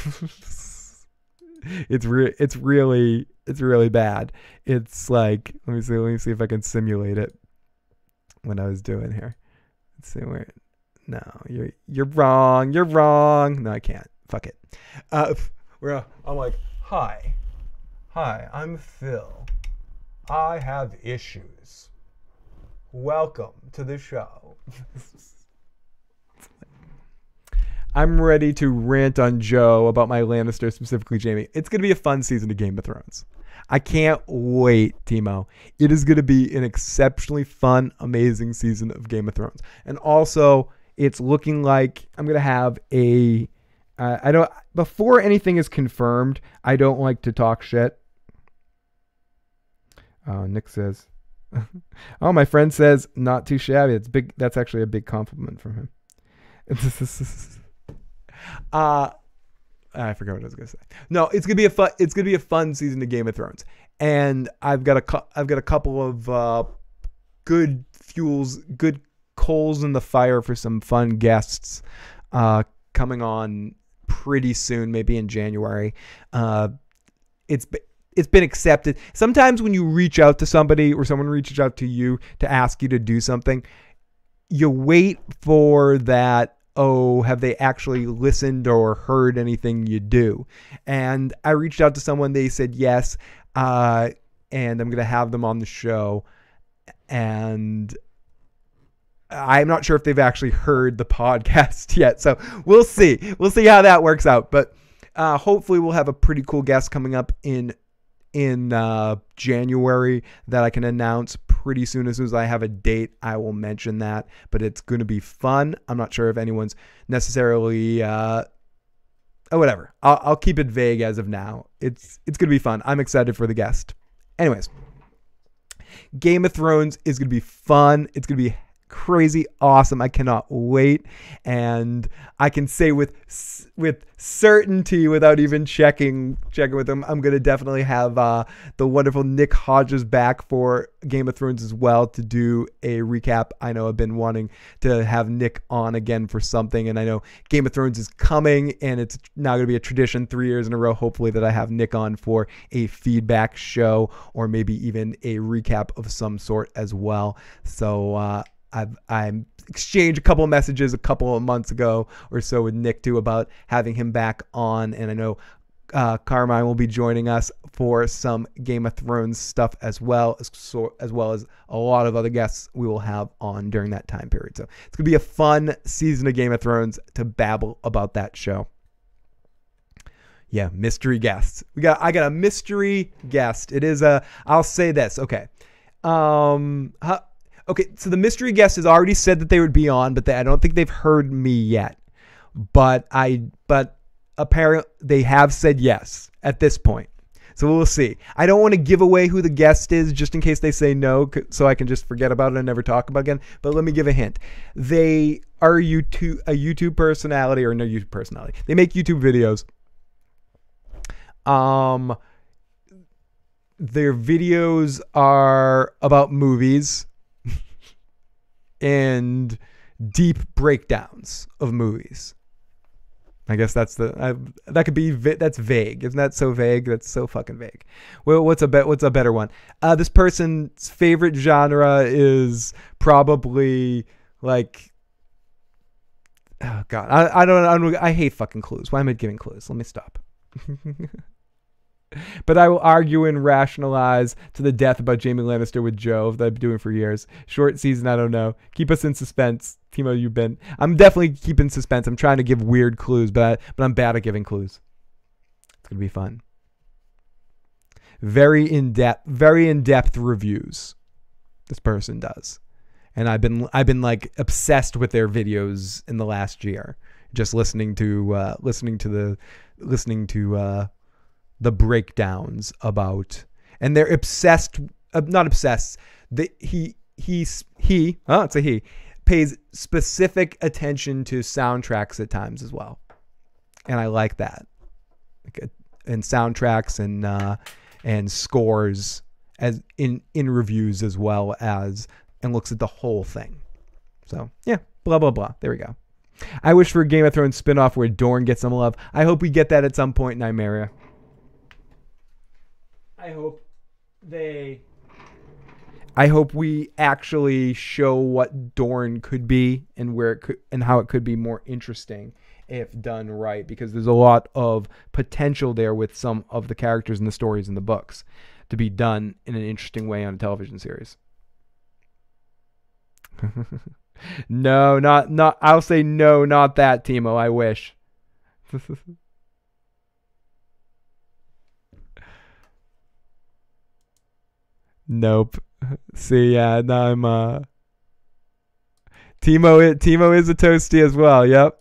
It's really bad. It's like, let me see if I can simulate it. What I was doing here. Let's see where. No, you're wrong. You're wrong. No, I can't. Fuck it. I'm like, hi, I'm Phil. I have issues. Welcome to the show. I'm ready to rant on Joe about my Lannister, specifically Jaime. It's going to be a fun season of Game of Thrones. I can't wait, Timo. It is going to be an exceptionally fun, amazing season of Game of Thrones. And also, it's looking like I'm going to have before anything is confirmed, I don't like to talk shit. Nick says, oh, my friend says, not too shabby. It's big. That's actually a big compliment from him. I forgot what I was gonna say. No, it's gonna be a fun season of Game of Thrones, and I've got a couple of good coals in the fire for some fun guests coming on pretty soon, maybe in January. It's been accepted. Sometimes when you reach out to somebody or someone reaches out to you to ask you to do something, you wait for that. Oh, have they actually listened or heard anything you do? And I reached out to someone. They said yes. And I'm going to have them on the show. And I'm not sure if they've actually heard the podcast yet. So we'll see. We'll see how that works out. But hopefully we'll have a pretty cool guest coming up in January that I can announce pretty soon. As soon as I have a date, I will mention that, but it's going to be fun. I'm not sure if anyone's necessarily whatever. I'll keep it vague as of now. It's going to be fun. I'm excited for the guest. Anyways, Game of Thrones is going to be fun. It's going to be crazy awesome. I cannot wait, and I can say with certainty, without even checking with them, I'm going to definitely have the wonderful Nick Hodges back for Game of Thrones as well to do a recap. I know I've been wanting to have Nick on again for something, and I know Game of Thrones is coming, and it's now going to be a tradition 3 years in a row, hopefully, that I have Nick on for a feedback show or maybe even a recap of some sort as well. So I exchanged a couple of messages a couple of months ago or so with Nick too about having him back on, and I know Carmine will be joining us for some Game of Thrones stuff as well as a lot of other guests we will have on during that time period. So it's gonna be a fun season of Game of Thrones to babble about that show. Yeah, mystery guests. I got a mystery guest. It is I'll say this. Okay. Okay, so the mystery guest has already said that they would be on, but I don't think they've heard me yet. But apparently they have said yes at this point. So we'll see. I don't want to give away who the guest is just in case they say no, so I can just forget about it and never talk about it again. But let me give a hint. They are a YouTube personality, or no YouTube personality. They make YouTube videos. Their videos are about movies and deep breakdowns of movies. I guess that's that could be that's vague. Isn't that so vague? That's so fucking vague. Well, what's a better one? This person's favorite genre is probably like, oh god, I hate fucking clues. Why am I giving clues? Let me stop. But I will argue and rationalize to the death about Jaime Lannister with Joe that I've been doing for years. Short season, I don't know. Keep us in suspense. Timo, I'm definitely keeping suspense. I'm trying to give weird clues, but I'm bad at giving clues. It's going to be fun. Very in-depth reviews this person does. And I've been like obsessed with their videos in the last year. Just listening to the breakdowns about, and they're obsessed, not obsessed. He pays specific attention to soundtracks at times as well, and I like that. And soundtracks and scores as in reviews as well as, and looks at the whole thing. So yeah, blah blah blah. There we go. I wish for a Game of Thrones spinoff where Dorne gets some love. I hope we get that at some point in Nymeria. I hope we actually show what Dorne could be and where it could and how it could be more interesting if done right, because there's a lot of potential there with some of the characters and the stories in the books to be done in an interesting way on a television series. No, not I'll say no, not that, Timo. I wish. Nope. See, yeah, now I'm Timo is a toasty as well, yep.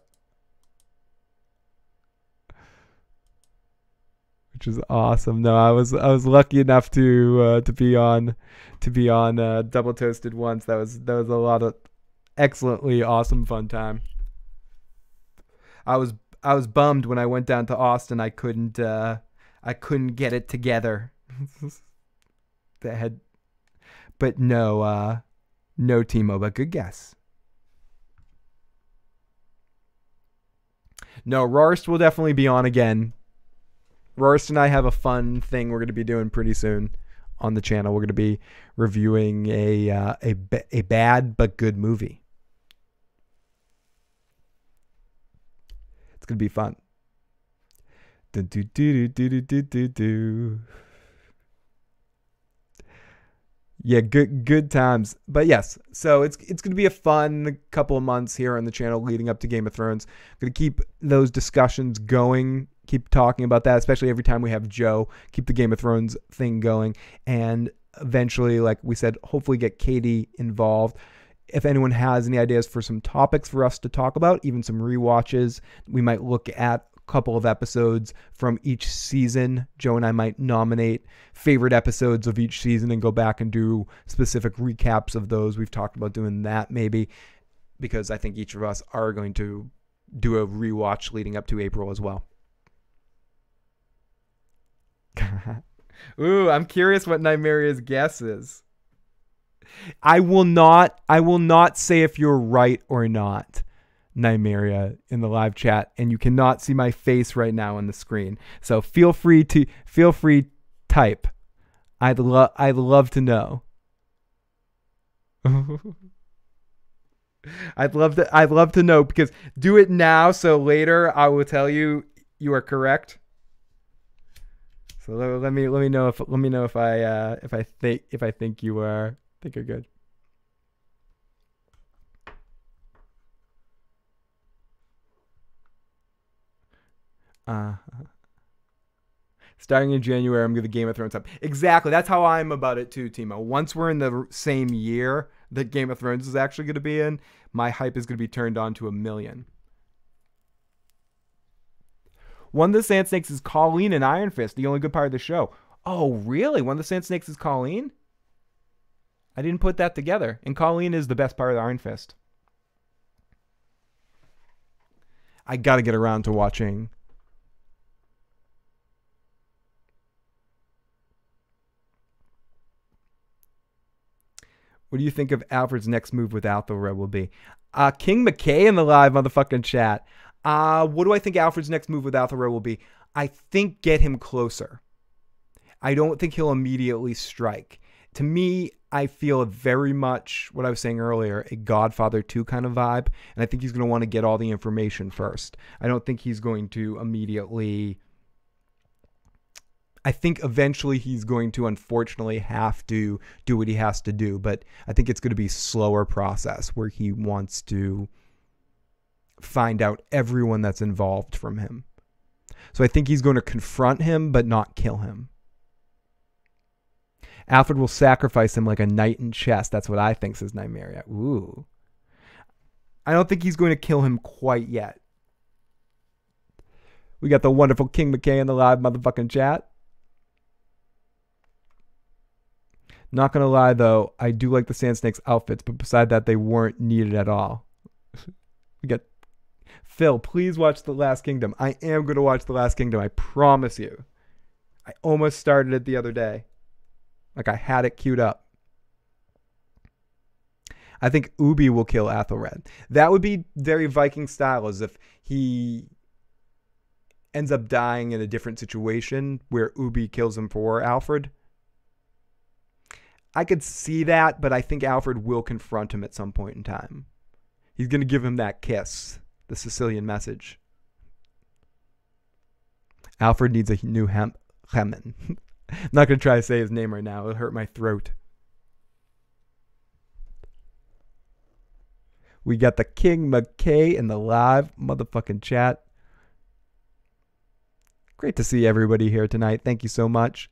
Which is awesome. No, I was lucky enough to be on Double Toasted once. That was a lot of excellently awesome fun time. I was bummed when I went down to Austin. I couldn't get it together. But no Timo, but good guess. No, Rorst will definitely be on again. Rorst and I have a fun thing we're going to be doing pretty soon on the channel. We're going to be reviewing a bad but good movie. It's going to be fun. Yeah, good times. But yes, so it's going to be a fun couple of months here on the channel leading up to Game of Thrones. I'm going to keep those discussions going, keep talking about that, especially every time we have Joe, keep the Game of Thrones thing going, and eventually, like we said, hopefully get Katie involved. If anyone has any ideas for some topics for us to talk about, even some rewatches, we might look at couple of episodes from each season. Joe and I might nominate favorite episodes of each season and go back and do specific recaps of those. We've talked about doing that maybe, because I think each of us are going to do a rewatch leading up to April as well. Ooh, I'm curious what Nymeria's guess is. I will not say if you're right or not, Nymeria, in the live chat, and you cannot see my face right now on the screen. So feel free type. I'd love to know. I'd love to know, because do it now so later I will tell you you are correct. So let me know if I think you're good. Starting in January, I'm going to Game of Thrones up. Exactly. That's how I'm about it too, Timo. Once we're in the same year that Game of Thrones is actually going to be in, my hype is going to be turned on to 1,000,000. One of the Sand Snakes is Colleen and Iron Fist, the only good part of the show. Oh, really? One of the Sand Snakes is Colleen? I didn't put that together. And Colleen is the best part of the Iron Fist. I got to get around to watching What do you think of Alfred's next move with Athelred will be? King McKay in the live motherfucking chat. What do I think Alfred's next move with Athelred will be? I think get him closer. I don't think he'll immediately strike. To me, I feel very much what I was saying earlier, a Godfather 2 kind of vibe. And I think he's going to want to get all the information first. I don't think he's going to immediately... I think eventually he's going to, unfortunately, have to do what he has to do. But I think it's going to be a slower process where he wants to find out everyone that's involved from him. So I think he's going to confront him, but not kill him. Alfred will sacrifice him like a knight in chess. That's what I think, says Nymeria. Ooh. I don't think he's going to kill him quite yet. We got the wonderful King McKay in the live motherfucking chat. Not going to lie, though, I do like the Sand Snakes outfits, but beside that, they weren't needed at all. We got Phil, please watch The Last Kingdom. I am going to watch The Last Kingdom, I promise you. I almost started it the other day. Like I had it queued up. I think Ubi will kill Athelred. That would be very Viking style, as if he ends up dying in a different situation where Ubi kills him for Alfred. I could see that, but I think Alfred will confront him at some point in time. He's going to give him that kiss, the Sicilian message. Alfred needs a new Heahmund. I'm not going to try to say his name right now. It'll hurt my throat. We got the King McKay in the live motherfucking chat. Great to see everybody here tonight. Thank you so much.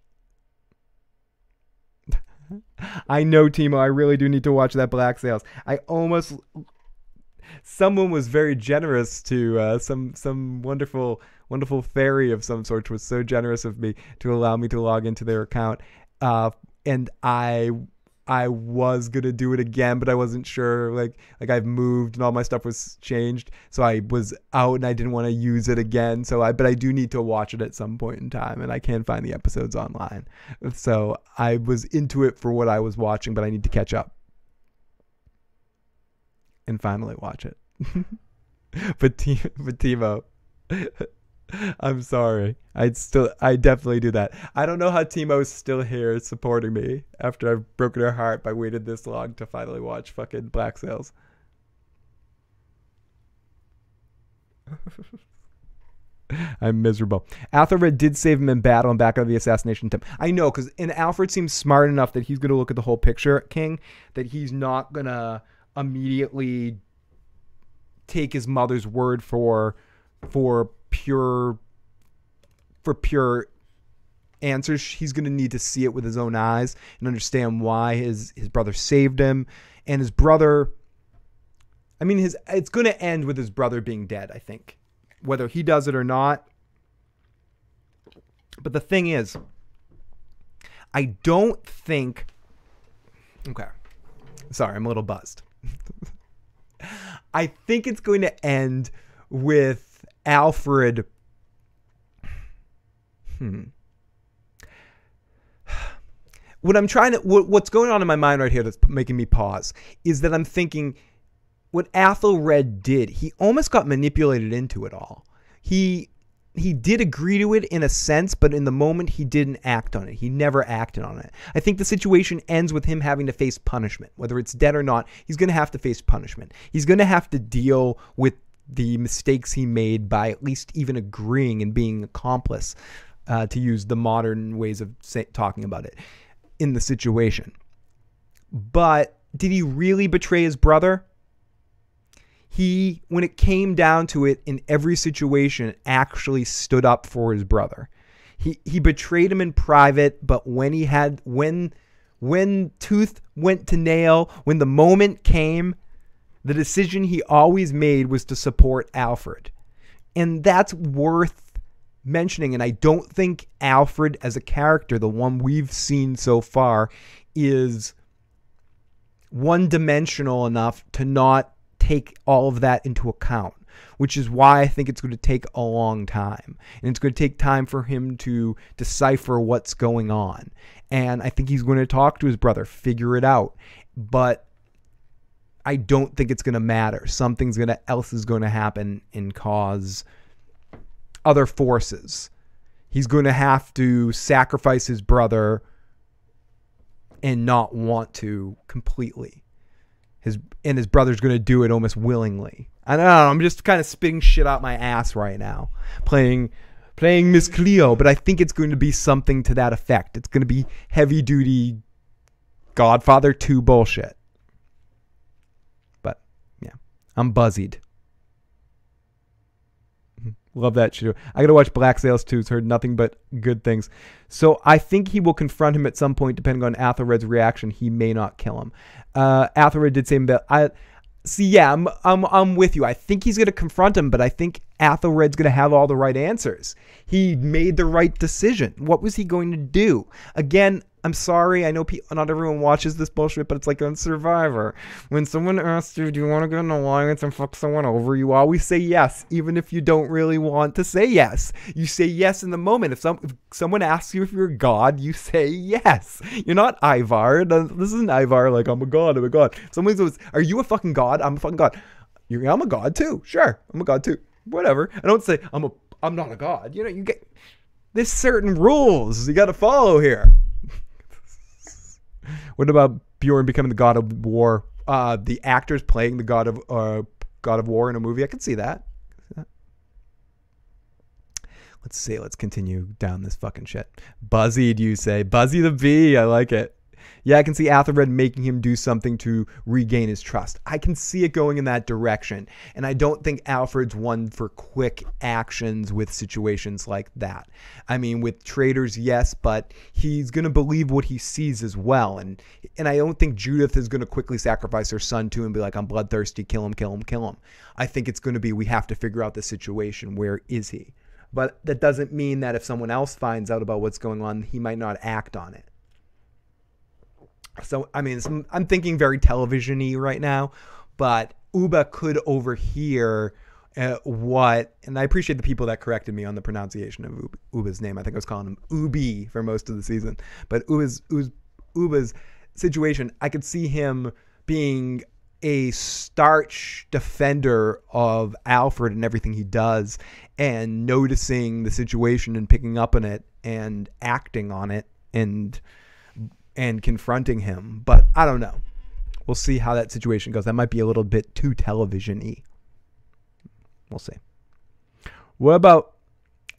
I know, Timo, I really do need to watch that Black Sails. Someone was very generous to some wonderful fairy of some sort was so generous of me to allow me to log into their account, and I was gonna do it again, but I wasn't sure. Like I've moved and all my stuff was changed, so I was out and I didn't want to use it again. But I do need to watch it at some point in time, and I can find the episodes online. So I was into it for what I was watching, but I need to catch up and finally watch it. But Timo, I'm sorry. I definitely do that. I don't know how Timo's still here supporting me after I've broken her heart by waiting this long to finally watch fucking Black Sails. I'm miserable. Athelred did save him in battle and back out of the assassination attempt. I know, because Alfred seems smart enough that he's going to look at the whole picture, King, that he's not going to immediately take his mother's word for pure answers. He's going to need to see it with his own eyes and understand why his brother saved him. And his brother, I mean, it's going to end with his brother being dead, I think, whether he does it or not. But the thing is, I don't think, okay, sorry, I'm a little buzzed. I think it's going to end with Alfred. What's going on in my mind right here that's making me pause is that I'm thinking what Athelred did, he almost got manipulated into it all. He did agree to it in a sense, but in the moment he didn't act on it. He never acted on it. I think the situation ends with him having to face punishment. Whether it's dead or not, he's going to have to face punishment. He's going to have to deal with the mistakes he made by at least even agreeing and being accomplice, to use the modern ways of talking about it, in the situation. But did he really betray his brother? He, when it came down to it, in every situation, actually stood up for his brother. He betrayed him in private, but when tooth went to nail, when the moment came, the decision he always made was to support Alfred. And that's worth mentioning. And I don't think Alfred as a character, the one we've seen so far, is one-dimensional enough to not take all of that into account, which is why I think it's going to take a long time. And it's going to take time for him to decipher what's going on. And I think he's going to talk to his brother, figure it out. but I don't think it's going to matter. Something's else is going to happen and cause other forces. He's going to have to sacrifice his brother and not want to completely. His brother's going to do it almost willingly. I don't know. I'm just kind of spitting shit out my ass right now, playing Miss Cleo, but I think it's going to be something to that effect. It's going to be heavy duty Godfather 2 bullshit. But yeah, I'm buzzied. Love that shit. I gotta watch Black Sails too. Heard nothing but good things. So I think he will confront him at some point, depending on Athelred's reaction. He may not kill him. Athelred did say that. I'm with you. I think he's gonna confront him, but I think Athelred's gonna have all the right answers. He made the right decision. What was he going to do? Again, I'm sorry. I know not everyone watches this bullshit, but it's like on Survivor. When someone asks you, do you want to get in an alliance and fuck someone over? You always say yes, even if you don't really want to say yes. You say yes in the moment. If someone asks you if you're a god, you say yes. You're not Ivar. This isn't Ivar like, I'm a god, I'm a god. Someone goes, are you a fucking god? I'm a fucking god. I'm a god too. Sure, I'm a god too. Whatever. I don't say I'm not a god. You know, there's certain rules you got to follow here. What about Bjorn becoming the god of war? The actors playing the god of war in a movie. I can see that. Let's see. Let's continue down this fucking shit. Buzzied, you say. Buzzy the Bee. I like it. Yeah, I can see Athelred making him do something to regain his trust. I can see it going in that direction. And I don't think Alfred's one for quick actions with situations like that. I mean, with traitors, yes, but he's going to believe what he sees as well. And I don't think Judith is going to quickly sacrifice her son to him and be like, I'm bloodthirsty, kill him, kill him, kill him. I think it's going to be, we have to figure out the situation. Where is he? But that doesn't mean that if someone else finds out about what's going on, he might not act on it. So, I mean, I'm thinking very television-y right now, but Uba could overhear and I appreciate the people that corrected me on the pronunciation of Uba's name. I think I was calling him Ubi for most of the season. But Uba's situation, I could see him being a starch defender of Alfred and everything he does, and noticing the situation and picking up on it and acting on it and confronting him. But I don't know. We'll see how that situation goes. That might be a little bit too television-y. We'll see. What about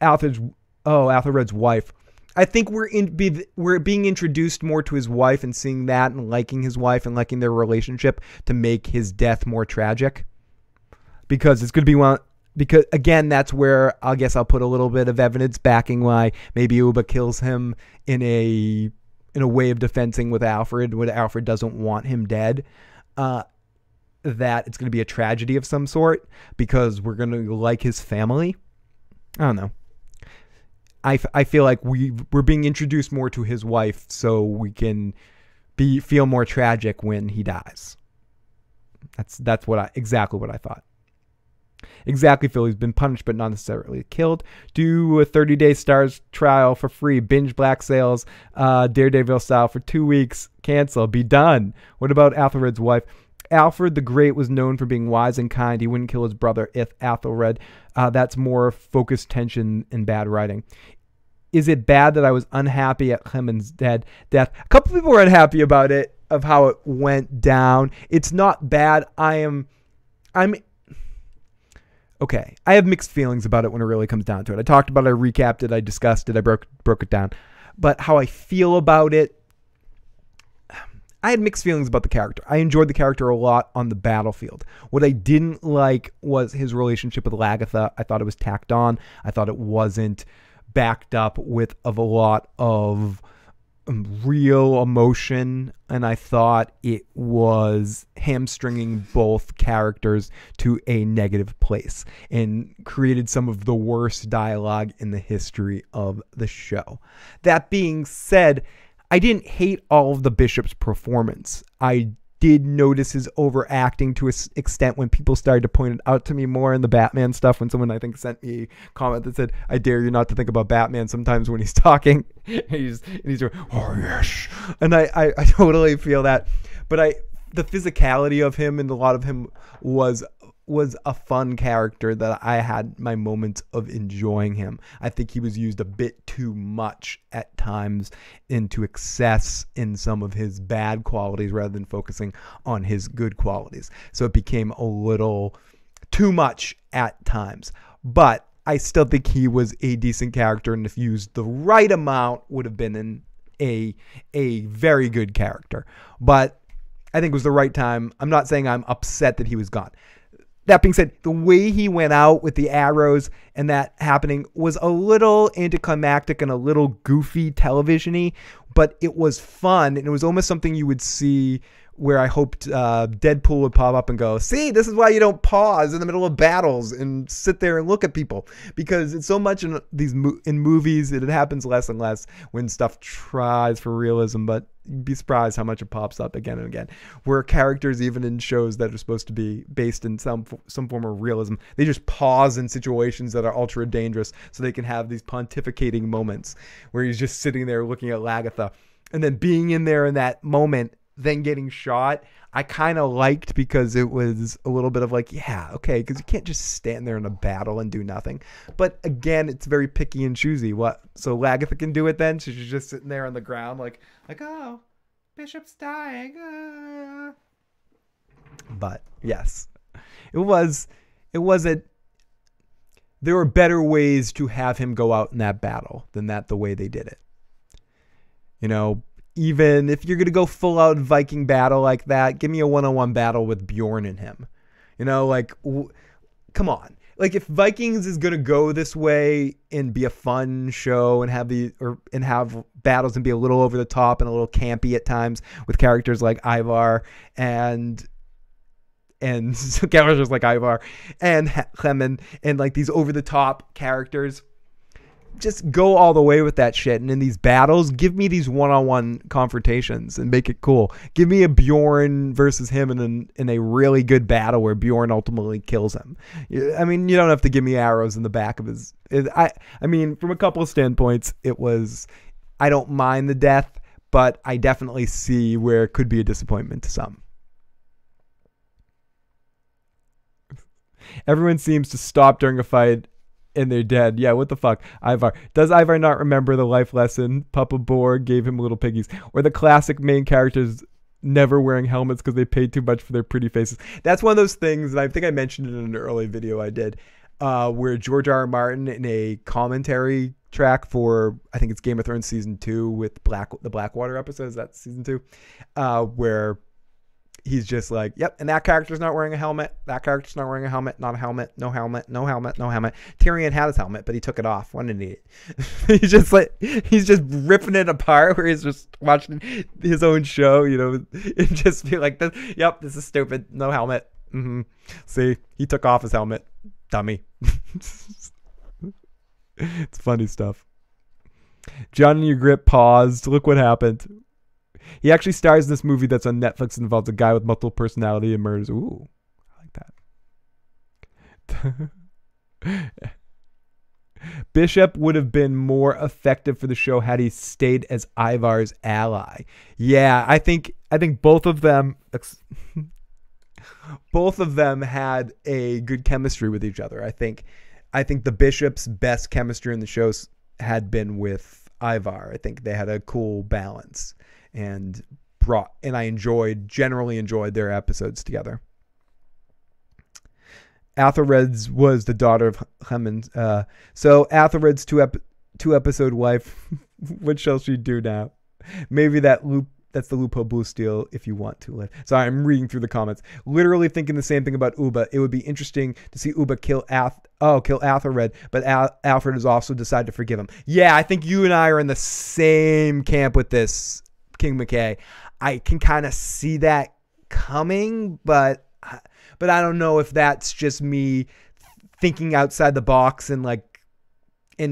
Athelred's wife? I think we're being introduced more to his wife and seeing that and liking his wife and liking their relationship to make his death more tragic. Because it's going to be one. Because again, that's where I guess I'll put a little bit of evidence backing why maybe Uba kills him in a way of defending with Alfred when Alfred doesn't want him dead. That it's going to be a tragedy of some sort because we're going to like his family. I don't know. I feel like we're being introduced more to his wife so we can feel more tragic when he dies. That's exactly what I thought. Exactly, Phil. He's been punished but not necessarily killed. Do a 30-day Stars trial for free. Binge Black Sails, Daredevil style for 2 weeks. Cancel. Be done. What about Athelred's wife? Alfred the Great was known for being wise and kind. He wouldn't kill his brother if Athelred. That's more focused tension and bad writing. Is it bad that I was unhappy at Heahmund's death? A couple people were unhappy about it, of how it went down. It's not bad. I'm okay. I have mixed feelings about it when it really comes down to it. I talked about it, I recapped it, I discussed it, I broke it down. But how I feel about it, I had mixed feelings about the character. I enjoyed the character a lot on the battlefield. What I didn't like was his relationship with Lagatha. I thought it was tacked on. I thought it wasn't backed up with a lot of real emotion, and I thought it was hamstringing both characters to a negative place and created some of the worst dialogue in the history of the show. That being said, I didn't hate all of the Bishop's performance. I did notice his overacting to an extent when people started to point it out to me more in the Batman stuff. When someone, I think, sent me a comment that said, I dare you not to think about Batman sometimes when he's talking. he's doing, oh yes. And I totally feel that. But the physicality of him and a lot of him was a fun character that I had my moments of enjoying him. I think he was used a bit too much at times into excess in some of his bad qualities rather than focusing on his good qualities. So it became a little too much at times. But I still think he was a decent character, and if used the right amount would have been a very good character. But I think it was the right time. I'm not saying I'm upset that he was gone. That being said, the way he went out with the arrows and that happening was a little anticlimactic and a little goofy television-y, but it was fun, and it was almost something you would see where I hoped Deadpool would pop up and go, see, this is why you don't pause in the middle of battles and sit there and look at people, because it's so much in movies that it happens less and less when stuff tries for realism, but you'd be surprised how much it pops up again and again, where characters, even in shows that are supposed to be based in some form of realism, they just pause in situations that are ultra dangerous so they can have these pontificating moments where he's just sitting there looking at Lagatha, and then being in there in that moment, then getting shot, I kind of liked, because it was a little bit of like, yeah, okay, because you can't just stand there in a battle and do nothing. But again, it's very picky and choosy. What? So Lagatha can do it then? So she's just sitting there on the ground like, oh, Bishop's dying. But yes, it wasn't. There were better ways to have him go out in that battle than the way they did it. You know, even if you're going to go full out Viking battle like that, give me a one-on-one battle with Bjorn and him. You know, like, come on. Like, if Vikings is going to go this way and be a fun show and have battles and be a little over the top and a little campy at times with characters like Ivar and characters like Ivar and Heahmund and like these over the top characters, just go all the way with that shit. And in these battles, give me these one-on-one confrontations and make it cool. Give me a Bjorn versus him in a really good battle where Bjorn ultimately kills him. I mean, you don't have to give me arrows in the back of his. I mean, from a couple of standpoints, I don't mind the death, but I definitely see where it could be a disappointment to some. Everyone seems to stop during a fight and they're dead. Yeah, what the fuck? Ivar. Does Ivar not remember the life lesson Papa Boar gave him little piggies? Or the classic main characters never wearing helmets because they paid too much for their pretty faces? That's one of those things, and I think I mentioned it in an early video I did, where George R. R. Martin, in a commentary track for, I think it's Game of Thrones Season 2 with the Blackwater episodes, that's Season 2, where he's just like, yep, and that character's not wearing a helmet. That character's not wearing a helmet. Not a helmet. No helmet. No helmet. No helmet. Tyrion had his helmet, but he took it off. What an idiot. he's just ripping it apart where he's just watching his own show, you know, and just be like, yep, this is stupid. No helmet. See, he took off his helmet. Dummy. It's funny stuff. John and your grip paused. Look what happened. He actually stars in this movie that's on Netflix and involves a guy with multiple personality and murders. Ooh, I like that. Bishop would have been more effective for the show had he stayed as Ivar's ally. Yeah, I think both of them had a good chemistry with each other. I think the Bishop's best chemistry in the shows had been with Ivar. I think they had a cool balance. And I generally enjoyed their episodes together. Athelred's was the daughter of Heahmund. So Athelred's two episode wife. What shall she do now? Maybe that's the loophole blue steel if you want to live. Sorry, I'm reading through the comments. Literally thinking the same thing about Ubba. It would be interesting to see Ubba kill Athelred, but Alfred has also decided to forgive him. Yeah, I think you and I are in the same camp with this, King McKay. I can kind of see that coming, but I don't know if that's just me thinking outside the box and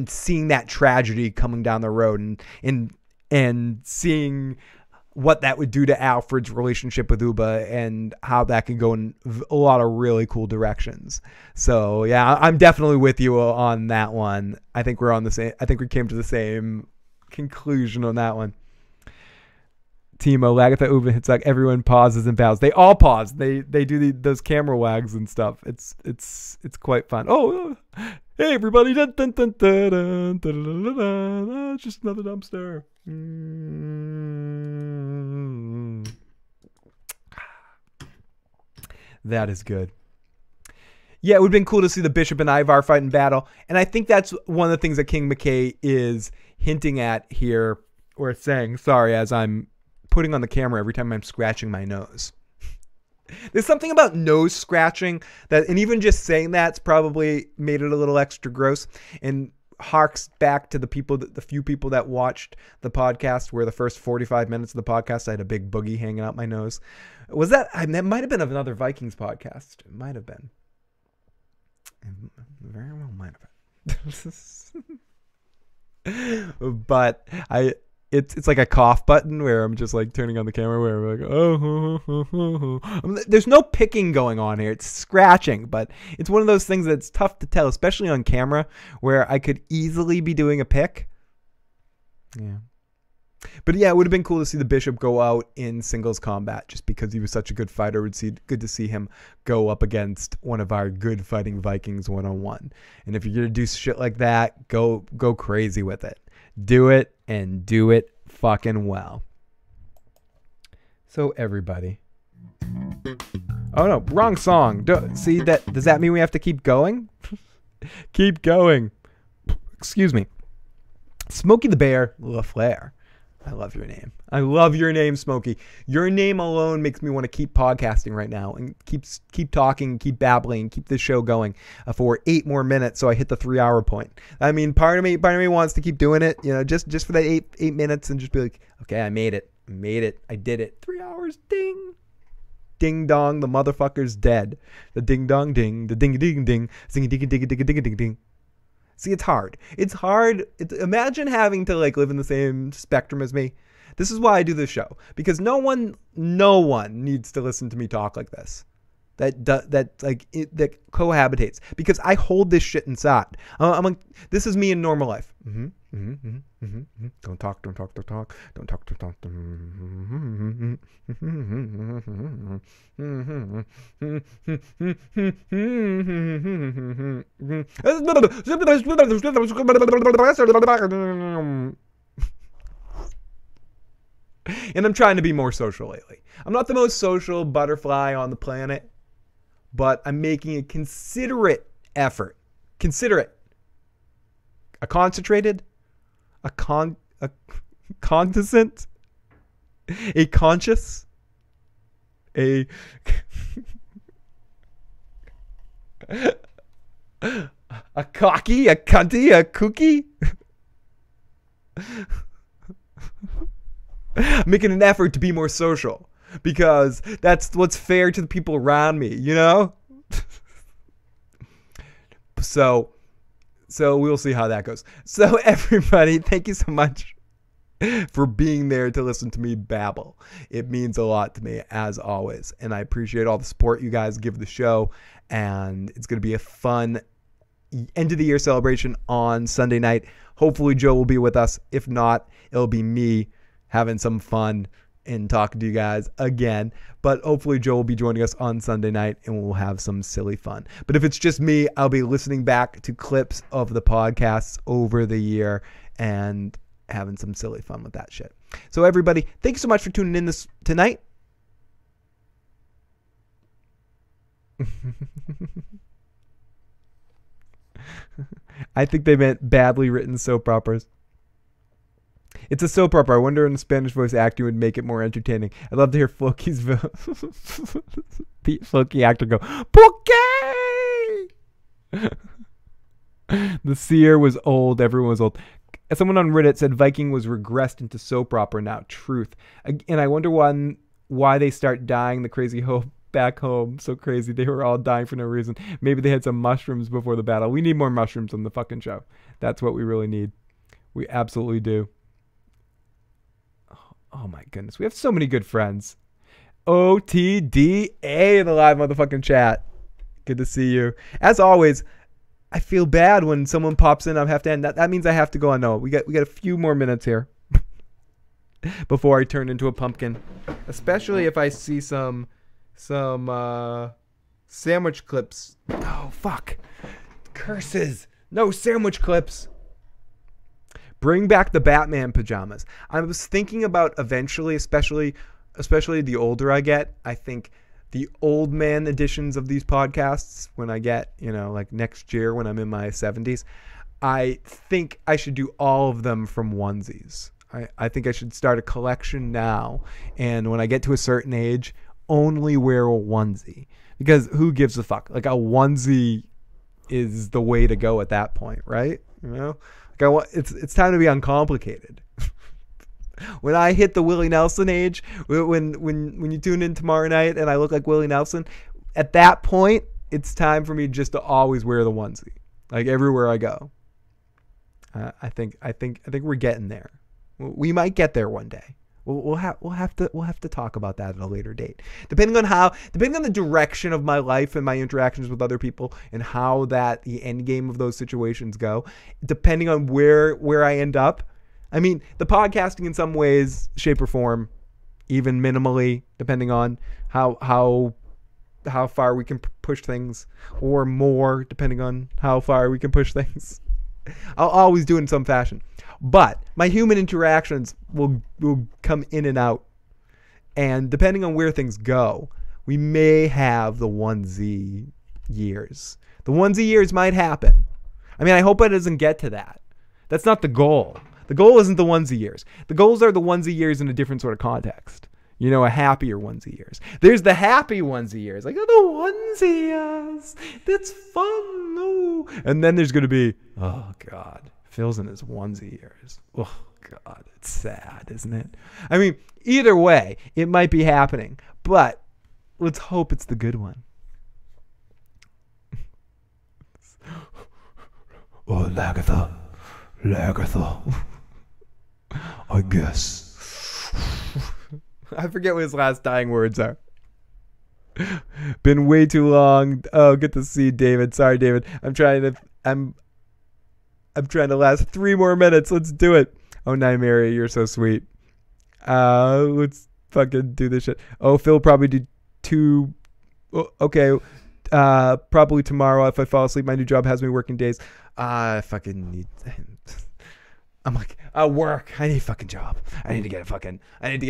seeing that tragedy coming down the road and seeing what that would do to Alfred's relationship with Ubba and how that can go in a lot of really cool directions. So yeah, I'm definitely with you on that one. I think we came to the same conclusion on that one. Timo, Lagatha, Uven, Hitzak, everyone pauses and bows. They all pause. They do those camera wags and stuff. It's quite fun. Oh, hey everybody! Dun, dun, dun, dun, dun, dun, dun, dun, dun, just another dumpster. That is good. Yeah, it would have been cool to see the Bishop and Ivar fight in battle. And I think that's one of the things that King McKay is hinting at here, or saying, sorry, as I'm putting on the camera every time I'm scratching my nose. There's something about nose scratching that, and even just saying that's probably made it a little extra gross, and harks back to the few people that watched the podcast where the first 45 minutes of the podcast I had a big boogie hanging out my nose. Was that? That might have been another Vikings podcast. It might have been. It very well might have been. But it's like a cough button where I'm just like turning on the camera where I'm like, there's no picking going on here. It's scratching, but it's one of those things that's tough to tell, especially on camera, where I could easily be doing a pick. Yeah. But yeah, it would have been cool to see the Bishop go out in singles combat just because he was such a good fighter. It would be good to see him go up against one of our good fighting Vikings one-on-one. And if you're going to do shit like that, go crazy with it. Do it, and do it fucking well. So everybody. Oh no, wrong song. See that? Does that mean we have to keep going? Keep going. Excuse me. Smokey the Bear LaFleur. I love your name. I love your name, Smokey. Your name alone makes me want to keep podcasting right now and keep talking, keep babbling, keep this show going for 8 more minutes so I hit the 3-hour point. I mean, part of me wants to keep doing it, you know, just for that 8 minutes and just be like, okay, I made it. I did it. 3 hours, ding. Ding dong, the motherfucker's dead. The ding dong ding, the ding ding ding, zingy ding ding ding ding ding ding. See, it's hard. It's hard. Imagine having to like live in the same spectrum as me. This is why I do this show, because no one needs to listen to me talk like this. That cohabitates, because I hold this shit inside. I'm like, this is me in normal life. Don't talk. And I'm trying to be more social lately. I'm not the most social butterfly on the planet, but I'm making a considerate effort. Considerate. A concentrated. A cognizant. A conscious. A cocky. A cunty. A kooky. I'm making an effort to be more social, because that's what's fair to the people around me, you know? So we'll see how that goes. So everybody, thank you so much for being there to listen to me babble. It means a lot to me, as always. And I appreciate all the support you guys give the show. And it's going to be a fun end of the year celebration on Sunday night. Hopefully Joe will be with us. If not, it'll be me having some fun and talking to you guys again. But hopefully Joe will be joining us on Sunday night and we'll have some silly fun. But if it's just me, I'll be listening back to clips of the podcasts over the year and having some silly fun with that shit. So everybody, thank you so much for tuning in this tonight. I think they meant badly written soap operas. It's a soap opera. I wonder if the Spanish voice acting would make it more entertaining. I'd love to hear Floki's the Floki actor go, "Poke!" The seer was old. Everyone was old. Someone on Reddit said Viking was regressed into soap opera now. Truth. And I wonder why they start dying the crazy hope back home. So crazy. They were all dying for no reason. Maybe they had some mushrooms before the battle. We need more mushrooms on the fucking show. That's what we really need. We absolutely do. Oh my goodness. We have so many good friends. OTDA in the live motherfucking chat. Good to see you. As always, I feel bad when someone pops in. I have to end. That means I have to go on. No, we got a few more minutes here. before I turn into a pumpkin. Especially if I see some sandwich clips. Oh, fuck. Curses. No sandwich clips. Bring back the Batman pajamas. I was thinking about eventually, especially the older I get, I think the old man editions of these podcasts, when I get, like next year when I'm in my 70s, I think I should do all of them from onesies. I think I should start a collection now, and when I get to a certain age, only wear a onesie. Because who gives a fuck? Like, a onesie is the way to go at that point, right? Like, it's time to be uncomplicated. When I hit the Willie Nelson age, when you tune in tomorrow night and I look like Willie Nelson, at that point, it's time for me just to always wear the onesie, like everywhere I go. I think we're getting there. We might get there one day. We'll have to talk about that at a later date, depending on the direction of my life and my interactions with other people, and how the end game of those situations go. Depending on where I end up. I mean, the podcasting in some ways, shape or form, even minimally, depending on how far we can push things, or more, depending on how far we can push things. I'll always do it in some fashion. But my human interactions will come in and out. And depending on where things go, we may have the onesie years. The onesie years might happen. I mean, I hope it doesn't get to that. That's not the goal. The goal isn't the onesie years. The goals are the onesie years in a different sort of context. A happier onesie years. There's the happy onesie years. Like, the onesie years. That's fun. No. And then there's going to be, oh, God, Phil's in his onesie years. Oh, God, it's sad, isn't it? I mean, either way, it might be happening. But let's hope it's the good one. Oh, Lagatha. I guess. I forget what his last dying words are. Been way too long. Oh, good to see David. Sorry, David. I'm trying to last 3 more minutes. Let's do it. Oh, Mary, you're so sweet. Let's fucking do this shit. Oh, Phil probably did 2. Okay. Probably tomorrow if I fall asleep. My new job has me working days. I fucking need. I'm like, work. I need a fucking job. I need to get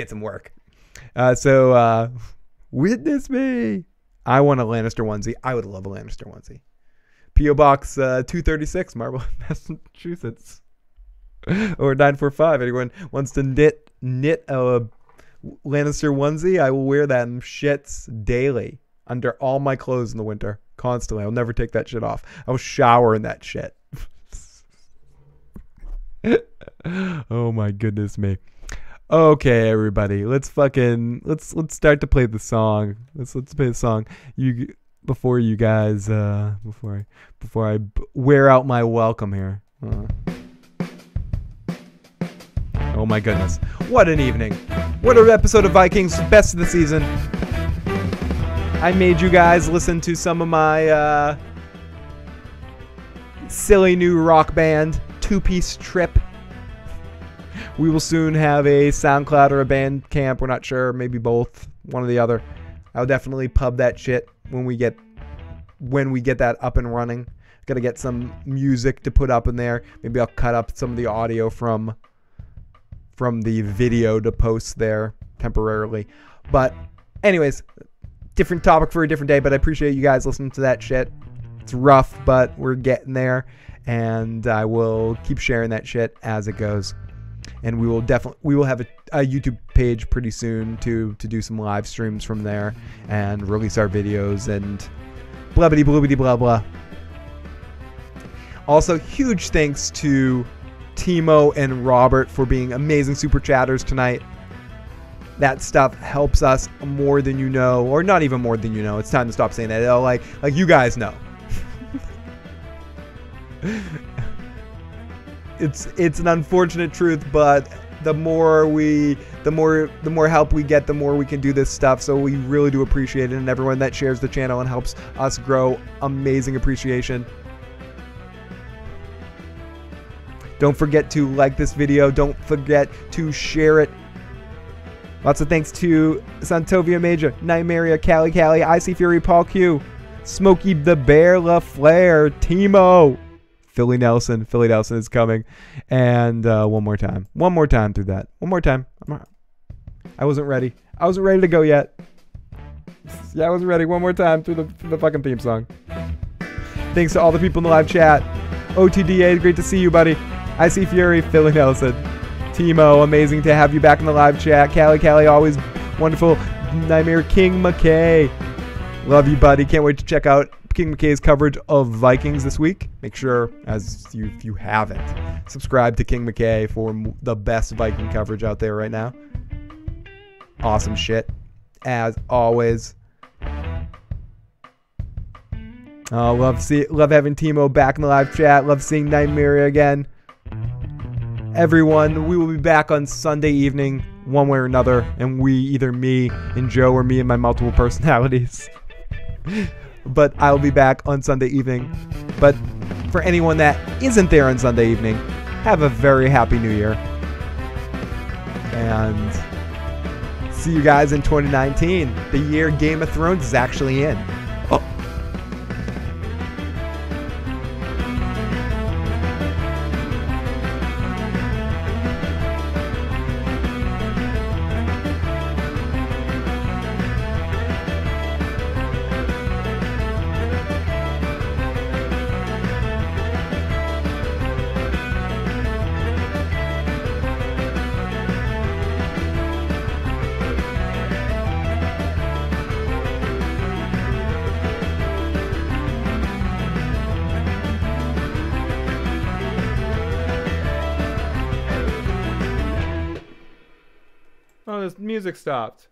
some work. So witness me. I want a Lannister onesie. I would love a Lannister onesie. P.O. Box 236, Marblehead, Massachusetts. Or 945. Anyone wants to knit a Lannister onesie? I will wear them shits daily under all my clothes in the winter. Constantly. I'll never take that shit off. I'll shower in that shit. Oh my goodness me. Okay, everybody, let's start to play the song. Let's play the song. Before I wear out my welcome here. Oh my goodness, what an evening! What an episode of Vikings, best of the season. I made you guys listen to some of my silly new rock band 2-piece trip. We will soon have a SoundCloud or a Bandcamp. We're not sure. Maybe both. One or the other. I'll definitely pub that shit when we get that up and running. Gotta get some music to put up in there. Maybe I'll cut up some of the audio from the video to post there temporarily. But anyways, different topic for a different day. But I appreciate you guys listening to that shit. It's rough, but we're getting there. And I will keep sharing that shit as it goes. And we will have a YouTube page pretty soon to do some live streams from there and release our videos and blah-bitty blah blah. Also, huge thanks to Timo and Robert for being amazing super chatters tonight. That stuff helps us more than you know, or not even more than you know. It's time to stop saying that. Like you guys know. It's an unfortunate truth, but the more help we get, the more we can do this stuff. So we really do appreciate it, and everyone that shares the channel and helps us grow, amazing appreciation. Don't forget to like this video. Don't forget to share it Lots of thanks to Santovia Major, Nymeria, Callie Callie, Icy Fury, Paul Q, Smokey the Bear, LaFlair, Timo, Philly Nelson. Philly Nelson is coming. And one more time. One more time through that. One more time. I wasn't ready. I wasn't ready to go yet. Yeah, I wasn't ready. One more time through the fucking theme song. Thanks to all the people in the live chat. OTDA, great to see you, buddy. Icy Fury, Philly Nelson. Timo, amazing to have you back in the live chat. Callie, always wonderful. Nightmare King McKay. Love you, buddy. Can't wait to check out King McKay's coverage of Vikings this week. Make sure, if you haven't, subscribe to King McKay for the best Viking coverage out there right now. Awesome shit, as always. Oh, love having Timo back in the live chat. Love seeing Nightmare again. Everyone, we will be back on Sunday evening, one way or another, and either me and Joe or me and my multiple personalities. But I'll be back on Sunday evening. But for anyone that isn't there on Sunday evening, have a very happy New Year. And see you guys in 2019, the year Game of Thrones is actually in. Oh. Oh, this music stopped.